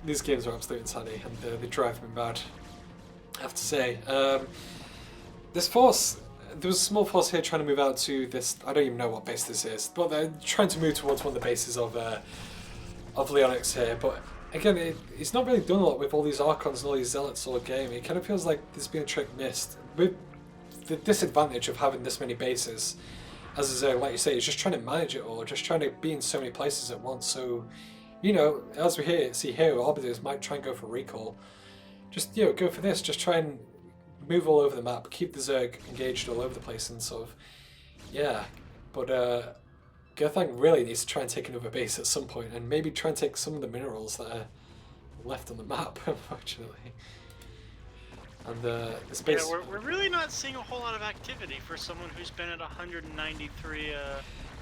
these games are absolutely insanity, and they drive me mad, I have to say. This force, there was a small force here trying to move out to this. I don't even know what base this is, but they're trying to move towards one of the bases of Leonix here. But again, it's not really done a lot with all these Archons and all these Zealots all game. It kind of feels like there's been a trick missed. With the disadvantage of having this many bases, as like you say, is just trying to manage it all, just trying to be in so many places at once. So, as we see here, Arbiters might try and go for recall. Just, go for this. Just try and move all over the map, keep the Zerg engaged all over the place, and sort of, yeah. But Gerthang really needs to try and take another base at some point, and maybe try and take some of the minerals that are left on the map, unfortunately. And this base... Yeah, we're really not seeing a whole lot of activity for someone who's been at 193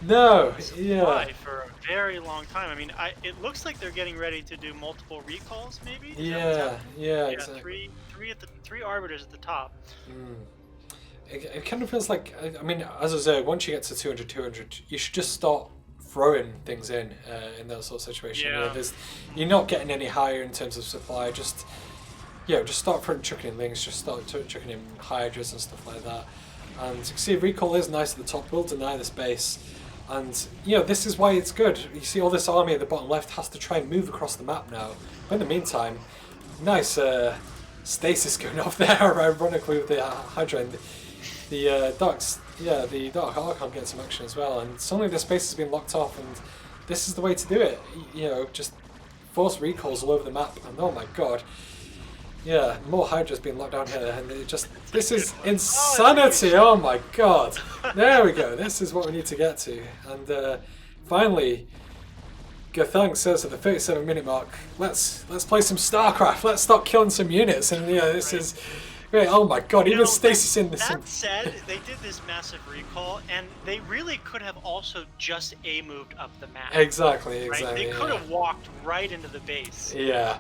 No, supply yeah. for a very long time. I mean, it looks like they're getting ready to do multiple recalls, maybe. Yeah, yeah, exactly. three arbiters at the top. It kind of feels like, I mean, as a Zerg, once you get to 200, you should just start throwing things in that sort of situation. Yeah. You're not getting any higher in terms of supply. Just start chucking in links, just start chucking in Hydras and stuff like that. And you can see recall is nice at the top. We'll deny this base. And, this is why it's good. You see all this army at the bottom left has to try and move across the map now. But in the meantime, nice stasis going off there, ironically, with the Hydra. And the the Dark Archon getting some action as well. And suddenly the space has been locked off, and this is the way to do it. Just force recalls all over the map. And oh my god. Yeah, more Hydra's being locked down here, and this is insanity. Oh my god! There we go. This is what we need to get to, and finally, Gerthang says at the 37-minute mark, "Let's play some StarCraft. Let's start killing some units." And this is great. Oh my god! Even Stasis in this. That said, they did this massive recall, and they really could have also just moved up the map. Exactly. Right? They could have walked right into the base. Yeah.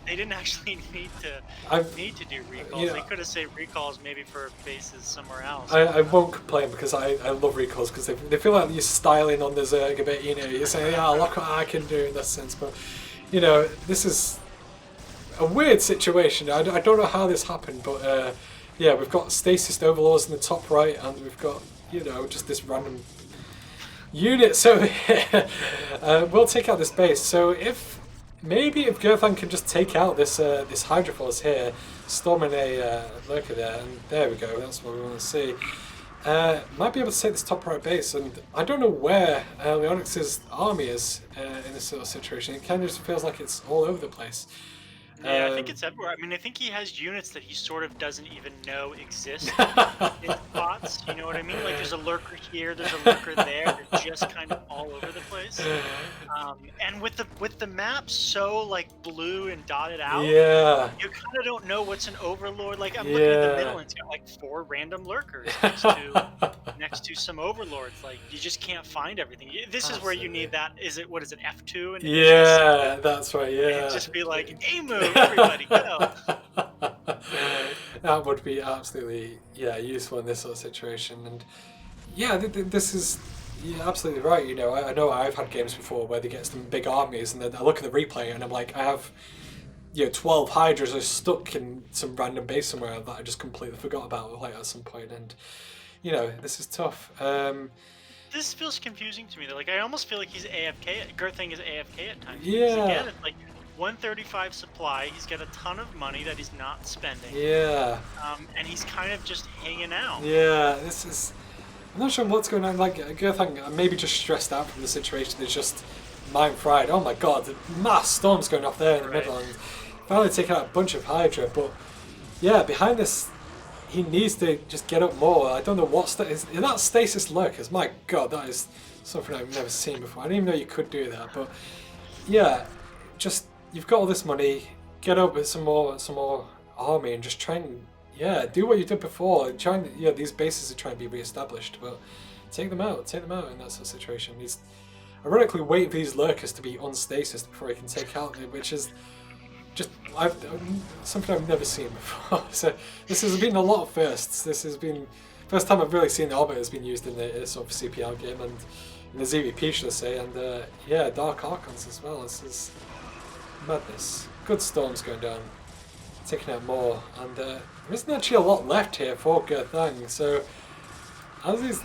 They didn't actually need to do recalls. They could have saved recalls maybe for bases somewhere else. I won't complain because I love recalls because they feel like you're styling on the Zerg a bit. You're saying, "Yeah, look what I can do" in that sense. But this is a weird situation. I don't know how this happened, but we've got stasis overlords in the top right, and we've got just this random units over here. We'll take out this base. So if Gerthang can just take out this Hydra force here, storming a lurker there, and there we go. That's what we want to see. Might be able to take this top right base, and I don't know where Leonix's army is in this sort of situation. It kind of just feels like it's all over the place. Yeah, I think it's everywhere. I mean, I think he has units that he sort of doesn't even know exist in spots. You know what I mean? Like, there's a lurker here, there's a lurker there. They're just kind of all over the place. And with the map so like blue and dotted out, you kind of don't know what's an overlord. Like, I'm looking at the middle, and it's got like 4 random lurkers next to some overlords. Like, you just can't find everything. This is where you need that. What is it? F2? And that's right. Yeah. And just be like, move. Everybody go. That would be absolutely useful in this sort of situation, and this is absolutely right. I know I've had games before where they get some big armies, and then I look at the replay and I'm like, I have 12 Hydras are stuck in some random base somewhere that I just completely forgot about at some point, and this is tough. This feels confusing to me. Like, I almost feel like he's AFK. Gerthang is AFK at times. Yeah. Again, it's like 135 supply. He's got a ton of money that he's not spending, Yeah, and he's kind of just hanging out. yeah. This is. I'm not sure what's going on. Like, I think I'm maybe just stressed out from the situation. It's just mind fried. Oh my god, the mass storms going off there in the Right. middle, and finally taking out a bunch of Hydra. But yeah, behind this, he needs to just get up more. I don't know what is that stasis lurkers. My god, that is something I've never seen before. I didn't even know you could do that. But yeah, just you've got all this money. Get up with some more army and just try and do what you did before. Try and these bases are trying to be re-established, but take them out in that sort of situation. He's ironically waiting for these lurkers to be on stasis before he can take out them, which is just something I've never seen before. So this has been a lot of firsts. This has been first time I've really seen the Orbit has been used in a sort of CPL game and in the ZVP, should I say, and Dark Archons as well. This is madness. Good storms going down, taking out more, and there isn't actually a lot left here for Gerthang, so as these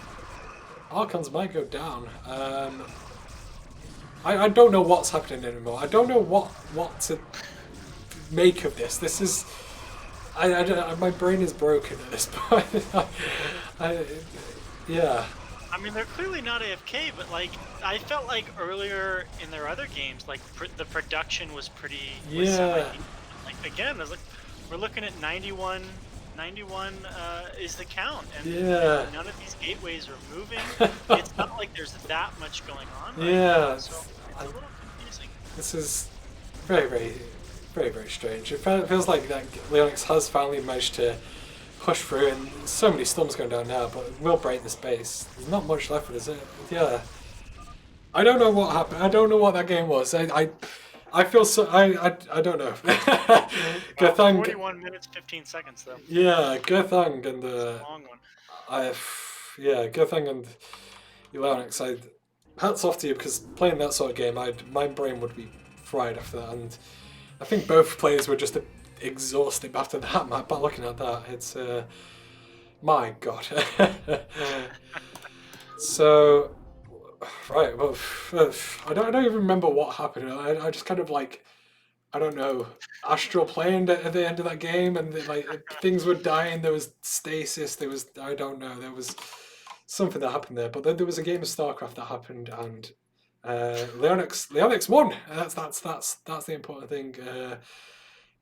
Archons might go down, I don't know what's happening anymore. I don't know what to make of this. This is my brain is broken at this point. Yeah. I mean, they're clearly not AFK, but like I felt like earlier in their other games, like the production was pretty. Yeah. Like again, there's like we're looking at 91. 91 is the count, and Yeah. none of these gateways are moving. It's not like there's that much going on. Right Yeah. now, so it's a little confusing. This is very, very, very, very strange. It feels like that Leonix has finally managed to push through, and so many storms going down now, but it will break this base. There's not much left, is it? Yeah. I don't know what happened. I don't know what that game was. I feel so. I don't know. Gerthang. 41 minutes, 15 seconds, though. Yeah, Gerthang and It's a long one. Gerthang and Leonix. Hats off to you, because playing that sort of game, my brain would be fried after that, and I think both players were just exhausted after that map. But looking at that, it's my god. So, right, well, I don't even remember what happened. I just kind of like, I don't know, astral playing at the end of that game, and things were dying. There was stasis. There was, I don't know, there was something that happened there. But then there was a game of StarCraft that happened, and Leonix won. That's the important thing.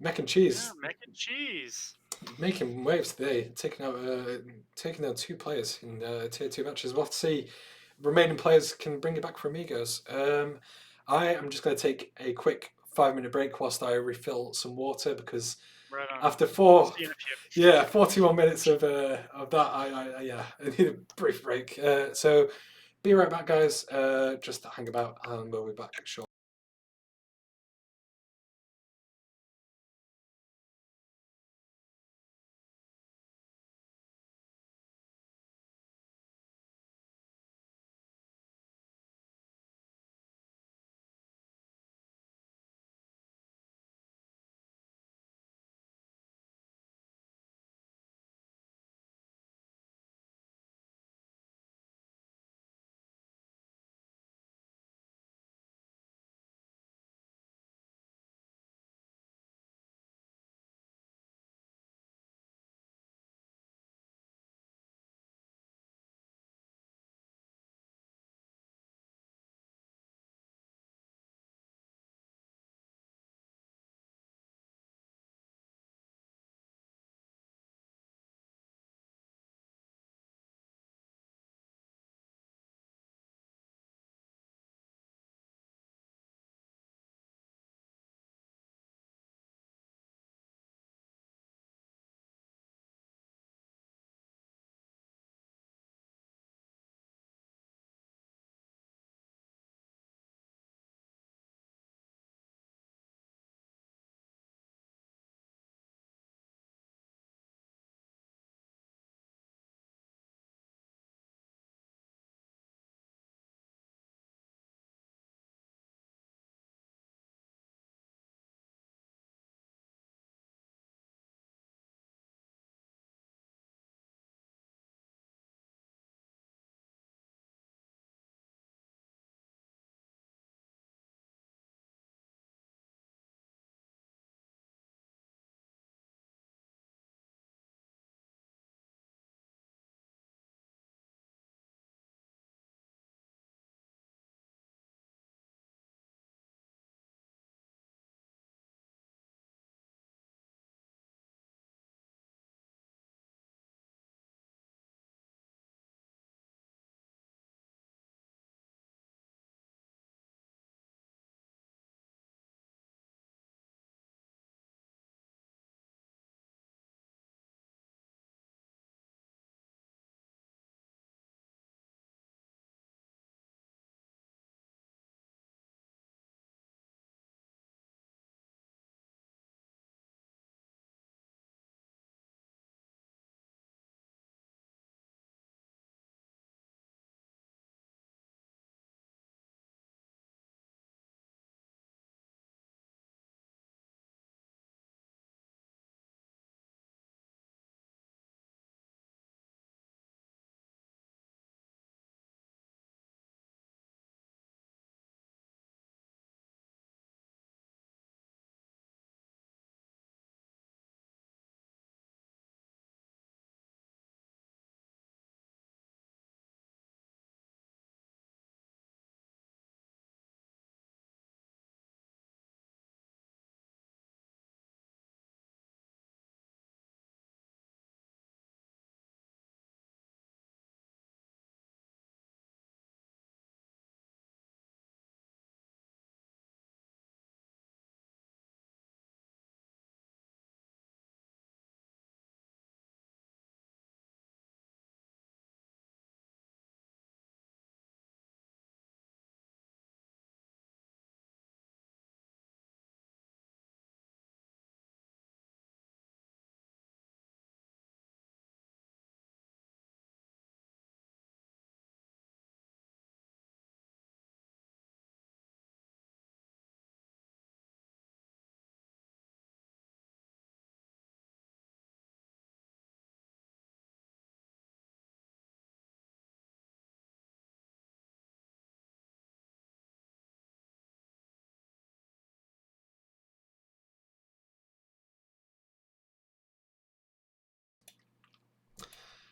Mech and Yeah, Cheese mac and cheese. making waves today, taking out two players in tier 2 matches. We'll have to see. Remaining players can bring it back for Amigos. I am just going to take a quick 5-minute break whilst I refill some water, because Right on. after See you in a few. 41 minutes of that, I need a brief break. So be right back, guys. Just hang about, and we'll be back shortly.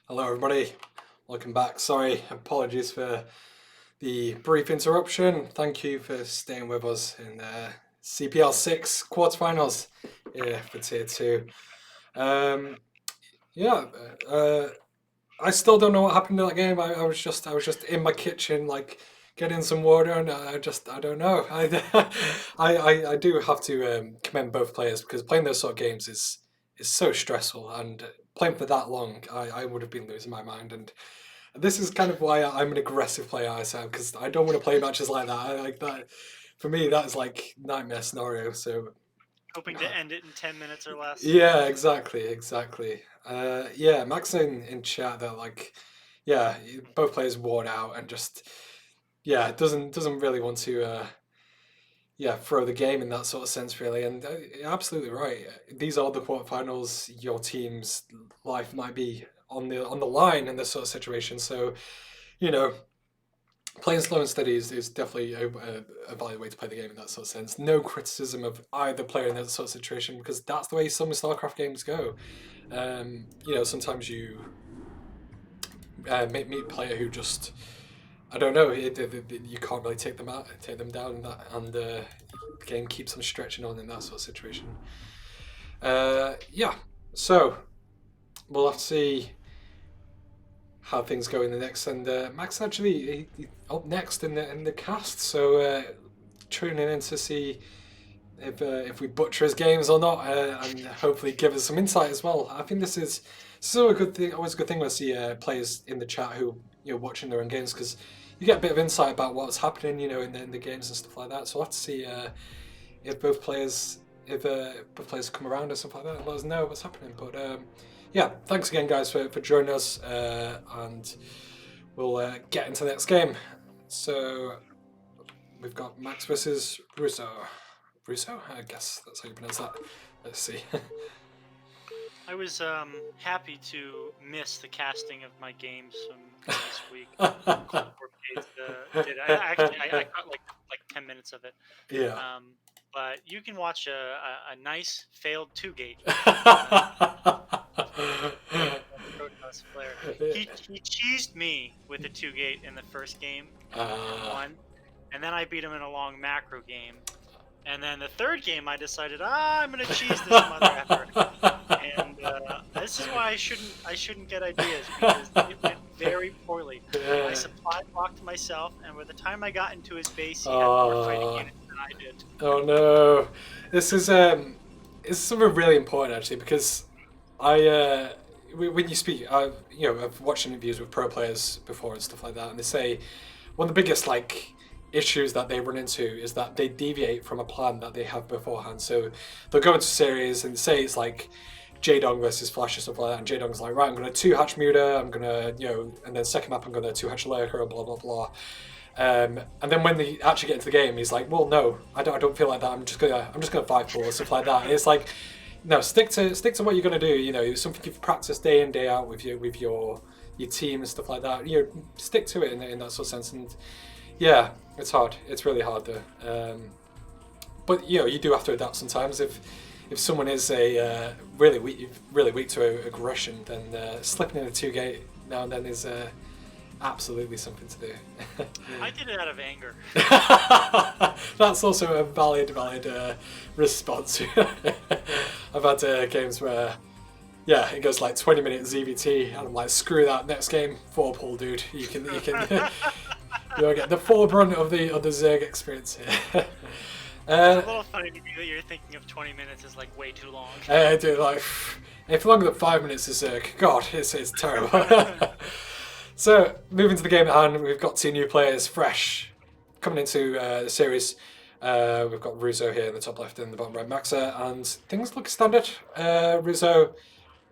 Hello, everybody. Welcome back. Sorry, apologies for the brief interruption. Thank you for staying with us in CPL 6 quarterfinals here for Tier 2. Yeah, I still don't know what happened in that game. I was just in my kitchen, like getting some water, and I don't know. I do have to commend both players because playing those sort of games is so stressful, and playing for that long, I would have been losing my mind. And this is kind of why I'm an aggressive player, I say, because I don't want to play matches like that. I like that. For me, that is like nightmare scenario. So Hoping to end it in 10 minutes or less. yeah, exactly. Yeah, Max in chat that like, yeah, both players worn out and just yeah, doesn't really want to yeah throw the game in that sort of sense really. And you're absolutely right. These are the quarterfinals. Your team's life might be on the line in this sort of situation. So you know, playing slow and steady is definitely a valid way to play the game in that sort of sense. No criticism of either player in that sort of situation because that's the way some StarCraft games go. You know, sometimes you meet a player who just I don't know. You can't really take them out, take them down, and the game keeps on stretching on in that sort of situation. Yeah, so we'll have to see how things go in the next. And Max actually up next in the cast, so tuning in to see if we butcher his games or not, and hopefully give us some insight as well. I think this is still a good thing. Always a good thing when I see players in the chat who watching their own games because you get a bit of insight about what's happening, in the games and stuff like that. So I'll have to see if both players come around or stuff like that and let us know what's happening. But yeah, thanks again, guys, for joining us, and we'll get into the next game. So we've got Max versus Russo. Russo? I guess that's how you pronounce that. Let's see. I was happy to miss the casting of my games from this week. I caught like 10 minutes of it. Yeah. But you can watch a nice failed 2-gate. Player. He cheesed me with a 2-gate in the first game and won, and then I beat him in a long macro game. And then the third game, I decided, I'm gonna cheese this mother effer. And this is why I shouldn't get ideas because it went very poorly. I supply blocked myself, and by the time I got into his base, he had more fighting units than I did. Oh no, this is something really important actually because when you speak, I've watched interviews with pro players before and stuff like that, and they say one of the biggest issues that they run into is that they deviate from a plan that they have beforehand. So they'll go into series and say it's like J-Dong versus Flash or stuff like that, and J-Dong's like, right, I'm going to 2-hatch Muta, I'm going to, and then second map I'm going to 2-hatch Lurker, blah, blah, blah. And then when they actually get into the game, he's like, well, no, I don't feel like that, I'm just gonna 5-pool or stuff like that. And it's like, no, stick to what you're going to do, it's something you've practiced day in, day out with your team and stuff like that. Stick to it in that sort of sense. And yeah, it's hard. It's really hard though. But you do have to adapt sometimes. If someone is a really weak to aggression, then slipping in a 2-gate now and then is absolutely something to do. I did it out of anger. That's also a valid response. I've had games where it goes like 20 minutes ZVT, and I'm like, screw that. Next game, 4-pool, dude. You can you'll get the full brunt of the Zerg experience here. It's a little funny to me that you're thinking of 20 minutes is like way too long. Dude, like if longer than 5 minutes is Zerg, God, it's terrible. So moving to the game at hand, we've got 2 new players, fresh, coming into the series. We've got Rizzo here in the top left and the bottom right, Maxa, and things look standard. Rizzo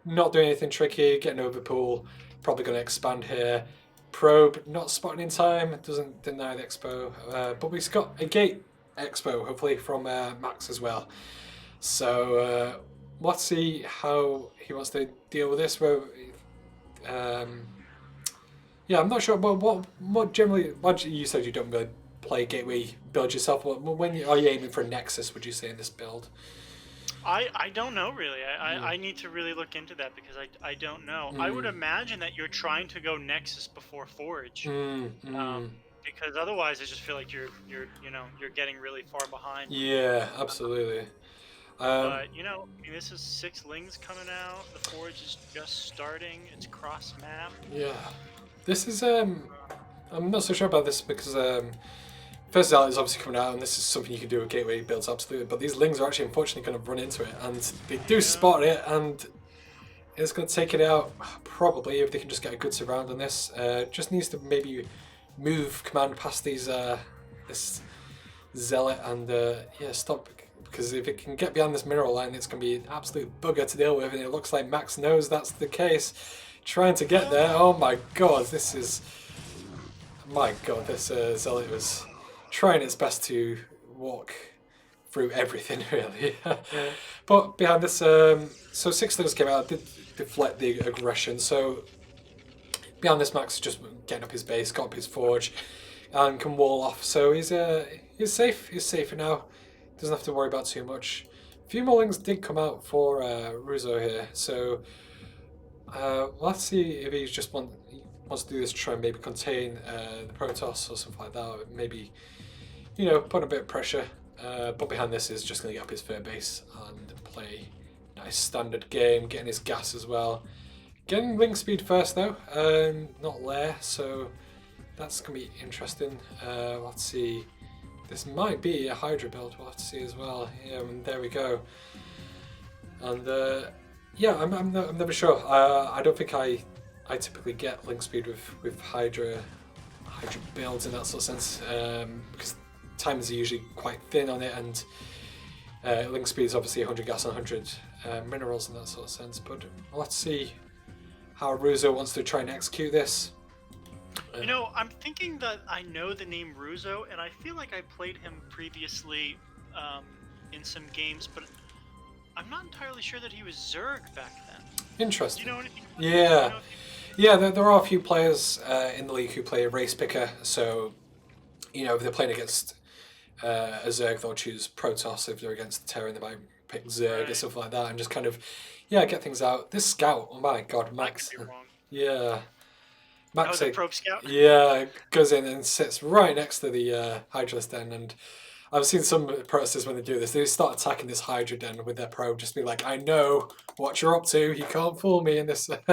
not doing anything tricky, getting over pool, probably going to expand here. Probe not spotting in time, doesn't deny the expo, but we've got a gate expo hopefully from Max as well. So let's see how he wants to deal with this. Yeah, I'm not sure. What generally? You said you don't really play gateway build yourself. When are you aiming for a Nexus? Would you say in this build? I don't know really. I need to really look into that because I don't know. I would Mm, imagine that you're trying to go Nexus before Forge, mm, um, mm. because otherwise I just feel like you're getting really far behind. Yeah, absolutely. Um, But I mean, this is 6 Lings coming out. The Forge is just starting. It's cross map. yeah, this is I'm not so sure about this because first Zealot is obviously coming out, and this is something you can do with gateway builds absolutely. But these Lings are actually unfortunately going to run into it, and they do Yeah. spot it, and it's going to take it out probably if they can just get a good surround on this. Just needs to maybe move command past these this Zealot and yeah, stop, because if it can get beyond this mineral line, it's going to be an absolute bugger to deal with, and it looks like Max knows that's the case. Trying to get there. Oh my god, this is. My god, this Zealot was trying its best to walk through everything, really. But behind this, so 6 Lings came out, did deflect the aggression, so behind this, Max is just getting up his base, got up his forge, and can wall off, so he's safe, he's safer now, doesn't have to worry about too much. A few more Lings did come out for Ruzo here, so let's see if he just wants to do this to try and maybe contain the Protoss or something like that. Maybe, put a bit of pressure. But behind this is just going to get up his third base and play nice standard game, getting his gas as well. Getting link speed first though, not Lair, so that's going to be interesting. Let's see. This might be a Hydra build, we'll have to see as well. Yeah, and there we go. And yeah, I'm never sure. I don't think I typically get link speed with Hydra builds in that sort of sense, because times are usually quite thin on it, and link speed is obviously 100 gas and 100 minerals in that sort of sense. But let's see how Ruzo wants to try and execute this. I'm thinking that I know the name Ruzo, and I feel like I played him previously in some games, but I'm not entirely sure that he was Zerg back then. Interesting. Do you know anything about Yeah. that? Yeah, there are a few players in the league who play a race picker, so if they're playing against a Zerg, they'll choose Protoss. If they're against Terran, they might pick Zerg or Right. stuff like that, and just kind of, get things out. This scout, oh my god, I Max. could be wrong. Yeah. Oh, Max, the probe scout? yeah, goes in and sits right next to the Hydra's den, and I've seen some Protosters when they do this, they start attacking this Hydra den with their probe, just be like, I know what you're up to, you can't fool me in this sort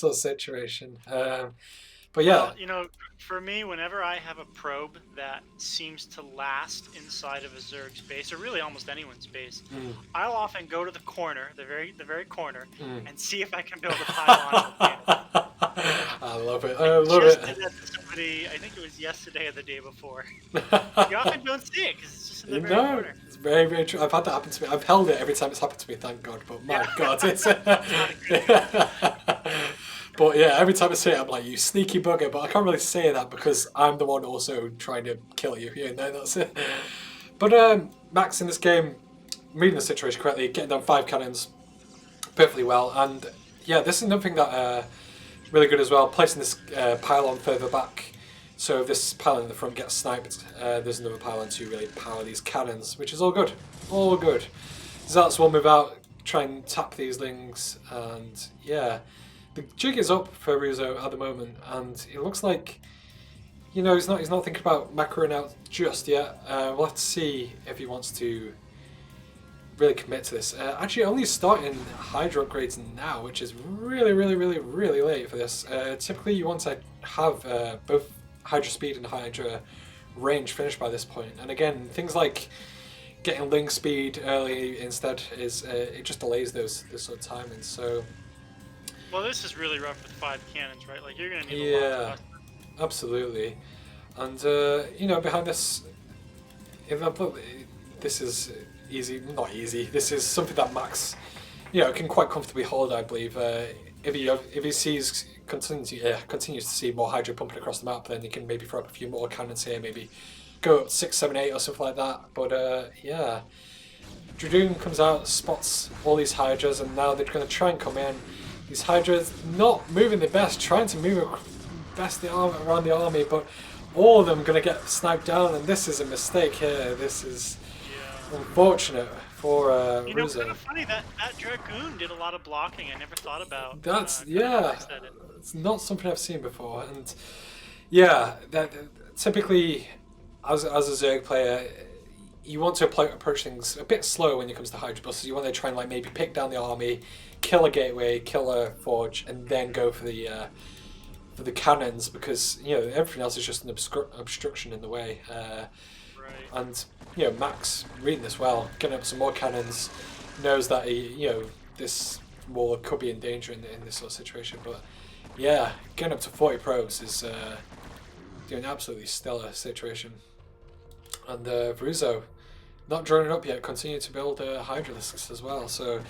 of situation. But yeah. Well, for me, whenever I have a probe that seems to last inside of a Zerg space, or really almost anyone's space, I'll often go to the corner, the very corner, and see if I can build a pylon. I love it. I love just it. did that to somebody, I think it was yesterday or the day before. You often don't see it because it's just in the very No, corner. it's very, very true. I've had that happen to me. I've held it every time it's happened to me, thank God. But my God, it's. But yeah, every time I say it, I'm like, you sneaky bugger. But I can't really say that because I'm the one also trying to kill you. That's it. But Max in this game, reading the situation correctly, getting down 5 cannons perfectly well. And yeah, this is another thing that really good as well, placing this pylon further back. So if this pylon in the front gets sniped, there's another pylon to really power these cannons, which is all good. All good. Zealots will move out, try and tap these Lings, and yeah. The jig is up for Ruzo at the moment, and it looks like, he's not thinking about macroing out just yet. We'll have to see if he wants to really commit to this. Actually, only starting Hydra upgrades now, which is really, really, really, really late for this. Typically, you want to have both Hydra speed and Hydra range finished by this point. And again, things like getting link speed early instead is it just delays those sort of timings. So. Well, this is really rough with 5 cannons, right? Like, you're going to need a lot of clusters. Absolutely. And, behind this, this is not easy, this is something that Max, can quite comfortably hold, I believe. If he continues to see more Hydra pumping across the map, then he can maybe throw up a few more cannons here, maybe go up 6, 7, 8 or something like that. But, yeah. Dragoon comes out, spots all these Hydras, and now they're going to try and come in. These Hydras not moving the best, trying to move around the army, but all of them going to get sniped down, and this is a mistake here. This is unfortunate for You know, kind Russo. of funny that that Dragoon did a lot of blocking. I never thought about That's kind of how yeah, they said it. it's not something I've seen before, and yeah, typically as a Zerg player, you want to approach things a bit slow when it comes to Hydra Busters. You want to try and like maybe pick down the army, kill a gateway, kill a forge, and then go for the cannons because you know everything else is just an obstruction in the way. Right. And you know Max reading this well, getting up some more cannons, knows that this wall could be in danger in this sort of situation. But yeah, getting up to 40 probes is doing an absolutely stellar situation. And Veruzo, not drawing up yet, continue to build Hydralisks as well. So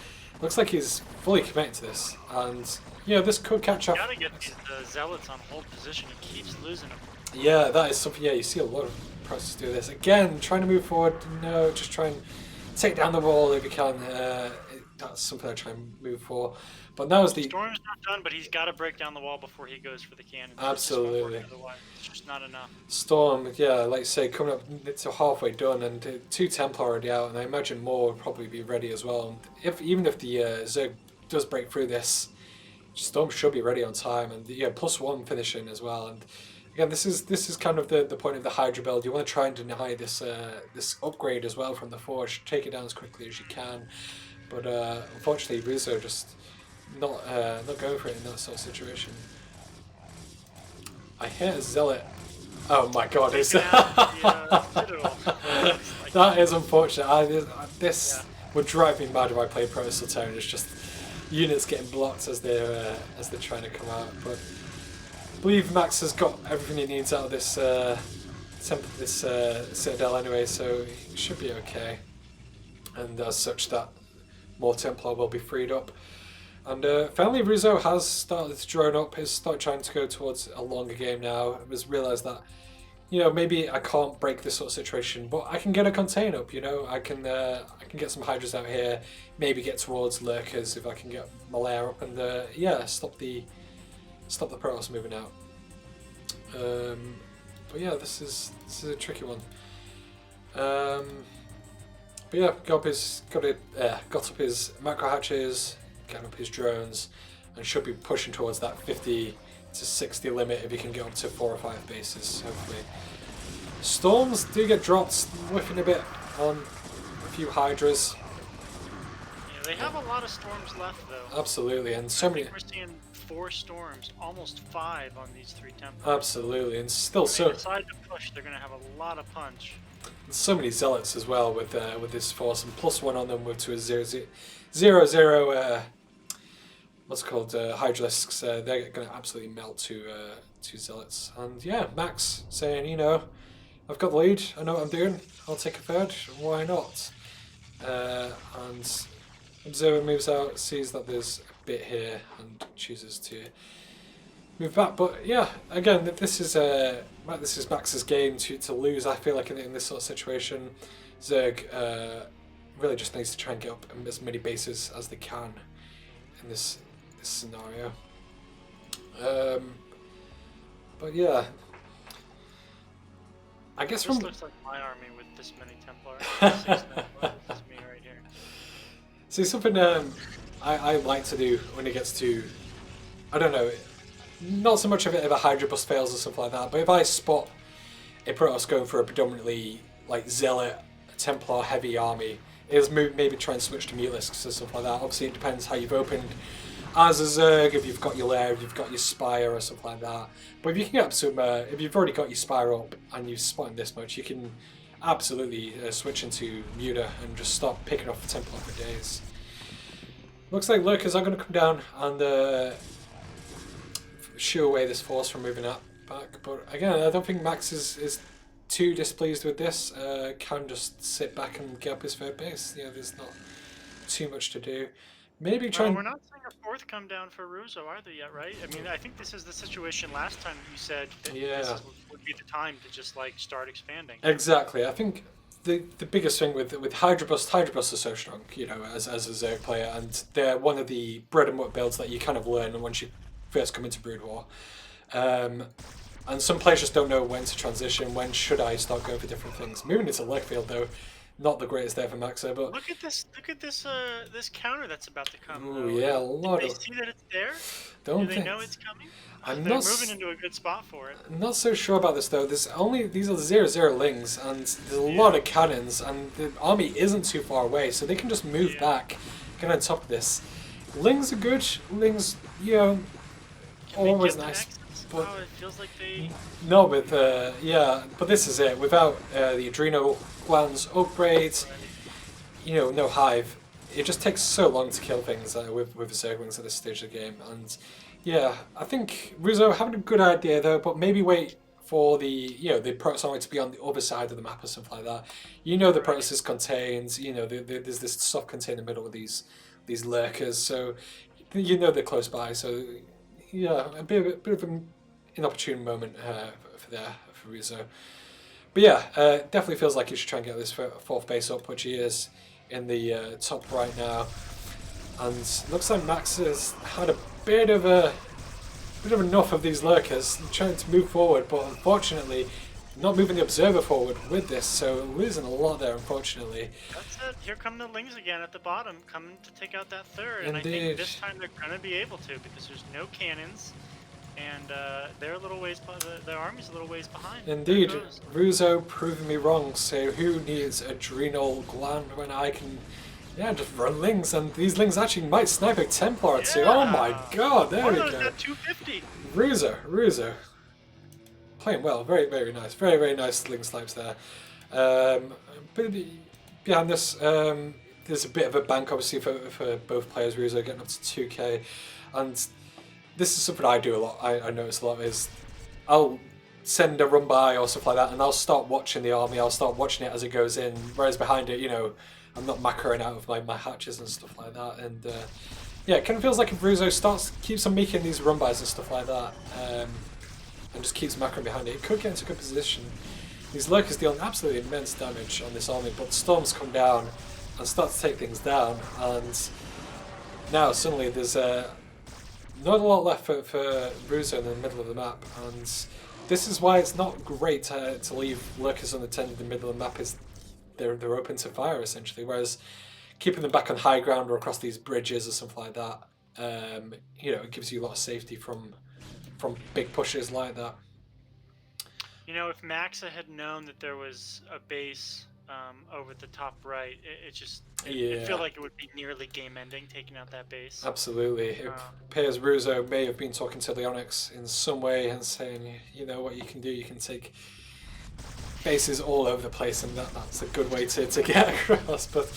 looks like he's fully committed to this, and you know this could catch up. Gotta get these zealots on hold position. He keeps losing them. Yeah, that is something. Yeah, you see a lot of process do this. Again, trying to move forward. No, just try and take down the wall if you can. That's something I try and move for. But now is the Storm's not done, but he's got to break down the wall before he goes for the cannons. absolutely. Otherwise, it's just not enough. Storm, yeah, like you say, coming up to halfway done, and 2 Templar already out, and I imagine more will probably be ready as well. And even if the Zerg does break through this, Storm should be ready on time, and yeah, +1 finishing as well. And again, this is kind of the point of the Hydra build. You want to try and deny this this upgrade as well from the Forge, take it down as quickly as you can. But unfortunately, Rizzo just not going for it in that sort of situation. I hear a Zealot. Oh my god, it's that is unfortunate. This would drive me mad if I played Protostal Terran. It's just units getting blocked as they're trying to come out. But I believe Max has got everything he needs out of this Citadel anyway, so he should be okay. And as such, that more Templar will be freed up. And finally, Rizzo has started to drone up. He's started trying to go towards a longer game now. Has realised that, you know, maybe I can't break this sort of situation, but I can get a contain up. You know, I can get some Hydras out here. Maybe get towards Lurkers if I can get my lair up, and yeah, stop the Protoss moving out. But yeah, this is a tricky one. But yeah, got up his macro hatches, getting up his drones, and should be pushing towards that 50 to 60 limit if he can get up to 4 or 5 bases, hopefully. Storms do get dropped, whiffing a bit on a few Hydras. Yeah, they have a lot of storms left though. Absolutely, and so many. We're seeing 4 storms, almost 5 on these 3 Templars. Absolutely, and still When they decide to push, they're going to have a lot of punch. so many Zealots as well with this force, and +1 on them with to a 0-0 what's it called Hydralisks. They're going to absolutely melt to Zealots. And yeah, Max saying, you know, I've got the lead, I know what I'm doing, I'll take a third, why not? And Observer moves out, sees that there's a bit here, and chooses to move back. But yeah, again, this is Max's game to lose. I feel like in this sort of situation, Zerg really just needs to try and get up as many bases as they can in this scenario. But yeah, I guess this looks like my army with this many Templars. 6 Templars. This is me right here. See, something I like to do when it gets to, I don't know, not so much of it if a Hydra bust fails or something like that, but if I spot a Protoss going for a predominantly like Zealot, Templar heavy army, is maybe try and switch to Mutalisks or something like that. Obviously it depends how you've opened as a Zerg, if you've got your lair, if you've got your Spire or something like that. But if you can get up some, if you've already got your Spire up and you've spotted this much, you can absolutely switch into Muta and just stop picking off the Templar for days. Looks like Lurkers are going to come down and shoo away this force from moving back. But again, I don't think Max is too displeased with this. Can just sit back and get up his third base. You know, there's not too much to do. Maybe try. Well, we're not seeing a 4th come down for Russo either yet, right? I mean, I think this is the situation last time that you said that this would be the time to just like start expanding. Exactly. I think the biggest thing with Hydra Bust are so strong, you know, as a Zerg player, and they're one of the bread and butter builds that you kind of learn once you first come into Brood War. And some players just don't know when to transition, when should I start going for different things. Moving into Lake Field though, not the greatest day for Maxo, but Look at this! Look at this! This counter that's about to come, ooh, though. yeah, a Did lot they of. see that it's there? Do Don't they think. know it's coming? I'm They're not. moving into a good spot for it. Not so sure about this though. There's only these are 0-0 lings, and there's a Yeah. lot of cannons, and the army isn't too far away, so they can just move Yeah. back, get on top of this. Lings are good. Lings, you know, Can they always get the nice. nexus? But Oh, it feels like they. not with yeah. But this is it. Without the adrenal glands upgrades, you know, no hive. It just takes so long to kill things with the Zerglings at this stage of the game, and yeah, I think Rizzo having a good idea though, but maybe wait for the Protoss army to be on the other side of the map or something like that. You know, the Right. Protoss is contained. You know, there's this soft contained in the middle with these lurkers, so you know they're close by. So yeah, a bit of an inopportune moment for Rizzo. But yeah, definitely feels like he should try and get this fourth base up, which he is in the top right now. And looks like Max has had a bit of enough of these lurkers, trying to move forward, but unfortunately not moving the observer forward with this, so losing a lot there, unfortunately. That's it. Here come the Lings again at the bottom, coming to take out that third. And I Indeed. think this time they're going to be able to, because there's no cannons, and they're a little ways. The army's a little ways behind. Indeed, There it goes. Russo proving me wrong. So who needs adrenal gland when I can, yeah, just run lings? And these lings actually might snipe a Templar or two. Oh my Yeah. god, there One we of those go. at 250. Russo. Playing well, very, very nice. Very, very nice ling snipes there. But behind this, there's a bit of a bank, obviously, for both players. Russo getting up to 2k. And this is something I do a lot, I notice a lot, is I'll send a run by or stuff like that, and I'll start watching the army, I'll start watching it as it goes in, whereas behind it, you know, I'm not macroing out of my hatches and stuff like that. And yeah, it kind of feels like if Russo keeps on making these run bys and stuff like that, and just keeps macroing behind it, it could get into a good position. These lurkers deal absolutely immense damage on this army, but storms come down and start to take things down, and now suddenly there's not a lot left for Russo in the middle of the map, and this is why it's not great to leave lurkers unattended in the middle of the map. Is they're open to fire essentially, whereas keeping them back on high ground or across these bridges or something like that, you know, it gives you a lot of safety from big pushes like that. You know, if Maxa had known that there was a base over the top right, it just it feel like it would be nearly game-ending taking out that base. Absolutely. It appears Russo may have been talking to the Onyx in some way and saying, you know what you can do, you can take bases all over the place, and that's a good way to get across. But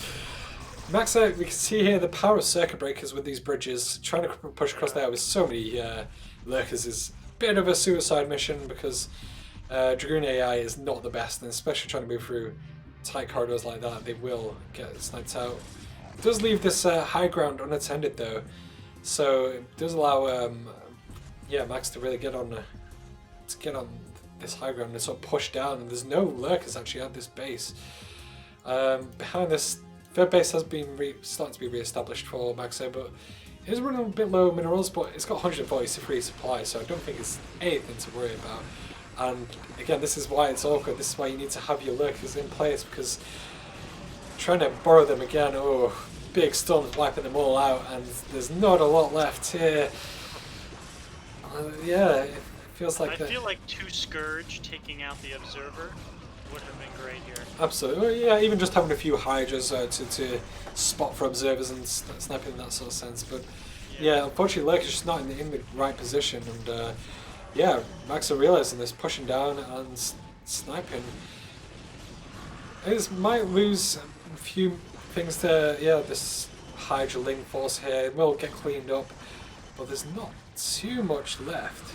Maxa, we can see here the power of circuit breakers with these bridges. Trying to push across there with so many lurkers is a bit of a suicide mission, because Dragoon AI is not the best, and especially trying to move through tight corridors like that, they will get sniped out. It does leave this high ground unattended though, so it does allow Max to really get on this high ground and sort of push down, and there's no lurkers actually at this base. Behind this, third base has been starting to be re-established for Maxo, but it is running a bit low minerals, but it's got 143 supply, so I don't think it's anything to worry about. And again, this is why it's awkward. This is why you need to have your lurkers in place, because trying to borrow them again, oh, big storms wiping them all out, and there's not a lot left here. Yeah, it feels like I feel like 2 Scourge taking out the Observer would have been great here. Absolutely, well, yeah, even just having a few Hydras to spot for observers and sniping in that sort of sense. But yeah, unfortunately, Lurker's just not in the right position, and yeah, Max are realising this, pushing down and sniping. It might lose a few things to, this Hydra Ling force here. It will get cleaned up, but there's not too much left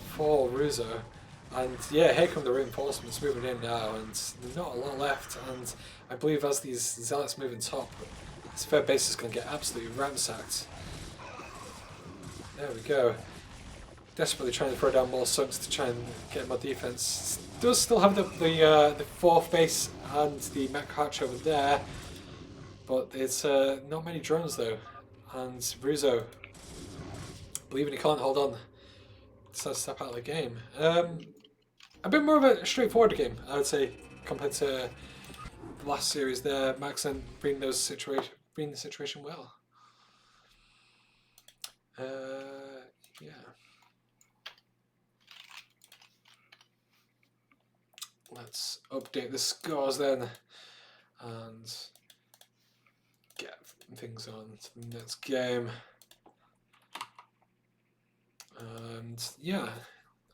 for Russo. And yeah, here come the reinforcements moving in now, and there's not a lot left. And I believe as these zealots move in top, this third base is going to get absolutely ransacked. There we go. Desperately trying to throw down more subs to try and get more defense. Does still have the fourth base and the Mech hatch over there, but it's not many drones though. And Russo, believing he can't hold on, decides to step out of the game. A bit more of a straightforward game, I would say, compared to the last series there. Maxen reading the situation well. Yeah. Let's update the scores then and get things on to the next game. And yeah,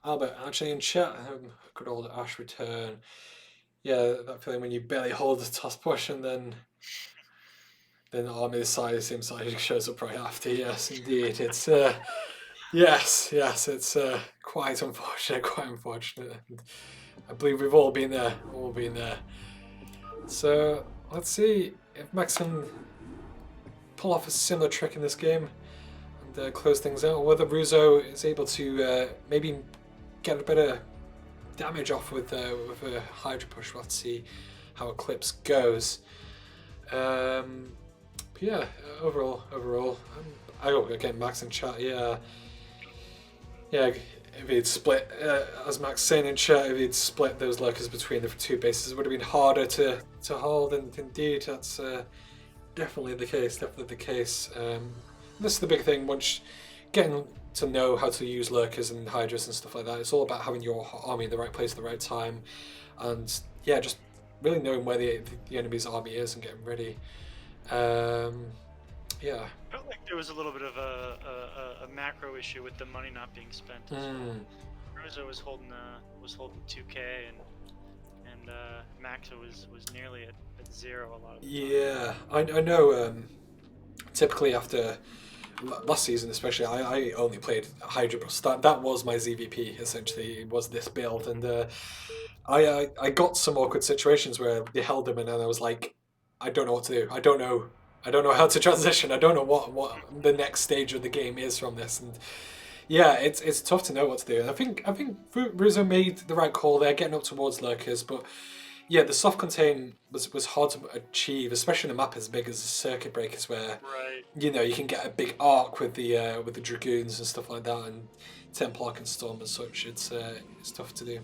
Albert actually in chat, good old Ash return. Yeah, that feeling when you barely hold the toss push and then Army the same side shows up right after. Yes, indeed. It's yes, it's quite unfortunate. And I believe we've all been there. So let's see if Max can pull off a similar trick in this game and close things out, or whether Russo is able to maybe get a better damage off with a Hydra push. We'll have to see how Eclipse goes. But yeah, overall, again, Max in chat, yeah, if he'd split, as Max saying in chat, if he'd split those lurkers between the two bases, it would have been harder to hold, and indeed, that's definitely the case, this is the big thing, once getting to know how to use lurkers and hydras and stuff like that, it's all about having your army in the right place at the right time, and yeah, just really knowing where the enemy's army is and getting ready. Yeah. I felt like there was a little bit of a macro issue with the money not being spent. Russo was holding 2K and Maxo was nearly at 0 a lot of the time. Yeah, I know. Typically after last season, especially, I only played Hydra Bus. That was my ZVP essentially. It was this build, and I got some awkward situations where they held them, and then I was like, I don't know what to do. I don't know how to transition. I don't know what the next stage of the game is from this, and yeah, it's tough to know what to do. And I think Russo made the right call there, getting up towards lurkers, but yeah, the soft contain was hard to achieve, especially in a map as big as the circuit breakers, where you can get a big arc with the dragoons and stuff like that, and Templar and Storm and such. It's tough to do.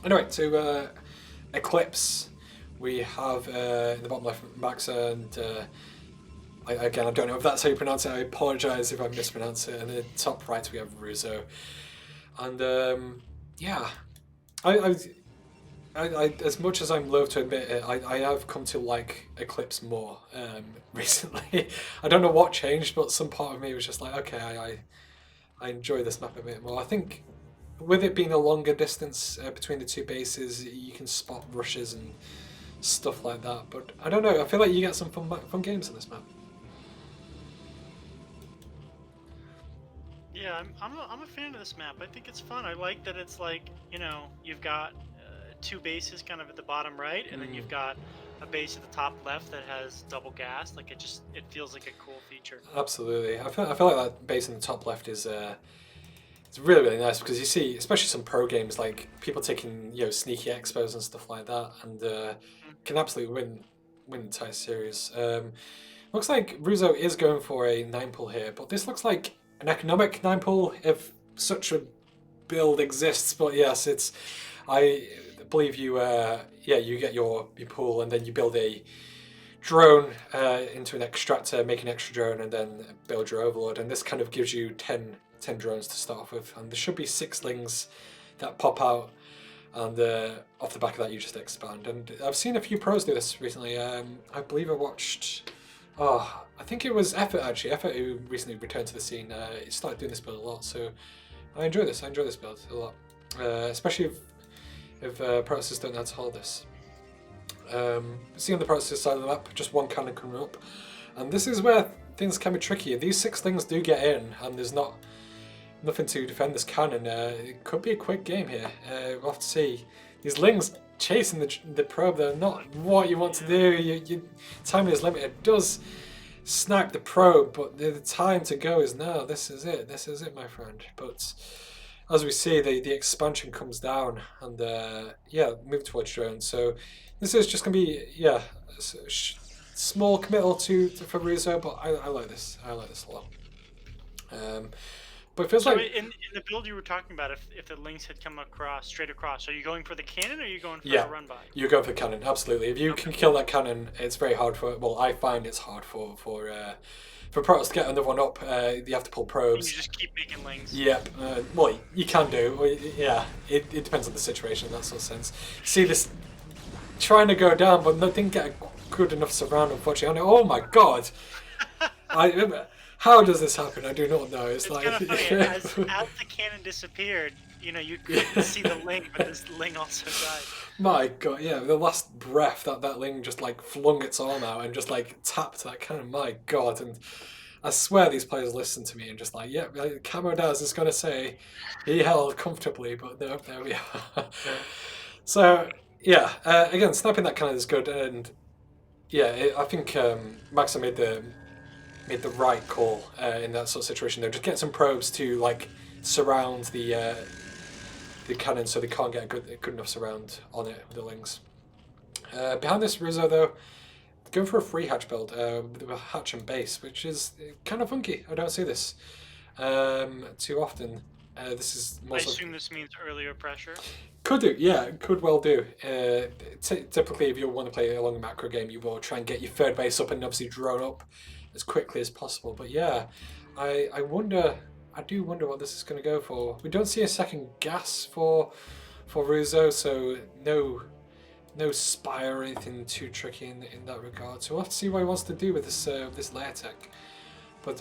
Anyway, to Eclipse. We have in the bottom left Max, and I don't know if that's how you pronounce it. I apologise if I mispronounce it. And in the top right we have Russo, and yeah, I as much as I'm loath to admit it, I have come to like Eclipse more recently. I don't know what changed, but some part of me was just like, okay, I enjoy this map a bit more. I think with it being a longer distance between the two bases, you can spot rushes and stuff like that, but I don't know, I feel like you get some fun games on this map. Yeah, I'm a fan of this map. I think it's fun. I like that it's like, you've got two bases kind of at the bottom right, and then you've got a base at the top left that has double gas. Like it feels like a cool feature. Absolutely. I feel like that base in the top left is it's really, really nice, because you see, especially some pro games, like people taking sneaky expos and stuff like that, and can absolutely win the entire series. Looks like Russo is going for a 9-pull here, but this looks like an economic 9-pull if such a build exists. But yes, I believe you you get your pull, and then you build a drone into an extractor, make an extra drone, and then build your overlord, and this kind of gives you 10 drones to start off with, and there should be 6 slings that pop out, and off the back of that you just expand. And I've seen a few pros do this recently. I believe I watched, I think it was Effort who recently returned to the scene. He started doing this build a lot, so I enjoy this build a lot, especially if Protesters don't know how to hold this. See on the Protesters side of the map, just one cannon coming up, and this is where things can be tricky. These 6 slings do get in, and there's nothing to defend this cannon. It could be a quick game here. We'll have to see. These lings chasing the probe, they're not what you want to do. Your time is limited. It does snipe the probe, but the time to go is now. This is it, my friend. But as we see, the expansion comes down, and move towards drone. So this is just going to be small committal for Russo, but I like this. I like this a lot. But it feels So like, in the build you were talking about, if the links had come across straight across, are you going for the cannon or are you going for a yeah, run by? you go for cannon, absolutely. If you Okay. can kill that cannon, it's very hard for, well, I find it's hard for Protoss to get another one up. You have to pull And you probes. just keep making lings. Yep. Well, you can do. Yeah, it depends on the situation in that sort of sense. See this trying to go down, but no, didn't get a good enough surround, unfortunately. Oh my god! How does this happen? I do not know. It's It's like, kind of funny. As the cannon disappeared, you couldn't see the ling, but this ling also died. my god, yeah. The last breath that Ling just like flung its arm out and just like tapped that cannon. My god, and I swear these players listen to me and just like, yeah, like, Camo Daz is going to say he held comfortably, but no, there we are. So, yeah, again, sniping that cannon is good, and yeah, I think Maxa made the right call in that sort of situation. Though, just get some probes to like surround the cannon so they can't get a good enough surround on it with the Lings. Behind this Rizzo though, going for a free hatch build with a hatch and base, which is kind of funky. I don't see this too often. This is I more sort of, assume this means earlier pressure. could do, yeah, could well do. Typically, if you want to play along a macro game, you will try and get your third base up and obviously drone up as quickly as possible. But yeah, I wonder, I do wonder what this is going to go for. We don't see a second gas for Ruzo, so no spire or anything too tricky in that regard. So we'll have to see what he wants to do with this layer tech. But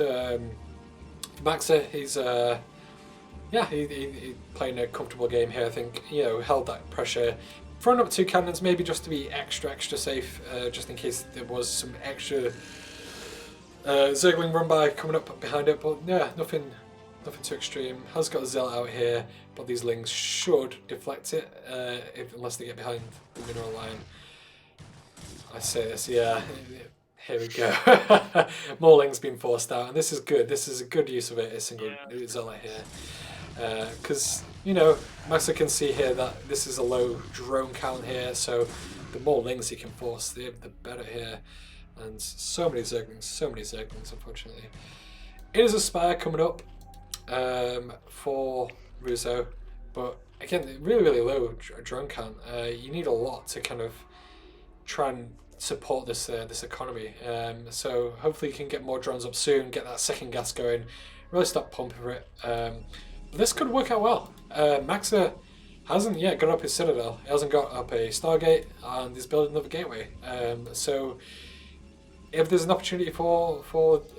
Maxa, he's yeah, he playing a comfortable game here. I think held that pressure, throwing up two cannons maybe just to be extra safe, just in case there was some extra Zergling run by coming up behind it. But yeah, nothing too extreme. Has got a Zealot out here, but these Lings should deflect it unless they get behind the mineral line. I say this, yeah. Here we go. More Lings being forced out, and this is good. This is a good use of it. A single Zealot here. Because Maxa can see here that this is a low drone count here, so the more Lings he can force, the better here. And so many Zerglings, unfortunately. It is a Spire coming up for Russo, but again, really low drone count. You need a lot to kind of try and support this economy. So hopefully you can get more drones up soon, get that second gas going, really start pumping for it. This could work out well. Maxa hasn't yet got up his Citadel. He hasn't got up a Stargate, and he's building another gateway. So if there's an opportunity for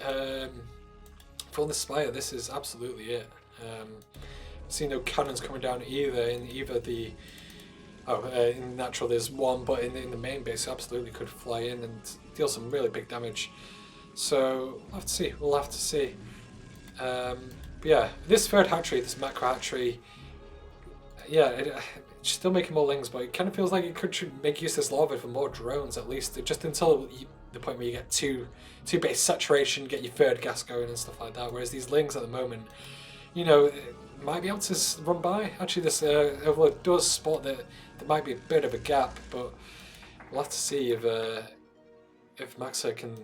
the Spire, this is absolutely it. I see no cannons coming down either in the. In natural there's one, but in the main base, absolutely could fly in and deal some really big damage. So we'll have to see. We'll have to see. But yeah, this third hatchery, this macro hatchery, yeah, it's still making more Lings, but it kind of feels like it could make use of this lava for more drones at least, just until the point where you get two base saturation, get your third gas going and stuff like that. Whereas these Lings at the moment, might be able to run by. Actually, this Overlord does spot that there might be a bit of a gap, but we'll have to see if Maxa can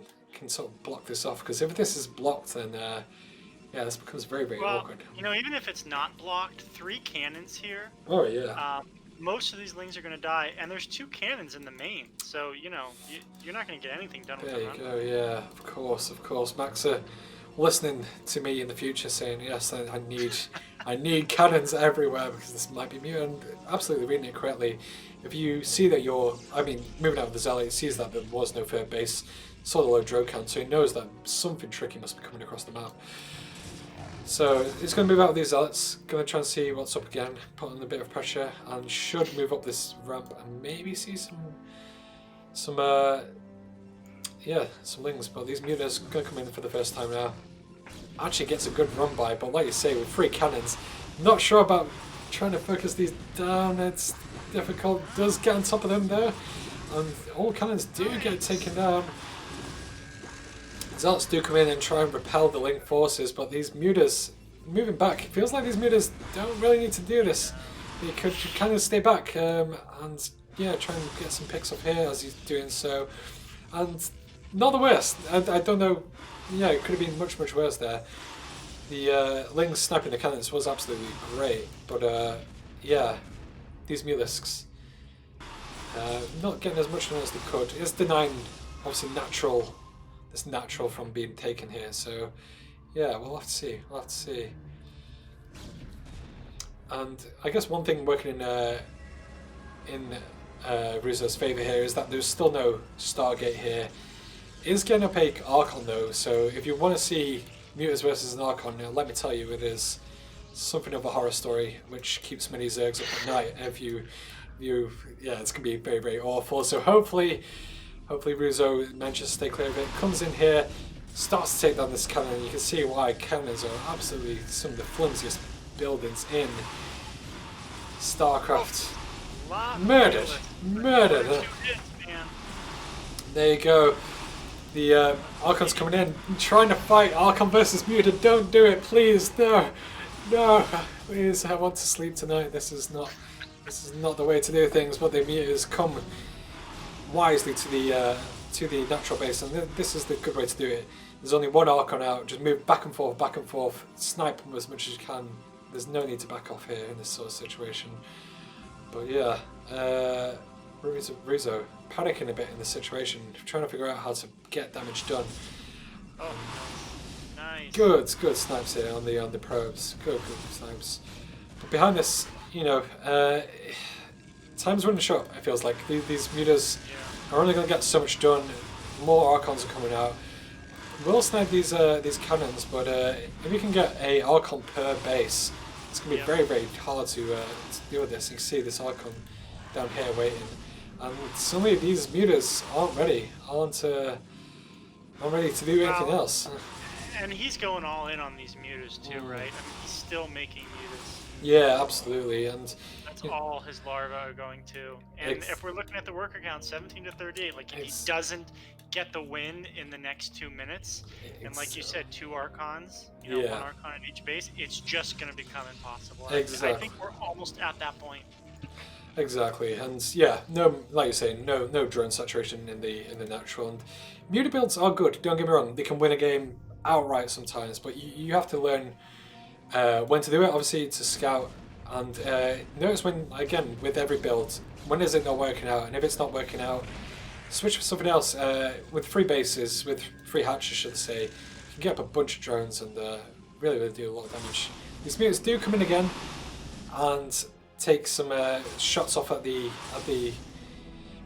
sort of block this off. Because if this is blocked, then yeah, this becomes very awkward. Even if it's not blocked, 3 cannons here. Oh yeah. Most of these Lings are going to die, and there's 2 cannons in the main, so you're not going to get anything done with There them. you go. Yeah, of course. Maxa listening to me in the future saying, yes, I need cannons everywhere because this might be new, and absolutely reading it correctly. If you see that moving out of the Zealot, he sees that there was no third base, saw the low drone count, so he knows that something tricky must be coming across the map. So he's going to move out of these Zealots, going to try and see what's up again, put on a bit of pressure, and should move up this ramp and maybe see some Lings, but these Mutas are going to come in for the first time now. Actually gets a good run by, but like you say, with 3 cannons, not sure about trying to focus these down. It's difficult. Does get on top of them there, and all cannons do get taken down. Zealots do come in and try and repel the Ling forces, but these Mutas moving back. It feels like these Mutas don't really need to do this. They could kind of stay back and yeah, try and get some picks up here as he's doing so. And not the worst. I don't know. Yeah, it could have been much worse there. The Ling sniping the cannons was absolutely great, but yeah, these Mulisks not getting as much done as they could. It's denying obviously this natural from being taken here. So yeah, we'll have to see. We'll have to see. And I guess one thing working in Rizzo's favour here is that there's still no Stargate here. It is getting a opaque Archon though, so if you want to see Mutas versus an Archon, let me tell you, it is something of a horror story which keeps many Zergs up at night. If you, yeah, it's gonna be very, very awful. So hopefully Rizzo manages to stay clear of it. Comes in here, starts to take down this cannon. You can see why cannons are absolutely some of the flimsiest buildings in StarCraft. Murdered. There you go. The Archon's coming in, trying to fight Archon versus Muta. Don't do it, please. No, no, please. I want to sleep tonight. This is not the way to do things. But the Mutas come wisely to the natural base, and this is the good way to do it. There's only one Archon out. Just move back and forth, snipe them as much as you can. There's no need to back off here in this sort of situation. But yeah, Rizzo panicking a bit in the situation, trying to figure out how to get damage done. Oh, nice. Good snipes here on the probes. Good snipes. But behind this, you know, time's running short. It feels like these Mutas are only going to get so much done. More Archons are coming out. We'll snipe these cannons, but if you can get a Archon per base, it's going to be very, very hard to deal with this. You can see this Archon down here waiting, and some of these Mutas aren't ready to do anything else. And he's going all in on these Mutas too, right? I mean, he's still making Mutas. Yeah, absolutely, and that's all his larvae are going to. And if we're looking at the worker count, 17 to 38, like if he doesn't get the win in the next 2 minutes, and like you said, 2 Archons, you know, 1 Archon at each base, it's just going to become impossible. Exactly. I think we're almost at that point. Exactly, and yeah, no, like you're saying, no drone saturation in the natural. And Muta builds are good. Don't get me wrong; they can win a game outright sometimes, but you have to learn when to do it. Obviously, to scout and notice when, again, with every build, when is it not working out, and if it's not working out, switch for something else. With free bases, with free hatches, I should say, you can get up a bunch of drones and really do a lot of damage. These mutants do come in again and take some shots off at the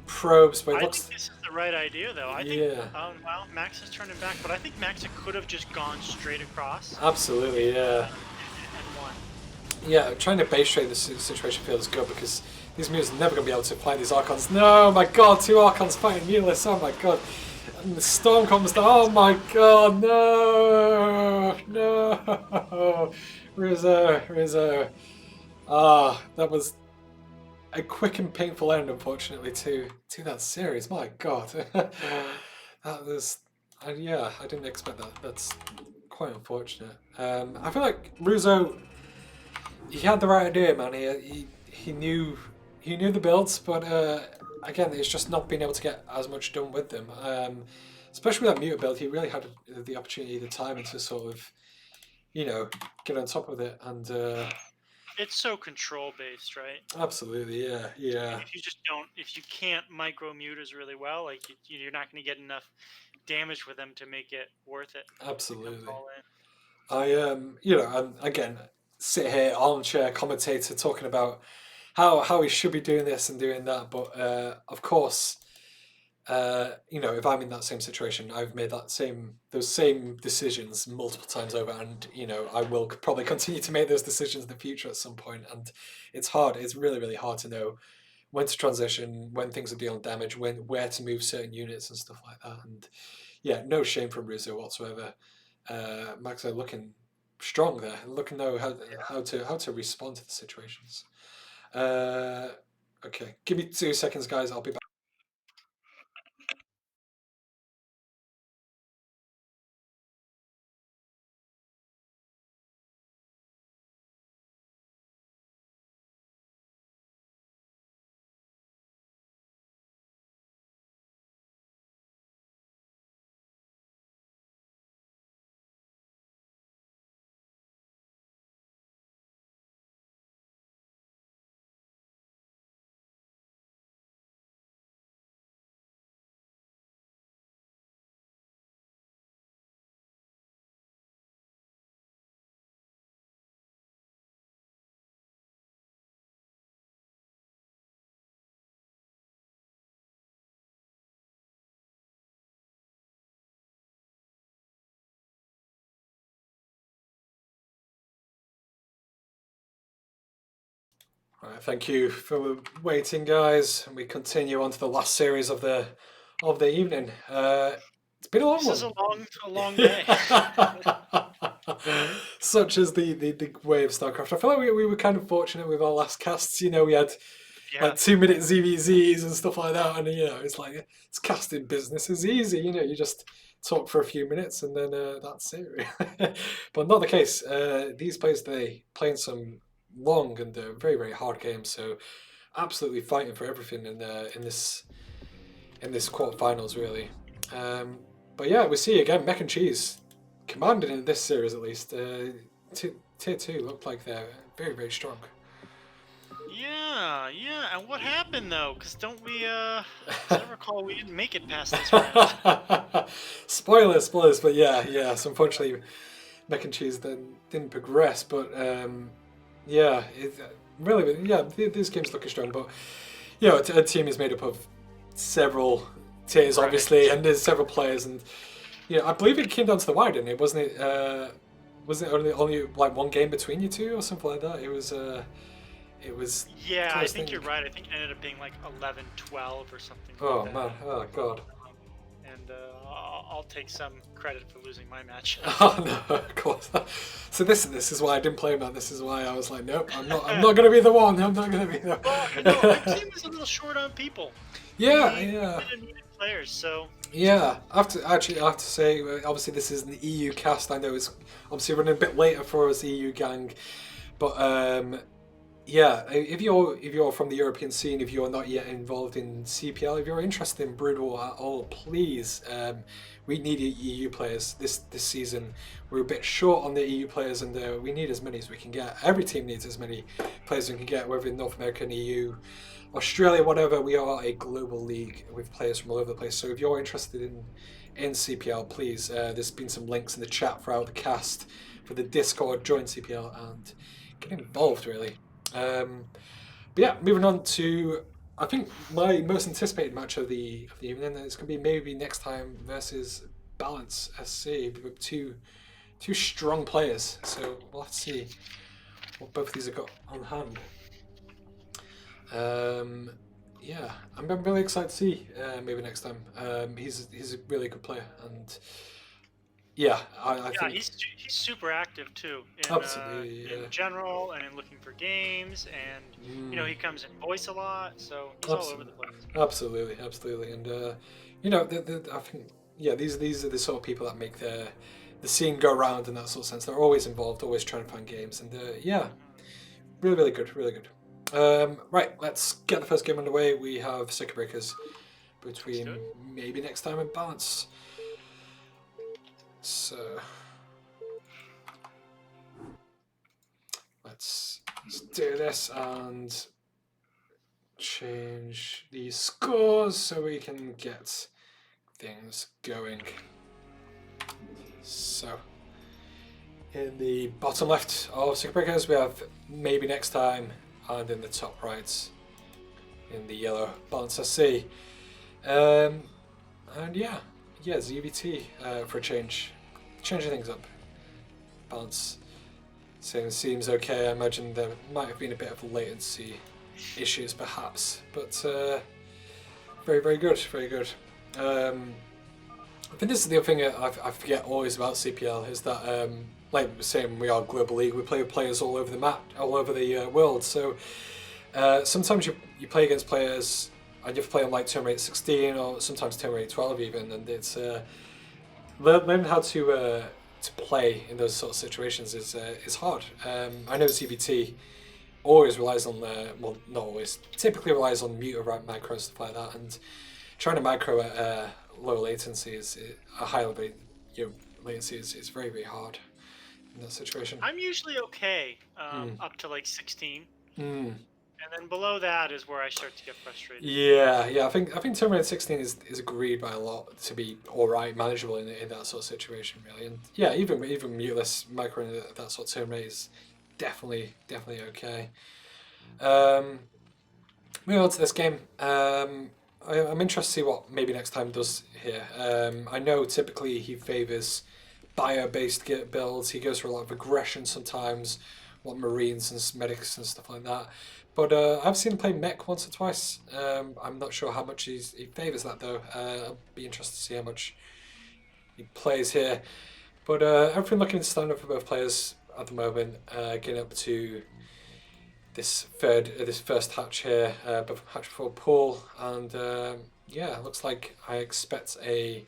probes, but I think this is the right idea, though. I think, well, Max is turning back, but I think Max could have just gone straight across. Absolutely, yeah. And won. Yeah, trying to base trade the situation feels good because these mutants are never going to be able to fight these Archons. No, my god, 2 Archons fighting Mutas, oh my god. And the storm comes down, oh my god, no. Rizzo. Ah, that was a quick and painful end, unfortunately, to that series. My god. That was... yeah, I didn't expect that. That's quite unfortunate. I feel like Rizzo, he had the right idea, man. He knew the builds, but again, it's just not being able to get as much done with them. Especially with that Muta build, he really had the opportunity, the time to sort of, you know, get on top of it and... it's so control based, right? Absolutely, yeah. If you can't micro Mutas really well, like you're not going to get enough damage with them to make it worth it. Absolutely. I you know, and again, sit here armchair commentator talking about how he should be doing this and doing that, but of course, you know, if I'm in that same situation, I've made those same decisions multiple times over, and you know, I will probably continue to make those decisions in the future at some point. And it's hard. It's really, really hard to know when to transition, when things are dealing damage, where to move certain units and stuff like that. And yeah, no shame from Rizzo whatsoever. Max are looking strong there, looking know how to respond to the situations. Okay, give me 2 seconds, guys. I'll be back. Right, thank you for waiting, guys. And we continue on to the last series of the evening. It's been a long This is one. a long day. Such as the way of StarCraft. I feel like we were kind of fortunate with our last casts. We had like Yeah. 2 minute ZVZs and stuff like that, and it's like it's casting business is easy. You just talk for a few minutes and then that's it. But not the case. These players they playing some long and very very hard games, so absolutely fighting for everything in this quarterfinals really. Um, but yeah, we see again Mech and Cheese commanded in this series at least. Tier 2 looked like they're very very strong. Yeah, yeah. And what happened though? Because don't we, as I recall, we didn't make it past this round. Spoilers, but yeah. So unfortunately, Mech and Cheese then didn't progress. But yeah, really, yeah, these games look strong. But a team is made up of several tiers, Right. obviously, and there's several players, and I believe it came down to the wire, didn't it? Wasn't it? Wasn't it only like one game between you two or something like that? It was. It was. Yeah, I Close think thing. you're right. I think it ended up being like 11-12 or something Oh like that. man, oh god. And I'll take some credit for losing my match. Oh no, of course. So this is why I didn't play him. This is why I was like, nope, I'm not gonna be the one. I'm not gonna be the. Well, my team is a little short on people. Yeah, We yeah, needed players, so yeah. I have to say, obviously this is an EU cast. I know it's obviously running a bit later for us EU gang, but yeah, if you're from the European scene, if you're not yet involved in CPL, if you're interested in Brood War at all, please, we need EU players this season. We're a bit short on the EU players, and we need as many as we can get. Every team needs as many players as we can get, whether in North America, EU, Australia, whatever. We are a global league with players from all over the place. So if you're interested in CPL, please, there's been some links in the chat throughout the cast for the Discord. Join CPL and get involved, really. But yeah, moving on to I think my most anticipated match of the evening. It's going to be maybe next time versus Balance SC with two strong players. So we'll have to see what both of these have got on hand. Yeah, I'm really excited to see maybe next time. He's a really good player, and yeah, I yeah, think he's super active too absolutely. in general and in looking for games, and he comes in voice a lot, so he's all over the place. Absolutely, and I think these are the sort of people that make the scene go round in that sort of sense. They're always involved, always trying to find games, and yeah, really good, really good. Right, let's get the first game underway. We have Circuit Breakers between maybe next time and Balance. So let's do this and change the scores so we can get things going. So in the bottom left of Circuit Breakers we have maybe next time, and in the top right in the yellow Balance SC. And yeah, ZVT for a change, changing things up. Balance seems okay. I imagine there might have been a bit of latency issues perhaps, but very very good, very good. I think this is the other thing I forget always about CPL is that like we were saying, we are global league. We play with players all over the map, all over the world. So sometimes you play against players and you have to play on like turn rate 16 or sometimes turn rate 12 even, and it's learning how to play in those sort of situations is hard. I know CVT always relies on well, not always, typically relies on mute or micro and stuff like that, and trying to micro at low latency a high latency is very very hard in that situation. I'm usually okay up to like 16. Mm. And then below that is where I start to get frustrated. Yeah. I think turn rate 16 is agreed by a lot to be all right, manageable in that sort of situation, really. And yeah, even muteless micro in that sort of turn rate is definitely okay. Moving on to this game. I'm interested to see what maybe next time does here. I know typically he favours bio-based builds. He goes for a lot of aggression sometimes, what marines and medics and stuff like that. But I've seen him play Mech once or twice. I'm not sure how much he favours that though. I'll be interested to see how much he plays here. But everything looking standard for both players at the moment. Getting up to this first hatch here, hatch before Paul, and yeah, looks like I expect a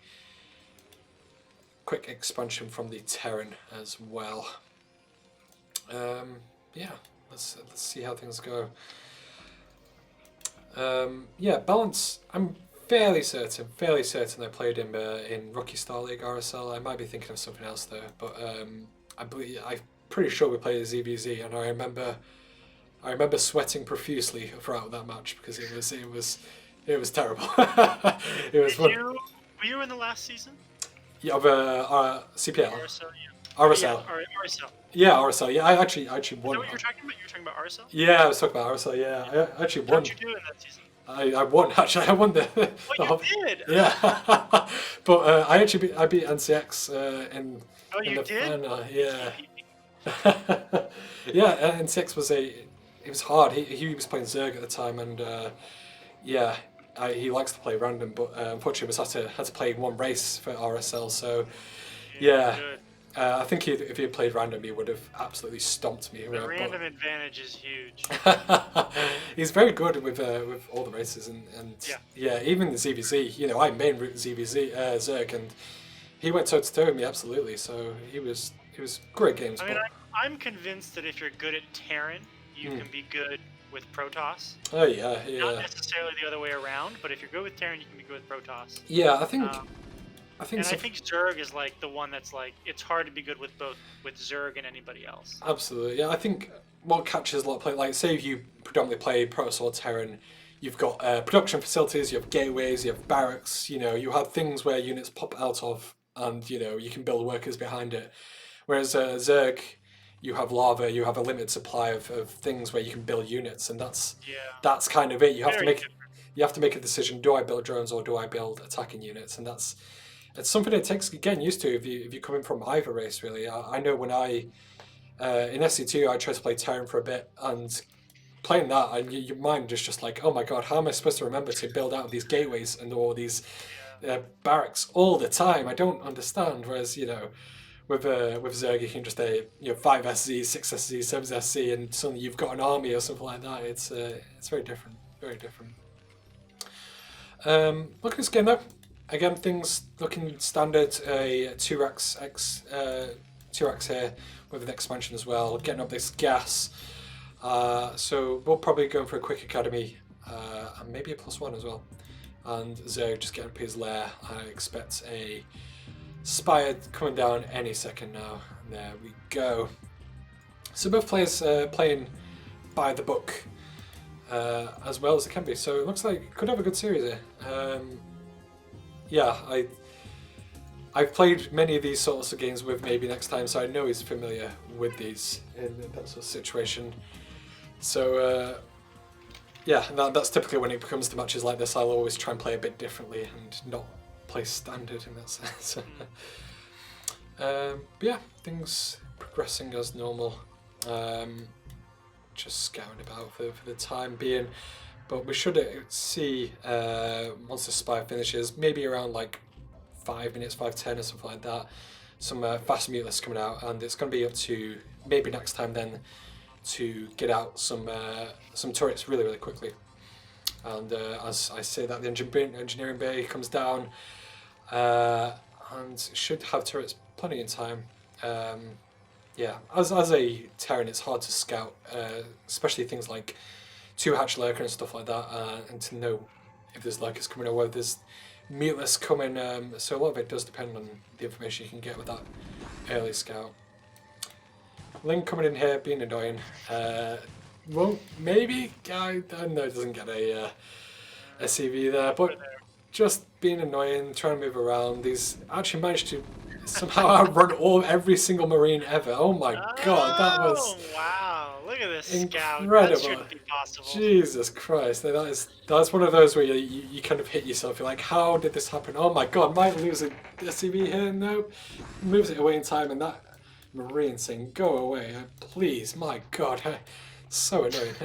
quick expansion from the Terran as well. Yeah, let's see how things go. Yeah, balance. I'm fairly certain I played him in Rookie Star League RSL. I might be thinking of something else though, but I'm pretty sure we played as EBZ, and I remember sweating profusely throughout that match because it was terrible. It was fun. Were you in the last season? Yeah, of CPL. RSL, yeah. RSL. Yeah, RSL. Yeah, RSL. Yeah, I actually won. Is that what you were talking about? You were talking about RSL? Yeah, I was talking about RSL. Yeah, I actually won. How'd you do in that season? I won actually. I won the. Oh, you did. Yeah, but I beat NCX in. Oh, you the did? Final. Yeah. Yeah, NCX was it was hard. He was playing Zerg at the time, and yeah, he likes to play random, but unfortunately, was had to play one race for RSL. So yeah. I think if he had played random, he would have absolutely stomped me. The random advantage is huge. He's very good with all the races, and yeah, even the ZVZ. You know, I main route ZVZ Zerg, and he went toe to toe with me absolutely. So he was great games. I mean, I'm convinced that if you're good at Terran, you can be good with Protoss. Oh yeah. Not necessarily the other way around, but if you're good with Terran, you can be good with Protoss. Yeah, I think Zerg is like the one that's like it's hard to be good with Zerg and anybody else. Absolutely, yeah. I think what catches a lot of play, like say if you predominantly play Protoss or Terran, you've got production facilities, you have gateways, you have barracks. You know, you have things where units pop out of, and you know you can build workers behind it. Whereas Zerg, you have lava, you have a limited supply of things where you can build units, and that's kind of it. You have to make a decision: do I build drones or do I build attacking units? And it's something that takes getting used to if you're coming from either race, really. I know when in SC2 I tried to play Terran for a bit, and playing that, and your mind is just like, oh my god, how am I supposed to remember to build out these gateways and all these barracks all the time? I don't understand. Whereas you know, with Zerg you can just 5 SC, 6 SC, 7 SC, and suddenly you've got an army or something like that. It's very different, very different. Look at this game though. Again, things looking standard. A 2 racks here with an expansion as well. Getting up this gas. So we'll probably go for a quick academy and maybe a +1 as well. And Zerg just getting up his lair. I expect a Spire coming down any second now. And there we go. So both players playing by the book as well as they can be. So it looks like could have a good series here. Yeah, I've played many of these sorts of games with Maybe Next Time, so I know he's familiar with these in that sort of situation. So yeah, that's typically when it comes to matches like this, I'll always try and play a bit differently and not play standard in that sense. But yeah, things progressing as normal. Just scouting about for the time being. But we should see once the Spire finishes, maybe around like 5 minutes, 5:10 or something like that, some fast muteless coming out, and it's going to be up to Maybe Next Time then to get out some turrets really, really quickly. And as I say that, the engineering bay comes down and should have turrets plenty in time. Yeah, as a Terran, it's hard to scout, especially things like 2 hatch lurker and stuff like that, and to know if there's lurkers coming or whether there's muteless coming. So a lot of it does depend on the information you can get with that early scout. Link coming in here, being annoying. Well, maybe I know it doesn't get a CV there, but just being annoying, trying to move around. These actually managed to somehow outrun every single Marine ever. Oh my god, that was wow! Look at this incredible. Scout. That shouldn't be possible. Jesus Christ, that's one of those where you kind of hit yourself. You're like, how did this happen? Oh my god, might lose a CV here. No, moves it away in time, and that Marine saying, "Go away, please." My god, So annoying.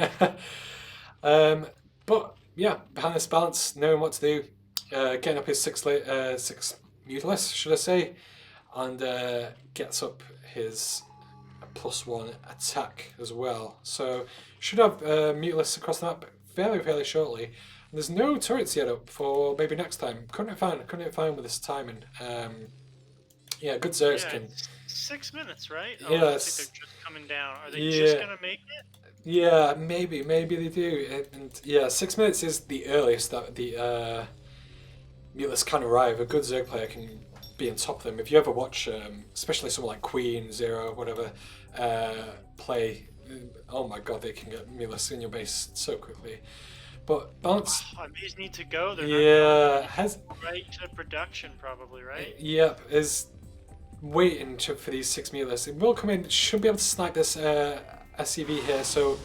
But yeah, behind this balance, knowing what to do, getting up his six Mutalisk, should I say, and gets up his +1 attack as well. So should have Mutalisk across the map fairly shortly. And there's no turrets yet up for maybe next time. Couldn't it find with this timing. Yeah, good Zergs Yeah, can. it's 6 minutes, right? Oh, it looks like Yes. they're just coming down. Are they just Yeah. gonna make it? Yeah, maybe they do. And yeah, 6 minutes is the earliest that the Mutalisk can arrive. A good Zerg player can be on top of them. If you ever watch, especially someone like Queen, Zero, whatever, play, oh my god, they can get Mutalisk in your base so quickly. But balance, Oh, these need to go. They're yeah, not has going right to production, probably, right? yep is waiting for these 6 Mutalisks. It will come in. Should be able to snipe this SCV here. So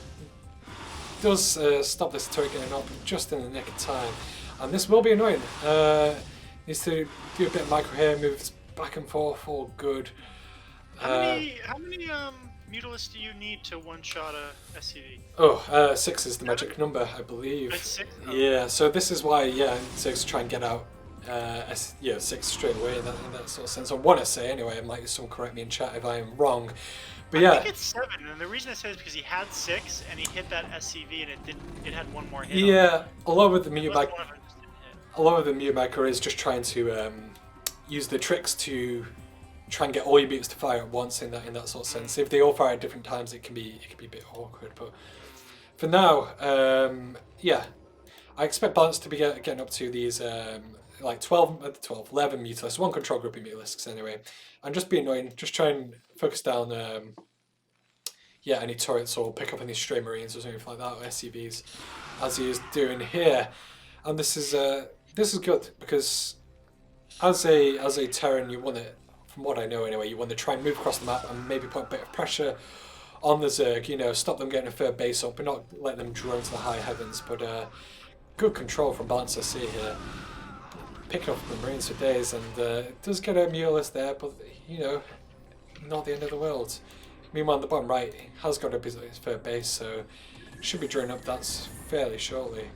does stop this turret getting up just in the nick of time. And this will be annoying. Needs to do a bit of micro here, moves back and forth, all good. How many Mutalisks do you need to one-shot a SCV? Oh, 6 is the magic number, I believe. It's 6? Oh. Yeah, so this is why, yeah, 6 try and get out 6 straight away in that sort of sense. I want to say anyway, and like someone correct me in chat if I am wrong. But yeah. I think it's 7, and the reason I say is because he had 6 and he hit that SCV and it had one more hit. Yeah, a lot of the Mute Micro is just trying to use the tricks to try and get all your mutes to fire at once in that sort of sense. If they all fire at different times, it can be a bit awkward. But for now, yeah, I expect balance to be getting up to these like 11 Mutalisks, one control group of Mutalisks anyway, and just be annoying. Just try and focus down, yeah, any turrets or pick up any stray marines or something like that, or SCVs, as he is doing here. And this is good because as a Terran, you want to, from what I know anyway, you want to try and move across the map and maybe put a bit of pressure on the Zerg. You know, stop them getting a third base up, but not let them drone to the high heavens. But good control from Balance SC here, picking up the Marines for days, and it does get a Mutalisk there, but you know, not the end of the world. Meanwhile, on the bottom right, he has got up his third base, so should be droning up that fairly shortly.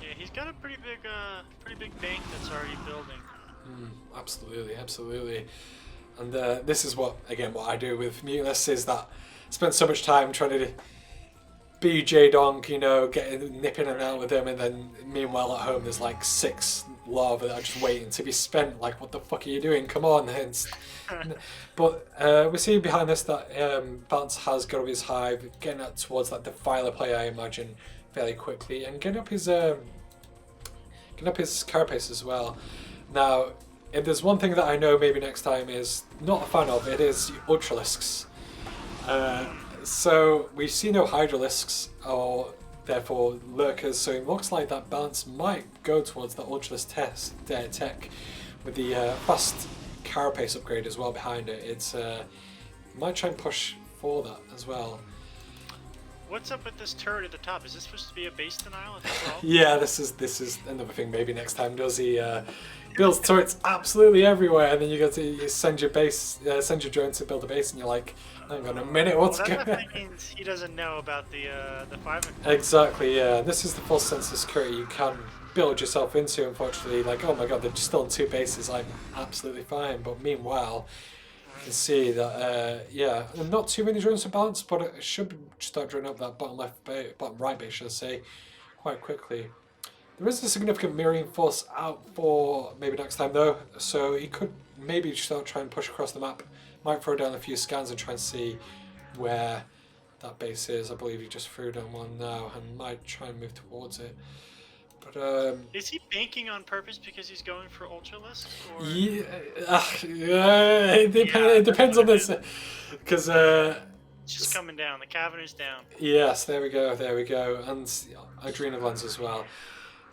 Yeah, he's got a pretty big bank that's already building. Absolutely. And this is what I do with Mutalisk, is that I spend so much time trying to be J-Donk, you know, nipping in and out with them, and then meanwhile at home there's like 6 lava that are just waiting to be spent. Like, what the fuck are you doing? Come on. But we see behind this that Balance has got up his hive, getting up towards that Defiler play, I imagine, fairly quickly, and getting up his carapace as well. Now, if there's one thing that I know maybe next time is not a fan of, it is Ultralisks. So we see no Hydralisks or therefore Lurkers, so it looks like that Balance might go towards the Ultralisk tech with the fast carapace upgrade as well behind it. It's might try and push for that as well. What's up with this turret at the top? Is this supposed to be a base denial at the top? Yeah, this is another thing. Maybe next time does he builds turrets absolutely everywhere, and then you send your drone to build a base, and you're like, hang on a minute, what's going on? That means he doesn't know about the 5. Exactly, yeah. This is the full sense of security you can build yourself into. Unfortunately, like, oh my god, they're still on 2 bases. I'm absolutely fine, but meanwhile, you can see that yeah, not too many drones to balance, but it should start drawing up that bottom right base, should I say, quite quickly. There is a significant mirroring force out for maybe next time though, so he could maybe start trying to push across the map. Might throw down a few scans and try and see where that base is. I believe he just threw down one now and might try and move towards it. But is he banking on purpose because he's going for Ultralisk? Or? Yeah, it depends on this, because it's just coming down. The cavern is down. Yes, there we go, and adrenal glands as well.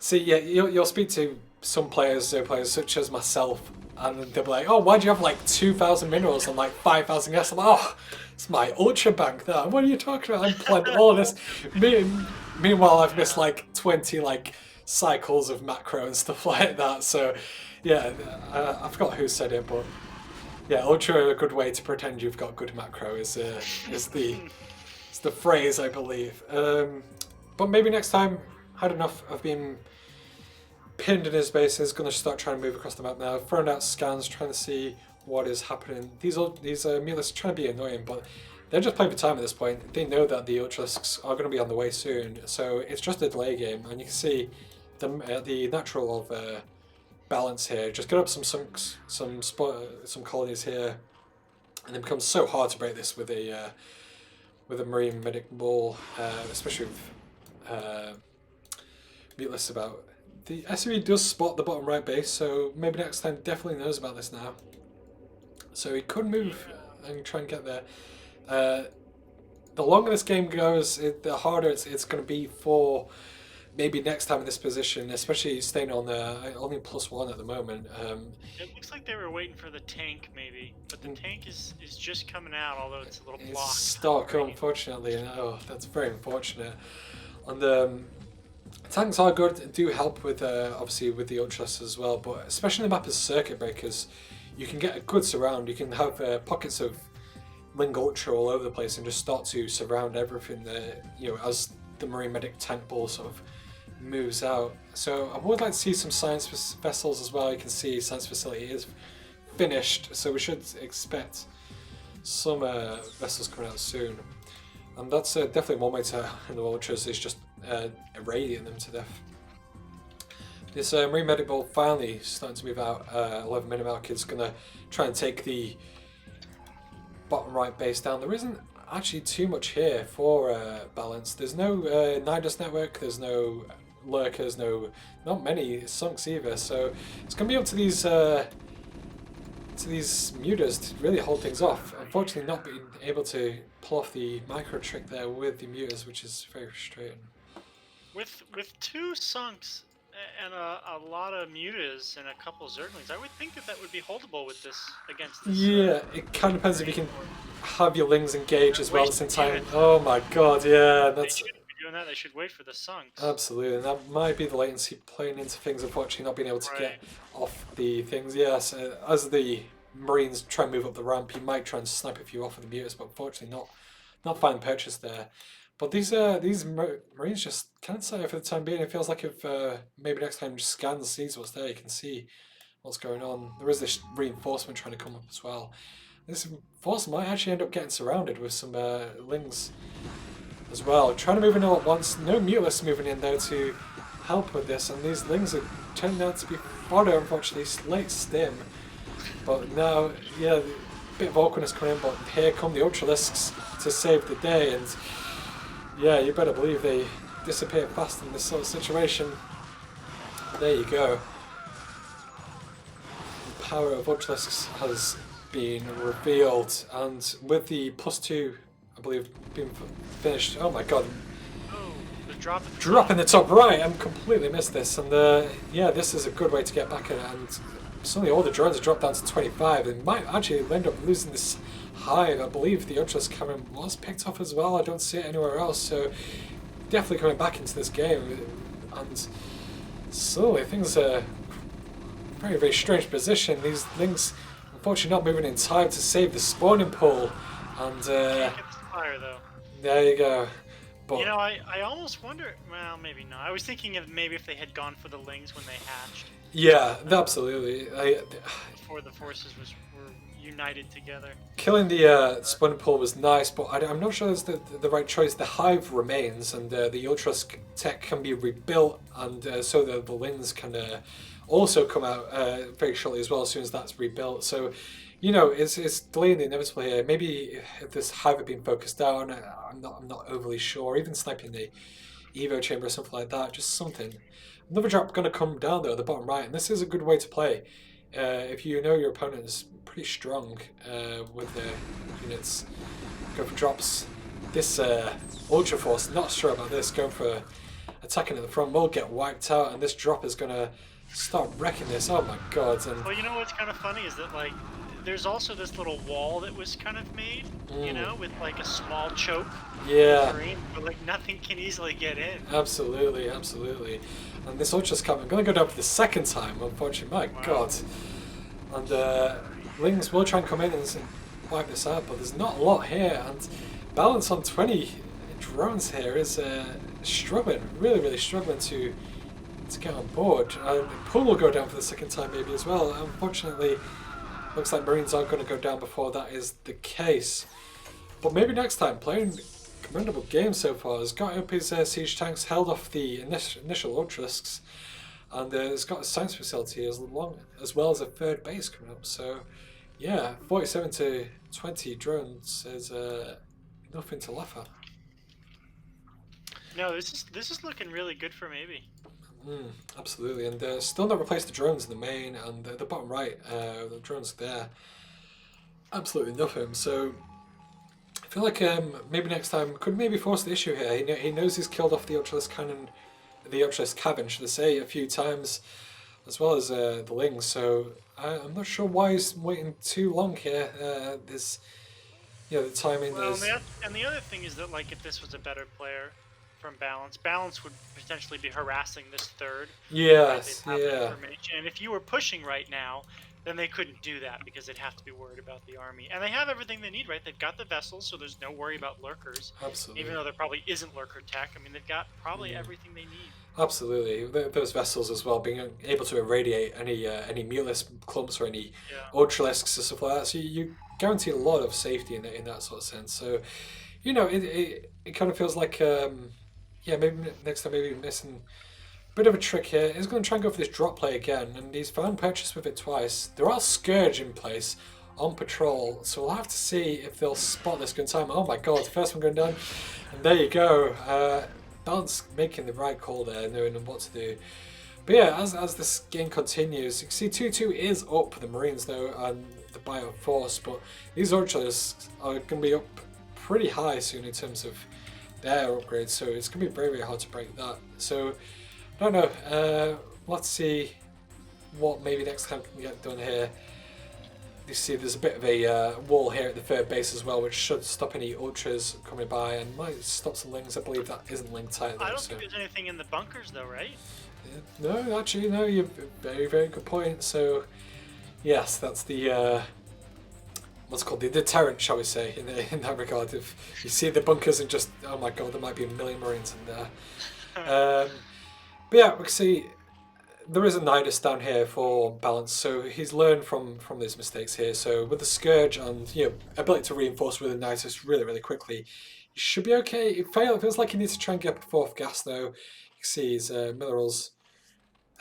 See, yeah, you'll speak to some players such as myself, and they'll be like, "Oh, why do you have like 2,000 minerals and like 5,000 gas?" I'm like, "Oh, it's my ultra bank. That. What are you talking about? I'm planning all this." Meanwhile, I've missed like 20 cycles of macro and stuff like that. So, yeah, I forgot who said it, but yeah, ultra a good way to pretend you've got good macro is the It's the phrase, I believe. But maybe next time, had enough of being pinned in his base, is going to start trying to move across the map now, throwing out scans, trying to see what is happening. These Mulists trying to be annoying, but they're just playing for time at this point. They know that the Ultralisks are going to be on the way soon, so it's just a delay game, and you can see the natural of balance here. Just get up some sunks, some colonies here, and it becomes so hard to break this with a Marine Medic ball, especially with Mulists about. The SUV does spot the bottom right base, so maybe next time definitely knows about this now. So he could move and try and get there. The longer this game goes, the harder it's going to be for maybe next time in this position, especially staying on only +1 at the moment. It looks like they were waiting for the tank, maybe, but the tank is just coming out, although it's a little blocked. It's stuck, unfortunately, and that's very unfortunate. And tanks are good, do help with obviously with the Ultras as well, but especially in the map as circuit breakers, you can get a good surround. You can have pockets of Ling Ultra all over the place and just start to surround everything there, as the Marine Medic tank ball sort of moves out. So I would like to see some science vessels as well. You can see science facility is finished, so we should expect some vessels coming out soon. And that's definitely one way to handle Ultras, is just irradiating them to death. This Marine Medic ball finally starting to move out. 11 Minimalk is going to try and take the bottom right base down. There isn't actually too much here for balance. There's no Nidus network, there's no lurkers, not many sunks either, so it's going to be up to these mutas to really hold things off. Unfortunately not being able to pull off the micro trick there with the mutas, which is very frustrating. With 2 sunks and a lot of mutas and a couple zerglings, I would think that would be holdable with this against this. Yeah, it kind of depends if you can have your lings engage as well at the same time. Oh my god, yeah, that's. They shouldn't be doing that. They should wait for the sunks. Absolutely, and that might be the latency playing into things. Unfortunately, not being able to get off the things. Yes, as the Marines try and move up the ramp, you might try and snipe a few off of the mutas, but unfortunately, not find purchase there. But these Marines just can't say for the time being. It feels like if maybe next time just scans, sees what's there, you can see what's going on. There is this reinforcement trying to come up as well. This force might actually end up getting surrounded with some Lings as well. Trying to move in all at once. No Mutalists moving in there to help with this, and these Lings are turning out to be fodder, unfortunately. Late stim. But now, yeah, a bit of awkwardness coming in, but here come the Ultralisks to save the day, and yeah, you better believe they disappear fast in this sort of situation. There you go. The power of Ultralisks has been revealed, and with the +2, I believe, being finished. Oh my god. Oh, the drop. Drop in the top right. I'm completely missed this, and yeah, this is a good way to get back at it. And suddenly all the drones have dropped down to 25. They might actually end up losing this hive. I believe the Ultras Cameron was picked off as well. I don't see it anywhere else, so definitely coming back into this game. And slowly things are very, very strange position. These Lings unfortunately not moving in time to save the spawning pool. And Can't get the fire though. there you go. But I almost wonder. Well, maybe not. I was thinking of maybe if they had gone for the Lings when they hatched. yeah, absolutely. Before the forces were united together. Killing the spawning pool was nice, but I'm not sure it's the right choice. The hive remains, and the Ultras tech can be rebuilt, and so the Lings can also come out very shortly as well, as soon as that's rebuilt. So, it's delaying the inevitable here. Maybe if this hive had been focused down, I'm not overly sure. Even sniping the Evo chamber or something like that, just something. Another drop going to come down though at the bottom right, and this is a good way to play. If you know your opponent is pretty strong with the units, go for drops. This Ultra Force, not sure about this, going for attacking at the front, will get wiped out, and this drop is going to start wrecking this. Oh my god. And well, what's kind of funny is that, like, there's also this little wall that was kind of made, with like a small choke. Yeah. But like nothing can easily get in. Absolutely, absolutely. And this Ultra's coming. I'm going to go down for the second time, unfortunately. My god. And Lings will try and come in and wipe this out, but there's not a lot here. And Balance on 20 drones here is struggling, really struggling to get on board. Pool will go down for the second time maybe as well. Unfortunately, looks like Marines aren't going to go down before that is the case. But maybe next time, playing commendable game so far. Has got up his siege tanks, held off the initial Ultralisks, and has got a science facility as well as a third base coming up. So yeah, 47 to 20 drones is nothing to laugh at. No, this is looking really good for maybe. Absolutely, and still not replaced the drones in the main and the bottom right. The drones there, absolutely nothing. So I feel like maybe next time could maybe force the issue here. He knows he's killed off the Ultralisk cannon, the Ultralisk cavern, should I say, a few times, as well as the Lings. So I'm not sure why he's waiting too long here. This, the timing is. And the other thing is that, like, if this was a better player from Balance would potentially be harassing this third. Yes, yeah. And if you were pushing right now, then they couldn't do that because they'd have to be worried about the army. And they have everything they need, right? They've got the vessels, so there's no worry about lurkers. Absolutely. Even though there probably isn't lurker tech. I mean, they've got probably everything they need. Absolutely. Those vessels as well, being able to irradiate any Mulus clumps or any Ultralisks and stuff like that. So you guarantee a lot of safety in that sort of sense. So, it kind of feels like, maybe next time maybe missing a bit of a trick here. He's going to try and go for this drop play again, and he's found purchase with it twice. There are Scourge in place on patrol, so we'll have to see if they'll spot this good time. Oh my god, the first one going down, and there you go. Balance making the right call there, knowing what to do. But yeah, as this game continues, you can see 2-2 is up for the Marines though, and the Bio Force, but these Ultralisks are going to be up pretty high soon in terms of their upgrades, so it's going to be very hard to break that. So I don't know, let's see what maybe next time can get done here. You see there's a bit of a wall here at the third base as well, which should stop any Ultras coming by and might stop some Lings. I believe that isn't linked tight though. I don't think there's anything in the bunkers though, right? No, actually no, you have a very good point. So yes, that's the what's called the deterrent, shall we say, in that regard. If you see the bunkers and just, oh my god, there might be a million Marines in there. But yeah, we can see there is a Nidus down here for Balance, so he's learned from these mistakes here. So with the Scourge and ability to reinforce with the Nidus really quickly, he should be okay. It feels like he needs to try and get up a fourth gas though. You can see his minerals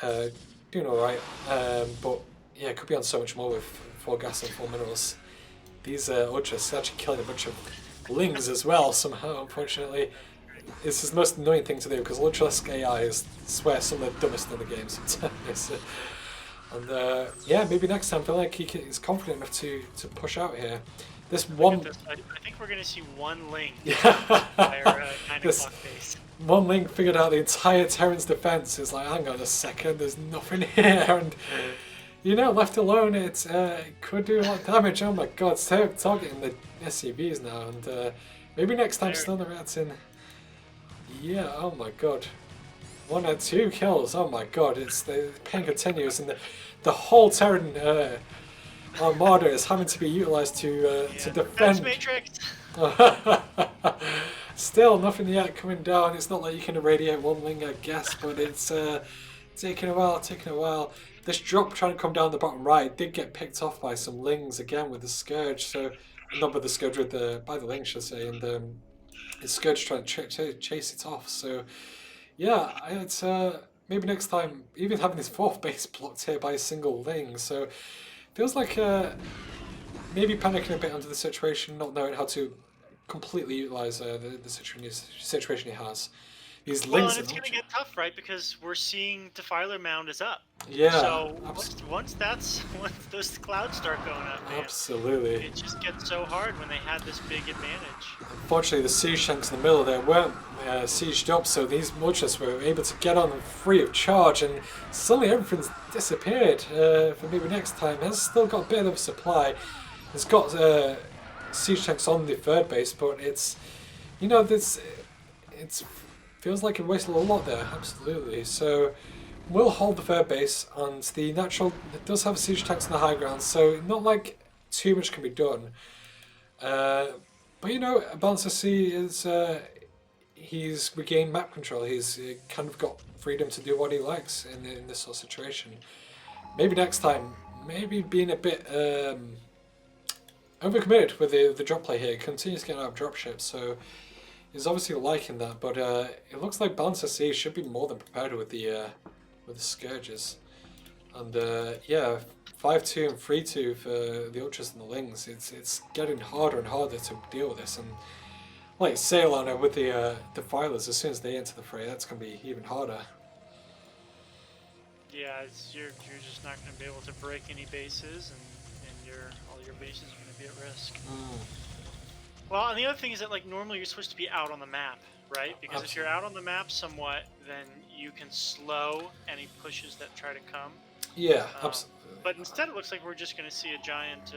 doing alright, but yeah, could be on so much more with 4 gas and 4 minerals. These Ultras are actually killing a bunch of Lings as well somehow, unfortunately. This is the most annoying thing to do because Ultralisk AI is, I swear, some of the dumbest in the game sometimes. And yeah, maybe next time I feel like he's confident enough to push out here. This one... I think we're going to see one Ling Yeah. by our 9 o'clock base. One Ling figured out the entire Terran's defense. It's like, hang on a second, there's nothing here. And left alone, it could do a lot of damage. Oh my god, it's targeting the SCVs now. And maybe next time still the rats in. Yeah, oh my god. 1 or 2 kills, oh my god, the pain continues, and the whole Terran Armada is having to be utilised to defend. Matrix. Still nothing yet coming down. It's not like you can irradiate 1 Ling, I guess, but it's taking a while. This drop trying to come down the bottom right did get picked off by some Lings again with the Scourge, so not with the Scourge, by the Ling, should I say, and the Scourge trying to chase it off. So yeah, it's maybe next time, even having this 4th base blocked here by a single Ling, so feels like maybe panicking a bit under the situation, not knowing how to completely utilise the situation he has. These Lings and it's going to get tough, right? Because we're seeing Defiler Mound is up. Yeah. So once those clouds start going up, man, absolutely, it just gets so hard when they had this big advantage. Unfortunately, the siege tanks in the middle there weren't sieged up, so these Ultras were able to get on free of charge, and suddenly everything's disappeared. For maybe next time, has still got a bit of supply. It's got siege tanks on the 3rd base, but it's feels like it wasted a lot there, absolutely. So we'll hold the 3rd base, and the natural, it does have siege tanks on the high ground, so not like too much can be done. But you know, Bouncer C is he's regained map control. He's kind of got freedom to do what he likes in this sort of situation. Maybe next time, maybe being a bit overcommitted with the drop play here. He continues getting out of drop ships, so he's obviously liking that. But it looks like Bouncer C should be more than prepared with the Scourges. And yeah, 5-2 and 3-2 for the Ultras and the Lings. It's getting harder and harder to deal with this. And like Sailor with the Defilers, as soon as they enter the fray, that's going to be even harder. Yeah, you're just not going to be able to break any bases, and all your bases are going to be at risk. Well, and the other thing is that like normally you're supposed to be out on the map, right? Because if you're out on the map somewhat, then you can slow any pushes that try to come. Yeah, absolutely. But instead, it looks like we're just going to see a giant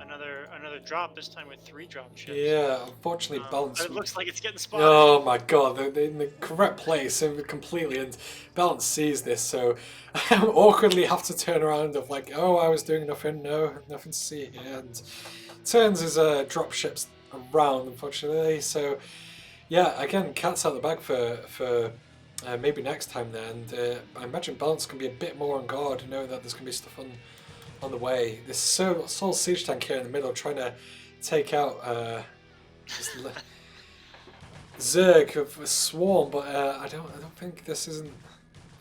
another drop, this time with 3 drop ships. Yeah, unfortunately, Balance. But it looks like it's getting spotted. Oh my god, they're in the correct place completely, and Balance sees this, so awkwardly have to turn around of like, oh, I was doing nothing, no, nothing to see here, and turns his drop ships around, unfortunately. So yeah, again, cat's out the bag for maybe next time there, and I imagine Balance can be a bit more on guard, knowing that there's going to be stuff on the way. This Soul Siege Tank here in the middle trying to take out Zerg of a Swarm, but I don't think this isn't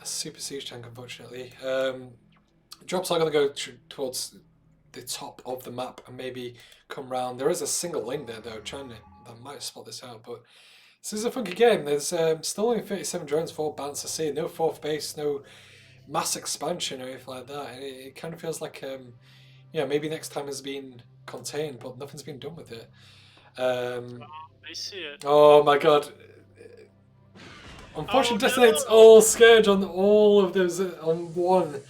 a Super Siege Tank, unfortunately. Drops are going to go towards the top of the map and maybe come round. There is a single link there though, that might spot this out, but this is a funky game. There's still only 37 drones for Bouncer C, no 4th base, no mass expansion or anything like that. And it kind of feels like, yeah, maybe next time has been contained, but nothing's been done with it. They see it. Oh my god. Unfortunately, detonates all Scourge on all of those, on one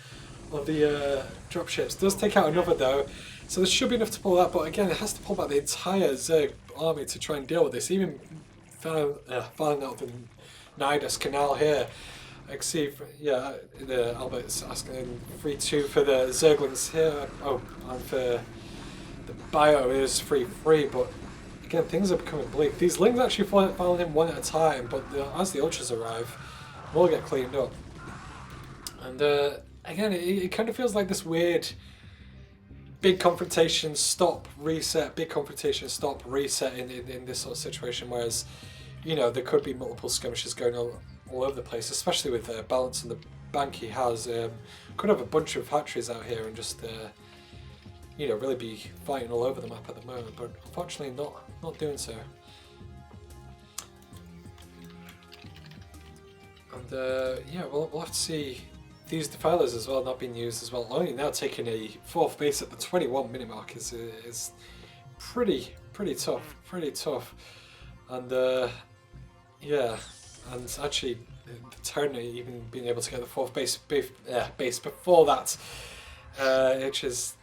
of the dropships. Does take out another though, so there should be enough to pull that, but again, it has to pull back the entire Zerg army to try and deal with this. Even found out the Nidus Canal here. I can see, yeah, Albert's asking 3-2 for the Zerglings here. Oh, and for the Bio is 3-3, but again, things are becoming bleak. These Lings actually falling in one at a time, but as the Ultras arrive, we'll get cleaned up. And again, it kind of feels like this weird big confrontation, stop, reset, big confrontation, stop, reset in this sort of situation, whereas, you know, there could be multiple skirmishes going on all over the place, especially with Balance and the bank he has. Could have a bunch of hatcheries out here and just, you know, really be fighting all over the map at the moment, but unfortunately not doing so. And yeah, we'll have to see these Defilers as well not being used as well. Only now taking a 4th base at the 21 minute mark is pretty tough, and yeah, and actually the turn even being able to get the 4th base before that, which is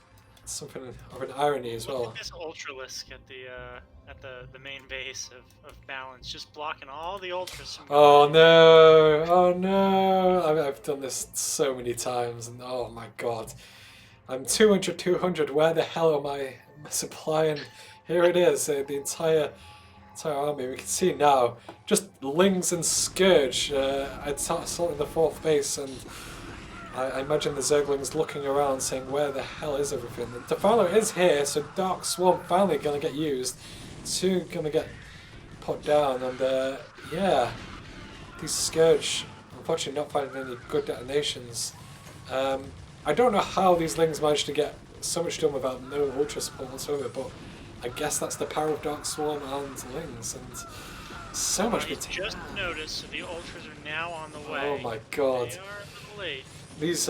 something of an irony as well. This Ultralisk at the main base of Balance, just blocking all the Ultras. Oh no! Oh no! I've done this so many times, and oh my god, I'm 200. Where the hell am I supplying? Here it is, the entire army. We can see now, just Lings and Scourge assaulting the 4th base, and I imagine the Zerglings looking around saying, where the hell is everything? The Defiler is here, so Dark Swarm finally going to get used. 2 going to get put down, and yeah, these Scourge, unfortunately not finding any good detonations. I don't know how these Lings managed to get so much done without no Ultra support whatsoever, but I guess that's the power of Dark Swarm and Lings, and so much. I just noticed, so the Ultras are now on the way. Oh my god. They are a little late. These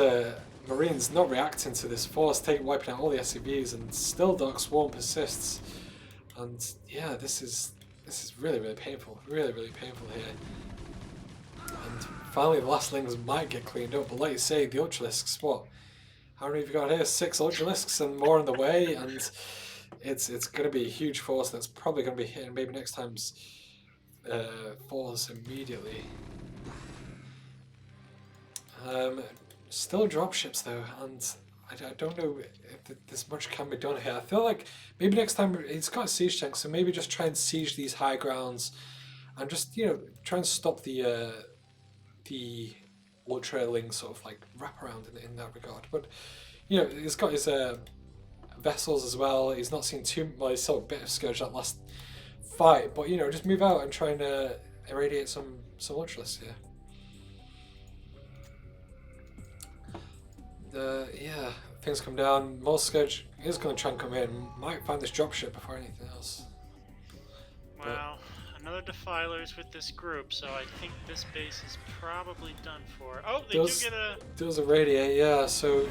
Marines not reacting to this force, wiping out all the SCVs, and still Dark Swarm persists. And yeah, this is really painful, really painful here. And finally, the last Lings might get cleaned up, but like you say, the Ultralisks, what? How many have you got here? 6 Ultralisks and more on the way, and it's going to be a huge force that's probably going to be hitting maybe next time's force immediately. Still dropships though, and I don't know if there's much can be done here. I feel like maybe next time he's got a siege tank, so maybe just try and siege these high grounds, and just try and stop the ultraling sort of like wrap around in that regard. But he's got his vessels as well. He's not seen too well. He saw a bit of Scourge that last fight, but just move out and try and irradiate some ultralists here. Yeah, things come down. More Scourge is going to try and come in. Might find this dropship before anything else. Wow, another Defilers with this group, so I think this base is probably done for. Oh, they do get a... Does irradiate, yeah, so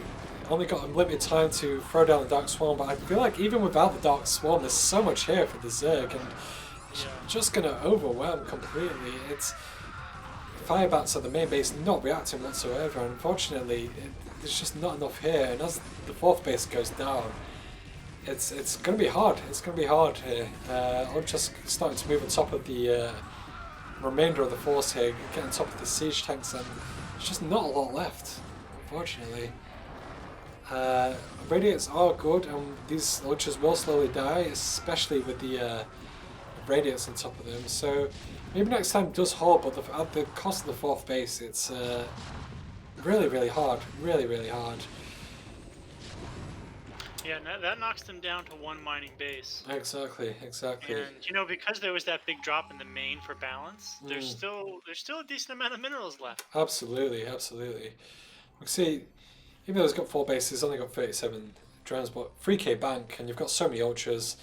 only got a limited time to throw down the Dark Swarm, but I feel like even without the Dark Swarm, there's so much here for the Zerg, and it's just going to overwhelm completely. It's Firebats at the main base not reacting whatsoever, unfortunately. There's just not enough here, and as the fourth base goes down, it's going to be hard. It's going to be hard here. I'm just starting to move on top of the remainder of the force here, get on top of the siege tanks, and there's just not a lot left, unfortunately. Radiates are good, and these launchers will slowly die, especially with the radiates on top of them. So maybe next time does hold, but at the cost of the fourth base, it's really, really hard. Really, really hard. Yeah, that knocks them down to one mining base. Exactly. And because there was that big drop in the main for balance, there's still a decent amount of minerals left. Absolutely. We see, even though it's got 4 bases, it's only got 37 drones, but 3k bank, and you've got so many ultras.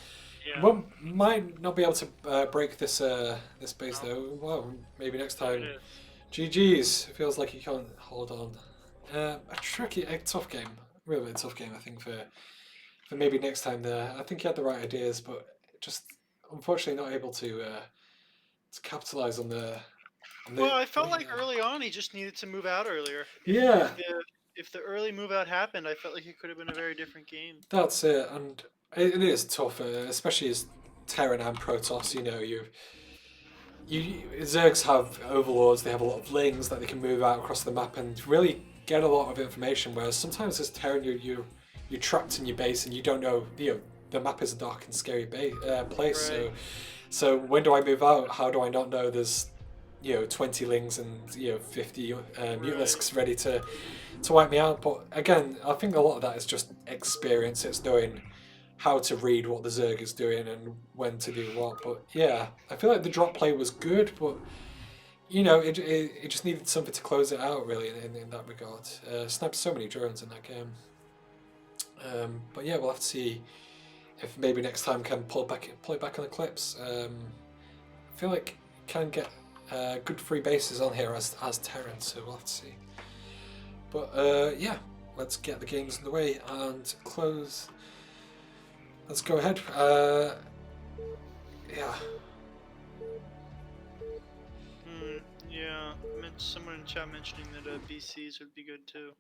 Yeah. Well, might not be able to break this this base though. Well, maybe next time. GG's. It feels like you can't hold on. A tough game. Really tough game, I think, for maybe next time there. I think he had the right ideas, but just unfortunately not able to capitalise on the... Well, I felt like early on he just needed to move out earlier. Yeah. If the early move out happened, I felt like it could have been a very different game. That's it, and it is tough, especially as Terran and Protoss. Zergs have overlords. They have a lot of lings that they can move out across the map and really get a lot of information. Whereas sometimes as Terran, you're trapped in your base and you don't know. The map is a dark and scary place. Right. So when do I move out? How do I not know there's 20 lings and 50 mutalisks ready to wipe me out? But again, I think a lot of that is just experience. It's knowing how to read what the Zerg is doing and when to do what. But yeah, I feel like the drop play was good, but it just needed something to close it out really in that regard. Snapped so many drones in that game. But yeah, we'll have to see if maybe next time can pull it back on the clips. I feel like can get good free bases on here as Terran, so we'll have to see. But yeah, let's get the games underway and close. Let's go ahead. Yeah. Yeah. Someone in chat mentioning that BCs would be good too.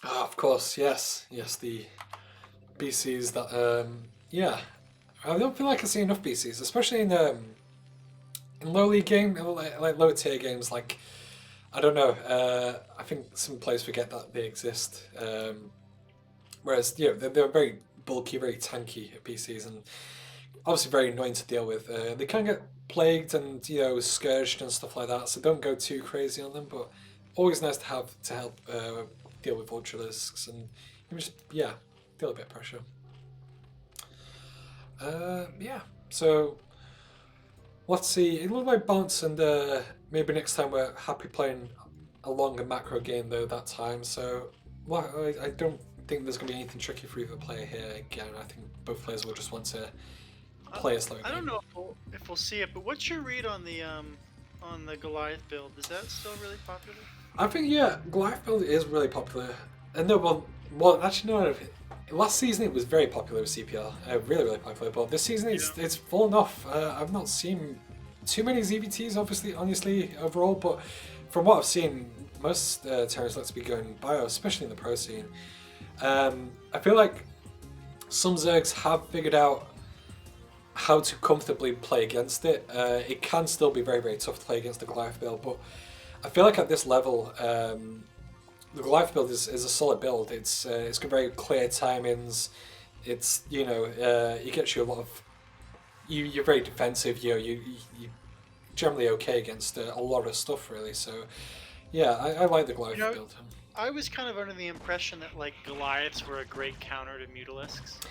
Oh, of course, yes, the BCs that yeah. I don't feel like I see enough BCs, especially in low league game, like lower tier games. Like I don't know. I think some players forget that they exist. Whereas they're very bulky, very tanky PCs, and obviously very annoying to deal with. They can get plagued and scourged and stuff like that, so don't go too crazy on them. But always nice to have to help deal with ultralisks and just deal a bit of pressure. Yeah, so let's see. It looked like bounce, and maybe next time we're happy playing a longer macro game though that time. So I don't think there's going to be anything tricky for either player here. Again, I think both players will just want to play a slow game. I don't know if we'll see it, but what's your read on the Goliath build? Is that still really popular? I think Goliath build is really popular. And no, well, actually no. Last season it was very popular with CPL, really, really popular. But this season it's fallen off. I've not seen too many ZVTs, honestly, overall. But from what I've seen, most Terrans like to be going bio, especially in the pro scene. I feel like some Zergs have figured out how to comfortably play against it. It can still be very, very tough to play against the Goliath build, but I feel like at this level, the Goliath build is a solid build. It's got very clear timings. It's it gets you a lot of you're very defensive. You generally okay against a lot of stuff really. So yeah, I like the You Goliath know, build. I was kind of under the impression that like Goliaths were a great counter to Mutalisks.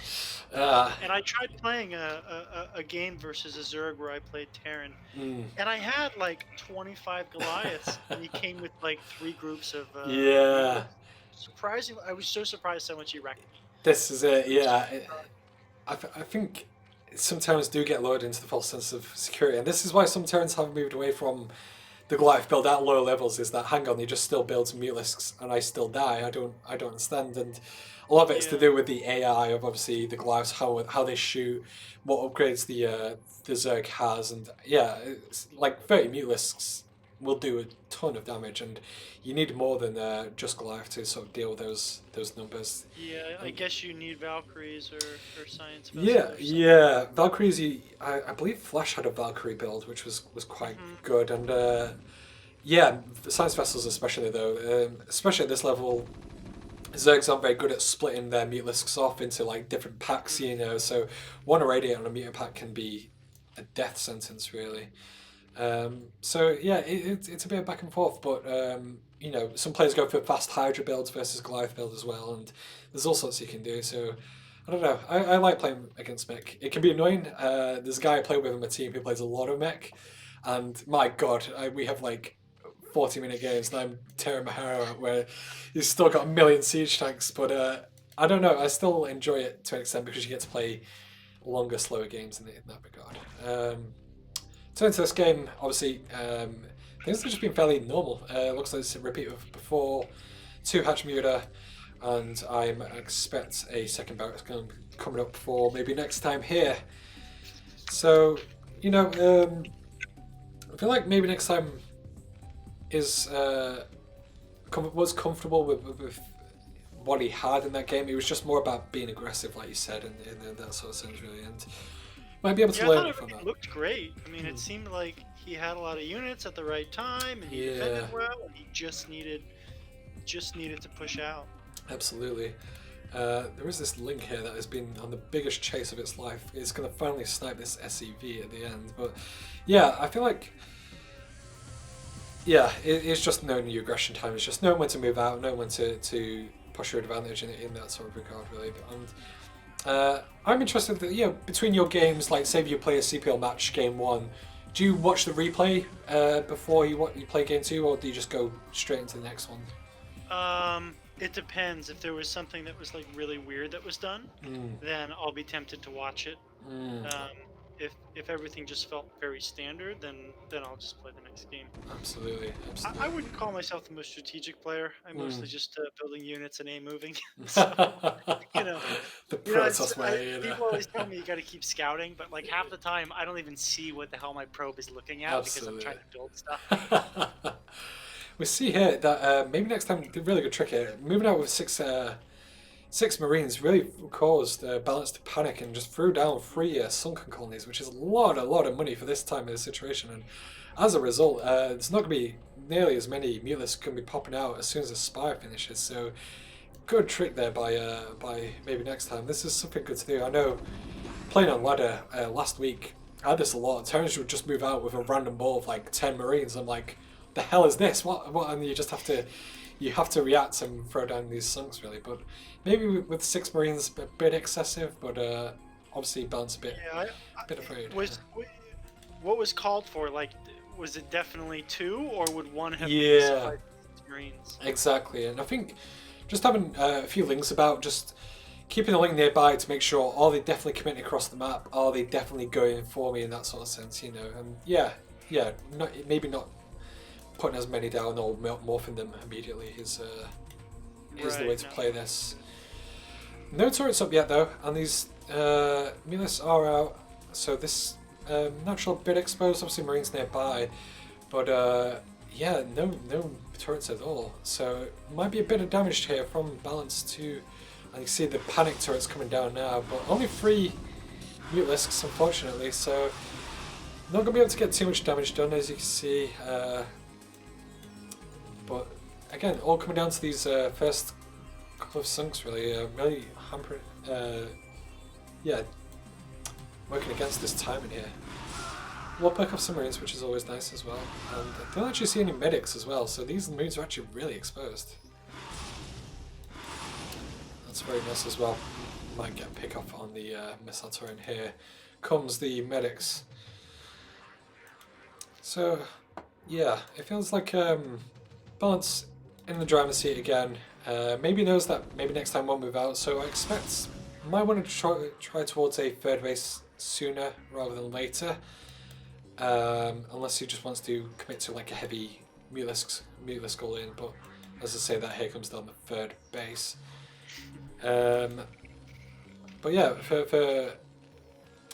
Uh, And I tried playing a game versus a Zerg where I played Terran, mm, and I had like 25 Goliaths, and he came with like 3 groups of yeah, Mutalisks. Surprisingly, I was so surprised how much he wrecked me. this is it. I was so Yeah, surprised. I think sometimes do get lured into the false sense of security, and this is why some Terrans have moved away from the Goliath build at lower levels. Is that hang on, you just still build some Mutalisks and I still die. I don't understand, and a lot of it's to Yeah, do with the AI of obviously the Goliaths, how they shoot, what upgrades the Zerg has, and yeah, it's like 30 Mutalisks will do a ton of damage, and you need more than just Goliath to sort of deal with those numbers. yeah. I And guess you need Valkyries or Science Vessel yeah, or something. yeah. Valkyries. I believe Flash had a Valkyrie build, which was quite Hmm. good. And yeah, science vessels especially though, especially at this level, Zergs aren't very good at splitting their mutalisks off into like different packs. Hmm. So one irradiate on a mutant pack can be a death sentence really. So yeah, it's a bit of back and forth, but some players go for fast Hydra builds versus Goliath build as well, and there's all sorts you can do. So I don't know. I like playing against Mech. It can be annoying. There's a guy I play with on my team who plays a lot of Mech, and my God, we have like 40-minute games, and I'm tearing my hair out where he's still got a million siege tanks. But I don't know. I still enjoy it to an extent because you get to play longer, slower games in that regard. Turning to this game, obviously, things have just been fairly normal. Looks like it's a repeat of before. 2 Hatch Muta, and I expect a second barracks coming up for maybe next time here. So, I feel like maybe next time is was comfortable with what he had in that game. It was just more about being aggressive, like you said, and that sort of sense, really. And might be able to Yeah, I thought learn from everything that. looked great. I mean, it seemed like he had a lot of units at the right time, and he Yeah, defended well, and he just needed to push out. absolutely. There is this link here that has been on the biggest chase of its life. It's going to finally snipe this SEV at the end. But yeah, I feel like, yeah, it's just knowing your aggression time. It's just knowing when to move out, knowing when to push your advantage in that sort of regard, really. And I'm interested that, between your games, like say if you play a CPL match game 1, do you watch the replay before you play game 2, or do you just go straight into the next one? It depends. If there was something that was like really weird that was done, Mm, then I'll be tempted to watch it. mm, Um, if everything just felt very standard, then I'll just play the next game. absolutely, I absolutely. wouldn't call myself the most strategic player. I'm mostly Mm. just building units and aim moving. So you know, The it's Protoss way, people always tell me you got to keep scouting, but like half the time I don't even see what the hell my probe is looking at because I'm trying Absolutely. to build stuff. We see here that maybe next time, the really good trick here, moving out with six Marines really caused Balance to panic and just threw down 3 sunken colonies, which is a lot of money for this time of the situation. And as a result, there's not going to be nearly as many Mutalisks going to be popping out as soon as the Spire finishes. So good trick there by maybe next time. This is something good to do. I know playing on ladder last week, I had this a lot. Terrans would just move out with a random ball of like 10 Marines. I'm like, the hell is this? What? And you just have to react and throw down these sunks really. But maybe with 6 Marines, a bit excessive. But obviously Balance Yeah, a bit afraid. what was called for? Like, was it definitely 2, or would 1 have Yeah, sufficed Marines? exactly. And I think just having a few links about just keeping a link nearby to make sure are they definitely committing across the map, are they definitely going for me in that sort of sense, and maybe not putting as many down or morphing them immediately is the way Right. to No. play this. No turrets up yet though, and these Milas are out, so this natural bit exposed, obviously Marines nearby, but no turrets at all. So might be a bit of damage here from Balance to, and you see the panic turrets coming down now, but only 3 Mutalisks unfortunately, so not going to be able to get too much damage done as you can see, but again, all coming down to these first couple of sunks really, really hampering, yeah, working against this timing here. We'll pick up some Marines, which is always nice as well, and I don't actually see any medics as well, so these Marines are actually really exposed. That's very nice as well. Might get a pick up on the missile turret. Here comes the medics. So, yeah, it feels like Balance in the driver's seat again. Maybe knows that maybe next time won't move out, so I expect might want to try towards a third base sooner rather than later. Unless he just wants to commit to like a heavy meatless all in, but as I say, that here comes down the third base. But yeah, for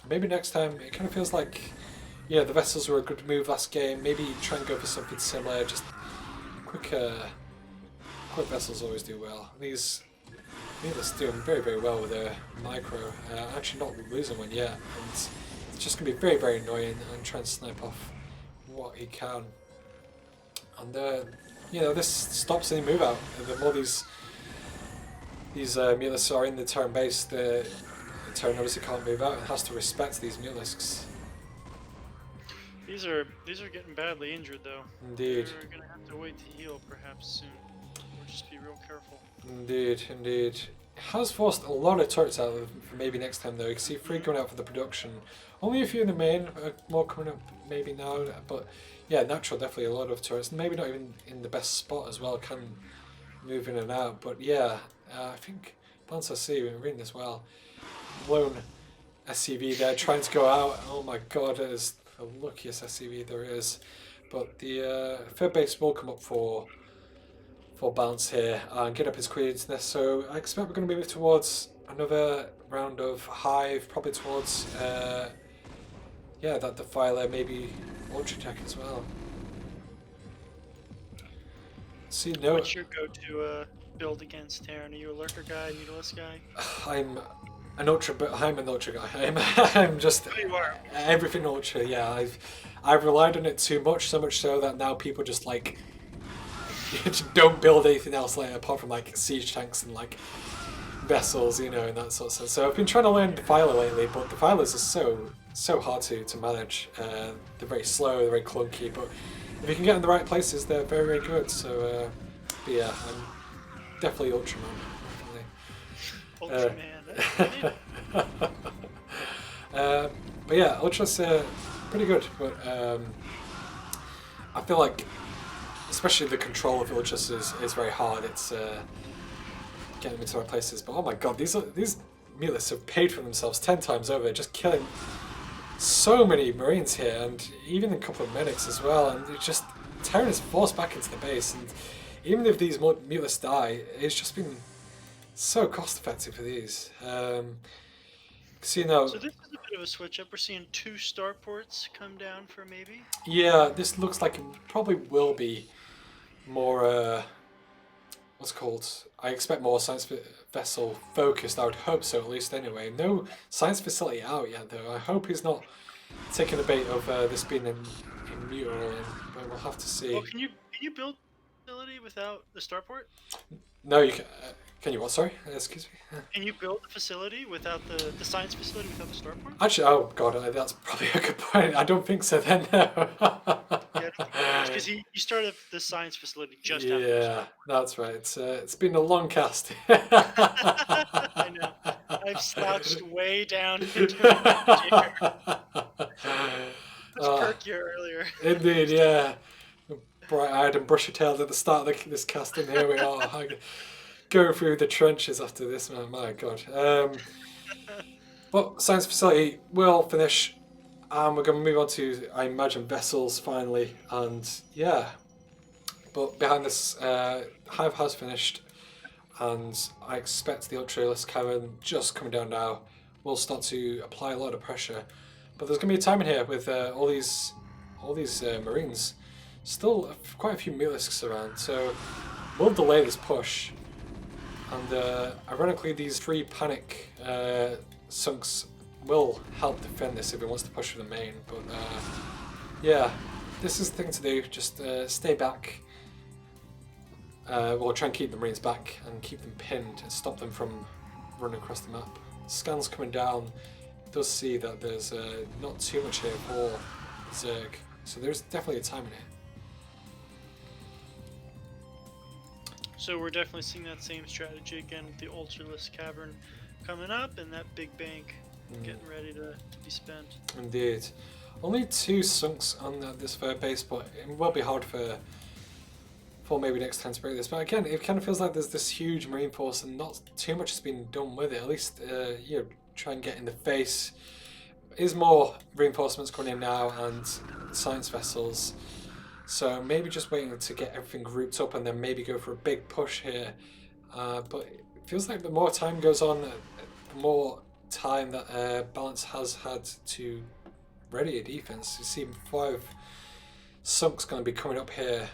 maybe next time, it kind of feels like, yeah, the vessels were a good move last game. Maybe try and go for something similar. Just quick vessels always do well. These Meatless doing very, very well with their micro. Actually not losing one yet, and it's just going to be very, very annoying and try and snipe off what he can. And you know, this stops any move out. The more these Meatless are in the Terran base, the Terran obviously can't move out and has to respect these Meatlisks. These are getting badly injured though. Indeed. They're gonna have to wait to heal perhaps soon. Or just be real careful. Indeed, indeed. It has forced a lot of turrets out for maybe next time though. You can see 3 going out for the production. Only a few in the main, more coming up maybe now. But yeah, natural, definitely a lot of turrets. Maybe not even in the best spot as well, can move in and out. But yeah, I think Balance SC, we're reading this well. Lone SCV there trying to go out. Oh my god, it is the luckiest SCV there is. But the third base will come up for Balance here and get up his Queen's Nest. So I expect we're going to move towards another round of Hive, probably towards yeah, that Defiler, maybe Ultra Tech as well. See, no. What's your go-to build against Terran? Are you a lurker guy, needless guy? I'm an ultra guy. I'm just everything ultra. Yeah, I've relied on it too much, so much so that now people just like don't build anything else like apart from like siege tanks and like vessels, you know, and that sort of stuff. So I've been trying to learn Defiler lately, but Defilers are so hard to manage. They're very slow, they're very clunky, but if you can get in the right places, they're very, very good. So but yeah, I'm definitely Ultraman. Ultraman. But yeah, Ultra's pretty good, but I feel like especially the control of Ultras is very hard. It's getting them into the right places. But oh my god, these Meatlists have paid for themselves 10 times over, just killing so many Marines here, and even a couple of medics as well. And it's just Terran is forced back into the base, and even if these Meatlists die, it's just been so cost effective for these. So, you know, so this is a bit of a switch up. We're seeing 2 starports come down for maybe. Yeah, this looks like it probably will be more. What's it called? I expect more science vessel focused. I would hope so, at least anyway. No science facility out yet, though. I hope he's not taking the bait of this being in neutral, but we'll have to see. Well, can you build a facility without the starport? No, you can. Can you what? Sorry, excuse me. Can you build a facility without the science facility without the starport? Actually, oh god, that's probably a good point. I don't think so. Then no. Yeah, because you started the science facility just after. Yeah, that's right. It's been a long cast. I know. I've slouched way down into the It's perkier earlier. Indeed, yeah. Bright-eyed and bushy-tailed at the start of this cast, and here we are. Go through the trenches after this, man. My god. But science facility will finish, and we're going to move on to, I imagine, vessels finally. And yeah, but behind this, Hive has finished, and I expect the Ultralis Cavern just coming down now will start to apply a lot of pressure. But there's going to be a time in here with all these Marines. Still quite a few Meatlisks around, so we'll delay this push. And ironically, these 3 panic sunks will help defend this if it wants to push for the main. But yeah, this is the thing to do. Just stay back we'll try and keep the Marines back and keep them pinned and stop them from running across the map. Scans coming down. Does see that there's not too much here for Zerg, so there's definitely a time in it. So we're definitely seeing that same strategy again with the Ultralisk Cavern coming up and that big bank getting ready to be spent. Indeed. Only 2 sunks on this third base, but it will be hard for maybe next time to break this. But again, it kind of feels like there's this huge Marine force and not too much has been done with it. At least, you know, try and get in the face. Is more reinforcements coming in now and science vessels. So maybe just waiting to get everything grouped up and then maybe go for a big push here. But it feels like the more time goes on, the more time that Balance has had to ready a defense. You see 5 sunks going to be coming up here.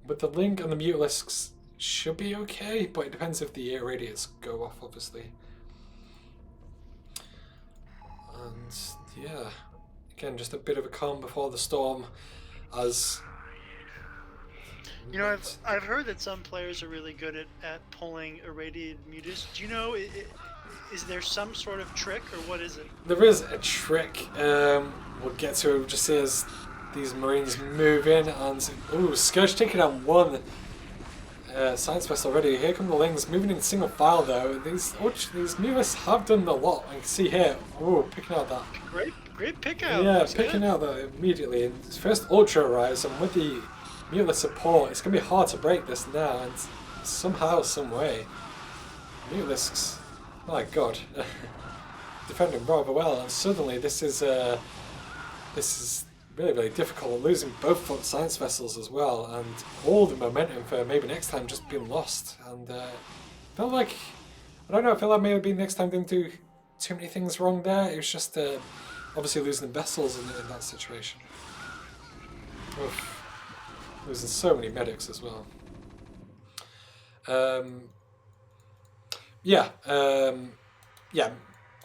With the Link and the Mutalisks should be okay, but it depends if the irradiates go off, obviously. And yeah, again, just a bit of a calm before the storm. As you know, I've heard that some players are really good at pulling irradiated mutas. Do you know, is there some sort of trick, or what is it? There is a trick. We'll get to it just as these Marines move in, and ooh, Scourge taking out 1 science vessel already. Here come the Lings, moving in single file though. These Mutalisks have done a lot. I can see here, ooh, picking out that. Great pick out. Yeah, That's picking good. out that immediately. And first Ultra arrives, and with the Mutalisk support, it's going to be hard to break this now. And somehow, some way, Mutalisks, my god, defending rather well. And suddenly, this is really, really difficult. Losing both science vessels as well, and all the momentum for maybe next time just being lost. And felt like, I don't know, I feel like maybe next time didn't do too many things wrong there. It was just obviously losing the vessels in that situation. Oof. Losing so many medics as well. Yeah,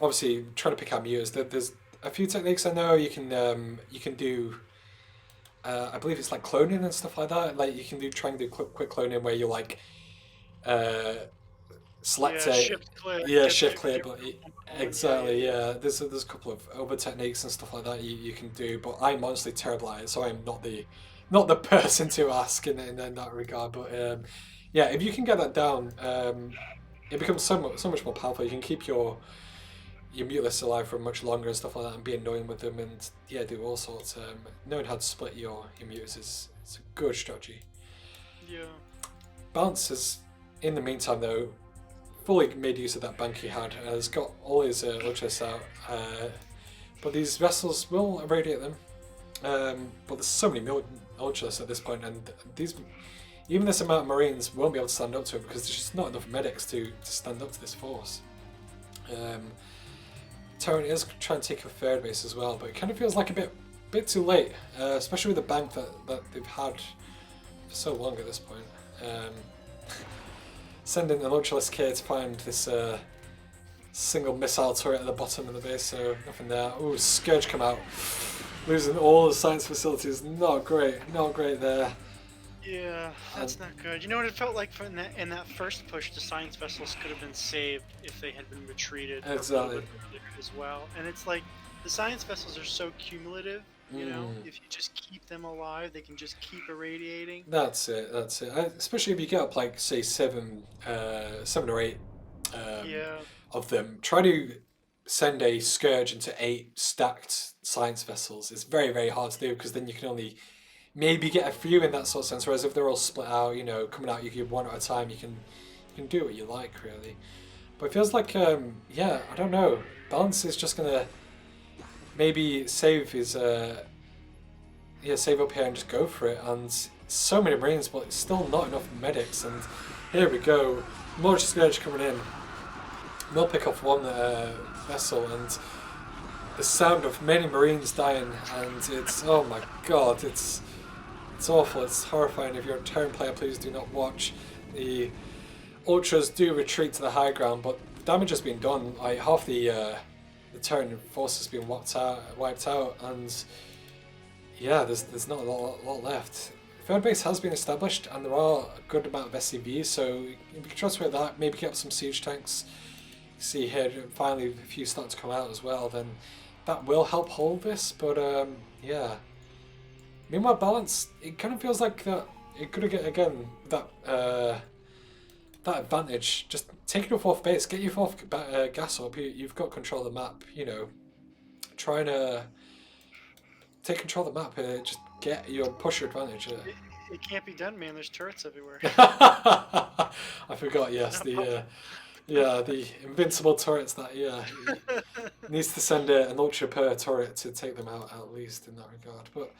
obviously trying to pick out mutas. There's a few techniques I know you can do. I believe it's like cloning and stuff like that. Like you can try and do quick cloning where you like select shift clear. shift clear, but exactly, yeah. There's a couple of other techniques and stuff like that you can do, but I'm honestly terrible at it, so I'm not the person to ask in that regard. But yeah, if you can get that down, it becomes so much more powerful. You can keep your Mutalisks alive for much longer and stuff like that, and be annoying with them, and yeah, do all sorts. Knowing how to split your mutas is a good strategy. Yeah. Balance has, in the meantime though, fully made use of that bank he had. Has got all his Ultras out, but these vessels will irradiate them. But there's so many Ultras at this point, and even this amount of Marines won't be able to stand up to it because there's just not enough medics to stand up to this force. Terran is trying to take a third base as well, but it kind of feels like a bit too late, especially with the bank that they've had for so long at this point. Sending an Ultralisk here to find this single missile turret at the bottom of the base, so nothing there. Ooh, Scourge come out, losing all the science facilities. Not great there. Yeah, that's not good. You know what it felt like in that first push, the science vessels could have been saved if they had been retreated Exactly. as well. And it's like the science vessels are so cumulative. You know, if you just keep them alive, they can just keep irradiating. That's it. Especially if you get up like say 7 or 8 of them. Try to send a Scourge into 8 stacked science vessels. It's very, very hard to do because then you can only maybe get a few in that sort of sense. Whereas if they're all split out, you know, coming out, you can one at a time. You can do what you like really. But it feels like yeah, I don't know. Balance is just gonna maybe save his save up here and just go for it. And so many Marines, but it's still not enough medics. And here we go, more Scourge coming in. We'll pick off 1 vessel, and the sound of many Marines dying, and it's, oh my god, it's awful, it's horrifying. If you're a Terran player, please do not watch. The Ultras do retreat to the high ground, but the damage has been done. Like half the Terran force has been wiped out, and yeah, there's not a lot left. It third base has been established, and there are a good amount of SCVs, so you can trust with that. Maybe get up some siege tanks. See here, finally a few starting to come out as well. Then that will help hold this. But yeah. Meanwhile, balance. It kind of feels like that. It could get again that that advantage. Just take your fourth base, get your fourth gas up. You've got control of the map. You know, trying to take control of the map. Just get your push your advantage. It can't be done, man. There's turrets everywhere. I forgot. Yes, Not the yeah, the invincible turrets. That needs to send an ultra per turret to take them out at least in that regard. But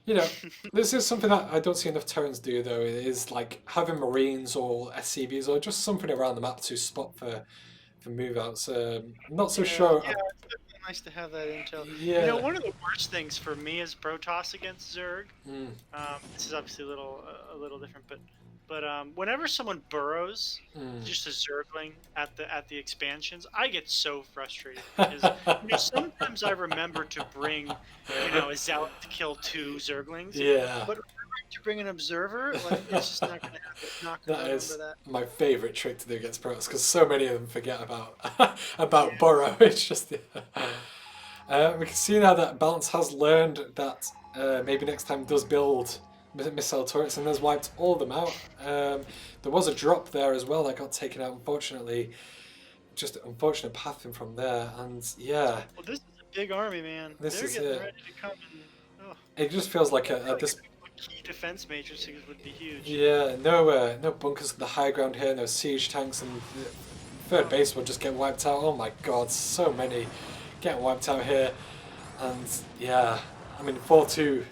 you know, this is something that I don't see enough Terrans do though. It is like having Marines or SCVs or just something around the map to spot for move outs. I'm not so sure. Yeah, it's definitely nice to have that intel. Yeah. You know, one of the worst things for me is Protoss against Zerg. This is obviously a little different, but whenever someone burrows just a Zergling at the expansions, I get so frustrated because sometimes I remember to bring a zealot to kill 2 Zerglings. Yeah. But to bring an observer, like it's just not gonna happen. Not gonna That is that. my favourite trick to do against Protoss because so many of them forget about burrow. It's just we can see now that Balance has learned that maybe next time does build missile turrets and has wiped all of them out. There was a drop there as well that got taken out, unfortunately. Just unfortunate pathing from there, and yeah. Well, this is a big army, man. They're getting ready to come and. It just feels like this key defense matrices would be huge. Yeah, no bunkers on the high ground here, no siege tanks, and the third base will just get wiped out. Oh my god, so many getting wiped out here, and yeah, I mean 4-2.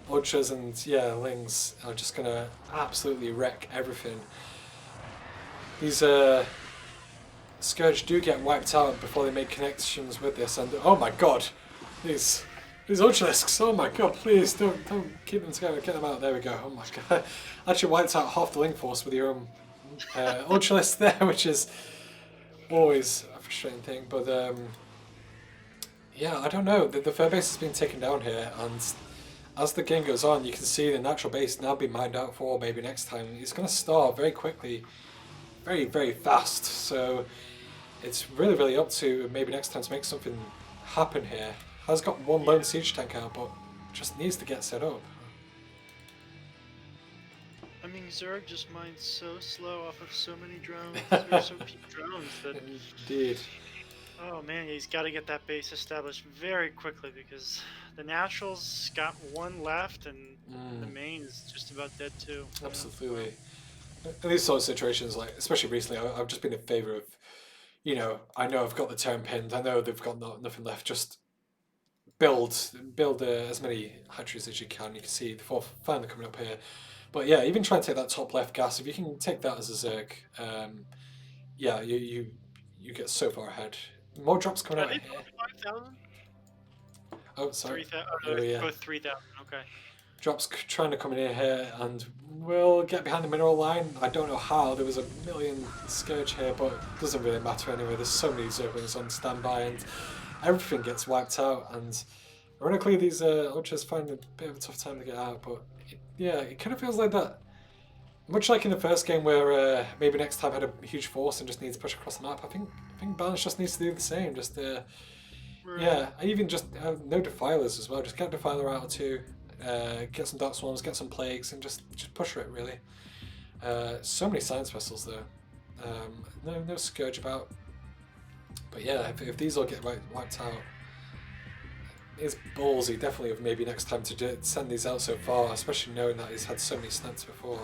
Ultras and Lings are just gonna absolutely wreck everything. These Scourge do get wiped out before they make connections with this, and oh my god, these Ultralisks, oh my god, please don't keep them together, get them out. There we go. Oh my god, actually wiped out half the Ling force with your own Ultralisk there, which is always a frustrating thing. But yeah, I don't know. The third base has been taken down here, and as the game goes on, you can see the natural base now being mined out for maybe next time. It's going to start very quickly, very, very fast. So it's really, really up to maybe next time to make something happen here. Has got one lone siege tank out, but just needs to get set up. I mean, Zerg just mines so slow off of so many drones. There's so few drones that... Indeed. Oh man, he's got to get that base established very quickly because the Naturals got one left and the main is just about dead too. Absolutely. In these sort of situations, like especially recently, I've just been in favour of, I know I've got the turn pinned, I know they've got nothing left, just build as many hatcheries as you can. You can see the fourth finally coming up here. But yeah, even try and take that top left gas, if you can take that as a Zerg, yeah, you get so far ahead. More drops coming out here. 5,000? Oh, sorry. 3,000. Both 3,000. Okay. Drops trying to come in here, and we'll get behind the mineral line. I don't know how. There was a million Scourge here, but it doesn't really matter anyway. There's so many Zerglings on standby, and everything gets wiped out. And ironically, these Ultras find a bit of a tough time to get out. But it kind of feels like that. Much like in the first game where maybe next time had a huge force and just needs to push across the map, I think Balance just needs to do the same. Just yeah, even just no defilers as well. Just get a defiler out or two, get some dark swarms, get some plagues, and just push it really. So many science vessels though. No Scourge about. But yeah, if these all get wiped out, it's ballsy definitely of maybe next time to send these out so far, especially knowing that he's had so many snaps before.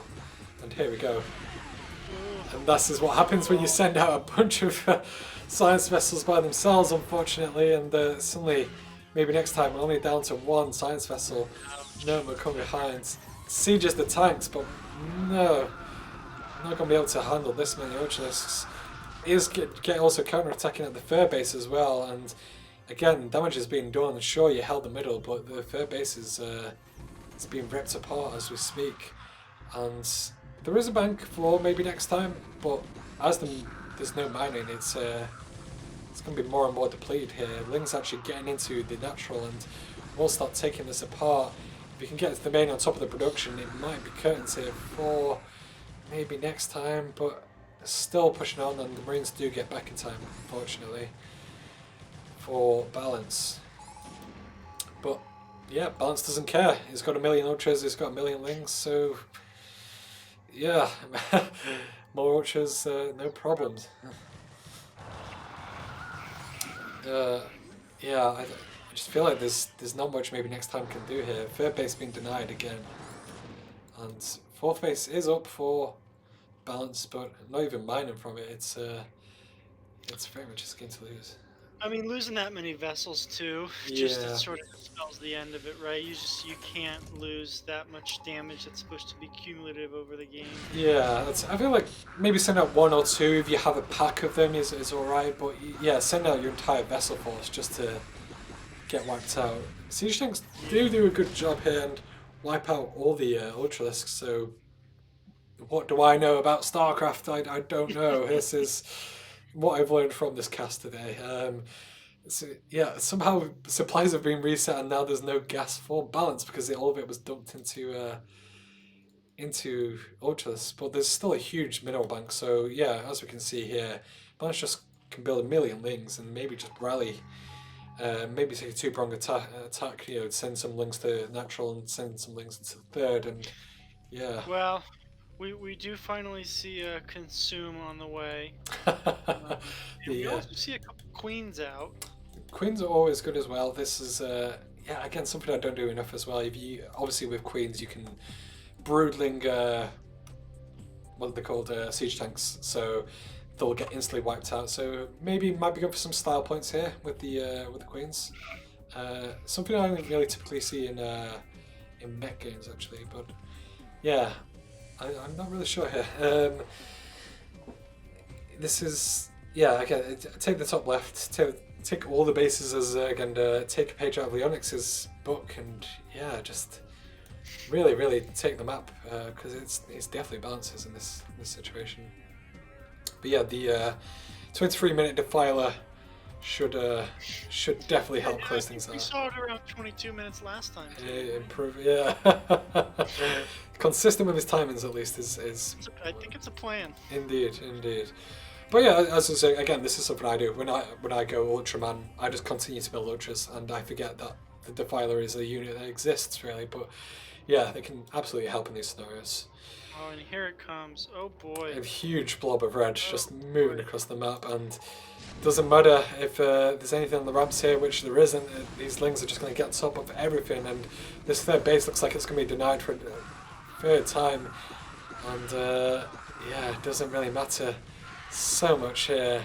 And here we go. And this is what happens when you send out a bunch of science vessels by themselves, unfortunately, and suddenly, maybe next time, we're only down to one science vessel. No, we're coming behind. Sieges the tanks, but no. I'm not going to be able to handle this many Ultralisks. He is also counter-attacking at the third base as well, and again, damage is being done. Sure, you held the middle, but the third base is it's being ripped apart as we speak. And there is a bank for maybe next time, but as there's no mining, it's going to be more and more depleted here. Ling's actually getting into the natural, and we'll start taking this apart. if you can get the main on top of the production, it might be curtains here for maybe next time, but still pushing on, and the Marines do get back in time, unfortunately, for balance. But yeah, balance doesn't care. He's got a million ultras, he's got a million lings, so yeah, more ultras, no problems. Yeah, I just feel like there's not much maybe next time can do here. Third base being denied again, and fourth base is up for balance, but not even mining from it. It's very much just going to lose. I mean, losing that many vessels too, just it Yeah, sort of spells the end of it, right? You can't lose that much damage that's supposed to be cumulative over the game. yeah. I feel like maybe send out one or two if you have a pack of them is all right, but yeah, send out your entire vessel force just to get wiped out. Siege tanks do a good job here and wipe out all the ultralisks. So what do I know about StarCraft? I don't know. This is what I've learned from this cast today. So yeah, somehow supplies have been reset and now there's no gas for balance because all of it was dumped into Ultras. But there's still a huge mineral bank. So yeah, as we can see here, balance just can build a million lings and maybe just rally. Maybe take a two-pronged attack. You know, send some links to natural and send some links to the third, and yeah. Well, we do finally see a consume on the way, and we The also see a couple queens out. queens are always good as well. This is yeah, again something I don't do enough as well. If you obviously with queens you can broodling what are they called siege tanks, so they'll get instantly wiped out. So maybe might be good for some style points here with the queens. Something I don't really typically see in mech games actually, but yeah, I'm not really sure here. This is yeah again. Take the top left. Take all the bases as again. Take a page out of Leonix's book, and yeah, just really take the map because it's definitely balances in this situation. But yeah, the 23-minute defiler should definitely help Yeah, I close think things we out. saw it around 22 minutes last time too. Improve, yeah. Consistent with his timings at least is I think it's a plan. indeed. But yeah, as I say again, this is something I do when I go Ultraman. I just continue to build ultras, and I forget that the Defiler is a unit that exists really. But yeah, they can absolutely help in these scenarios. Oh, and here it comes. Oh boy. A huge blob of red Oh, just moving boy. across the map, and doesn't matter if there's anything on the ramps here, which there isn't. These lings are just going to get on top of everything, and this third base looks like it's going to be denied for a third time. And yeah, it doesn't really matter so much here.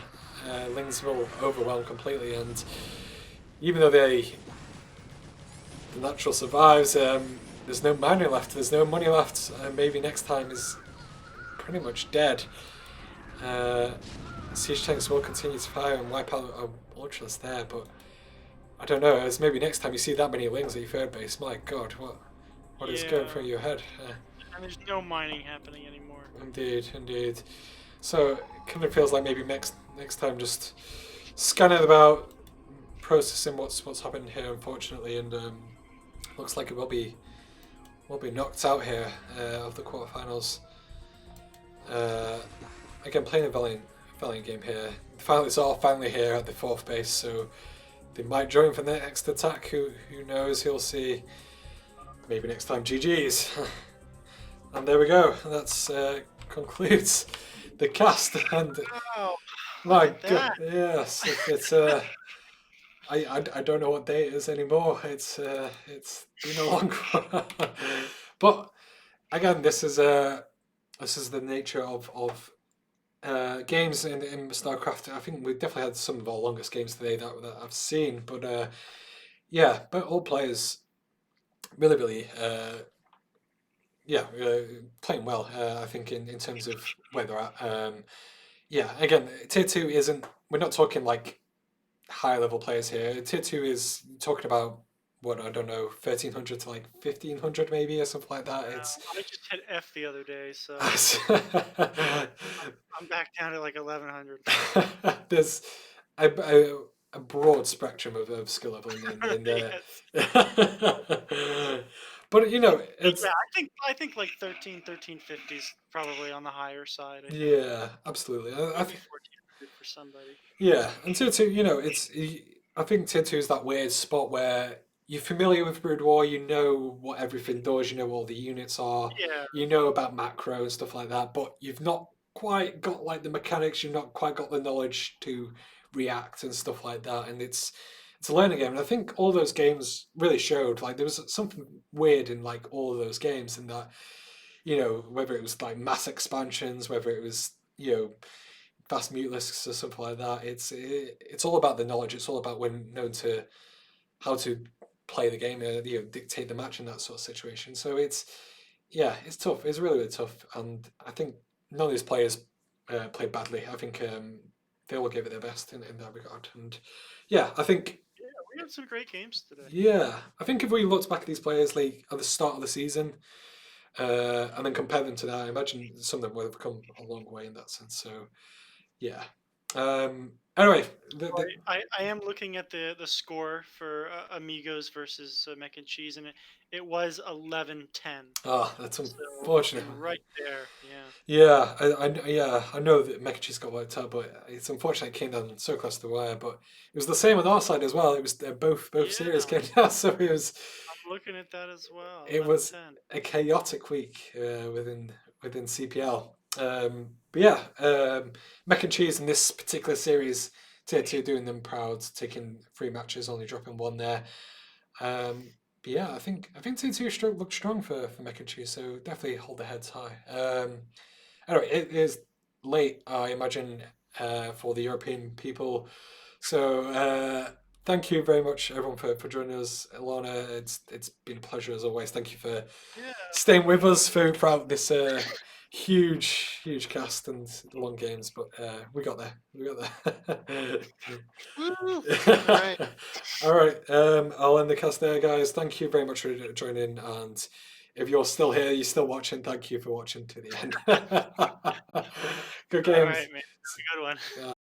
Lings will overwhelm completely, and even though the natural survives, there's no money left, there's no money left, maybe next time is pretty much dead. Siege tanks will continue to fire and wipe out Ultras there, but I don't know, as maybe next time you see that many lings at your third base, my god, what is going through your head? And there's no mining happening anymore. Indeed. So it kind of feels like maybe next time just scan it about, processing what's happened here, unfortunately, and looks like it will be knocked out here of the quarterfinals. Again, playing a valiant game here. It's all finally here at the fourth base, so they might join for the next attack. Who knows? You'll see. Maybe next time, GG's. And there we go. That's concludes the cast. And Wow. my at god, that. yes, it's I don't know what day it is anymore. It's been a long one. But again, this is the nature of games in StarCraft. I think we definitely had some of our longest games today that I've seen. But yeah, but all players really yeah, playing well. I think in terms of where they're at. Yeah, again, tier two isn't. We're not talking like high level players here. Tier two is talking about what I don't know, 1300 to like 1500 maybe or something like that. It's I just hit F the other day, so I'm back down to like 1100. there's a broad spectrum of skill level in there. Yes. But Yeah, it's I think like 1350 is probably on the higher side. I think yeah, absolutely. maybe 1400 for somebody. Yeah, and tier two, I think tier two is that weird spot where you're familiar with Brood War, you know what everything does, you know what all the units are, Yeah, you know about macro and stuff like that, but you've not quite got like the mechanics, you've not quite got the knowledge to react and stuff like that, and it's a learning game. And I think all those games really showed like there was something weird in like all of those games, in that whether it was like mass expansions, whether it was fast mute lists or something like that. It's all about the knowledge. It's all about when knowing to how to play the game, dictate the match in that sort of situation. So it's tough. It's really really tough, and I think none of these players played badly. I think they all gave it their best in that regard. And yeah, I think yeah, we had some great games today. if we looked back at these players like at the start of the season, and then compare them to that, I imagine some of them would have come a long way in that sense. So yeah. Anyway, I am looking at the score for Amigos versus Mech and Cheese, and it was 11-10. that's So unfortunate. looking right there, yeah. I know that Mekachi's got worked out, but it's unfortunate it came down so close to the wire. But it was the same on our side as well. It was both series Yeah, came down, so I'm looking at that as well. it Eleven was ten. a chaotic week within CPL. But yeah, Mech and Cheese in this particular series, tier two doing them proud, taking 3 matches, only dropping one there. But yeah, I think tier two looked strong for Mech and Cheese, so definitely hold their heads high. Anyway, it is late, I imagine, for the European people. So thank you very much, everyone, for joining us. Ilona, it's been a pleasure as always. Thank you for Yeah, staying with us throughout this huge cast and long games, but we got there. We got there. woo! All right. All right, I'll end the cast there, guys. Thank you very much for joining, and if you're still here, you're still watching, thank you for watching to the end. Good All games. right, man. Have a good one.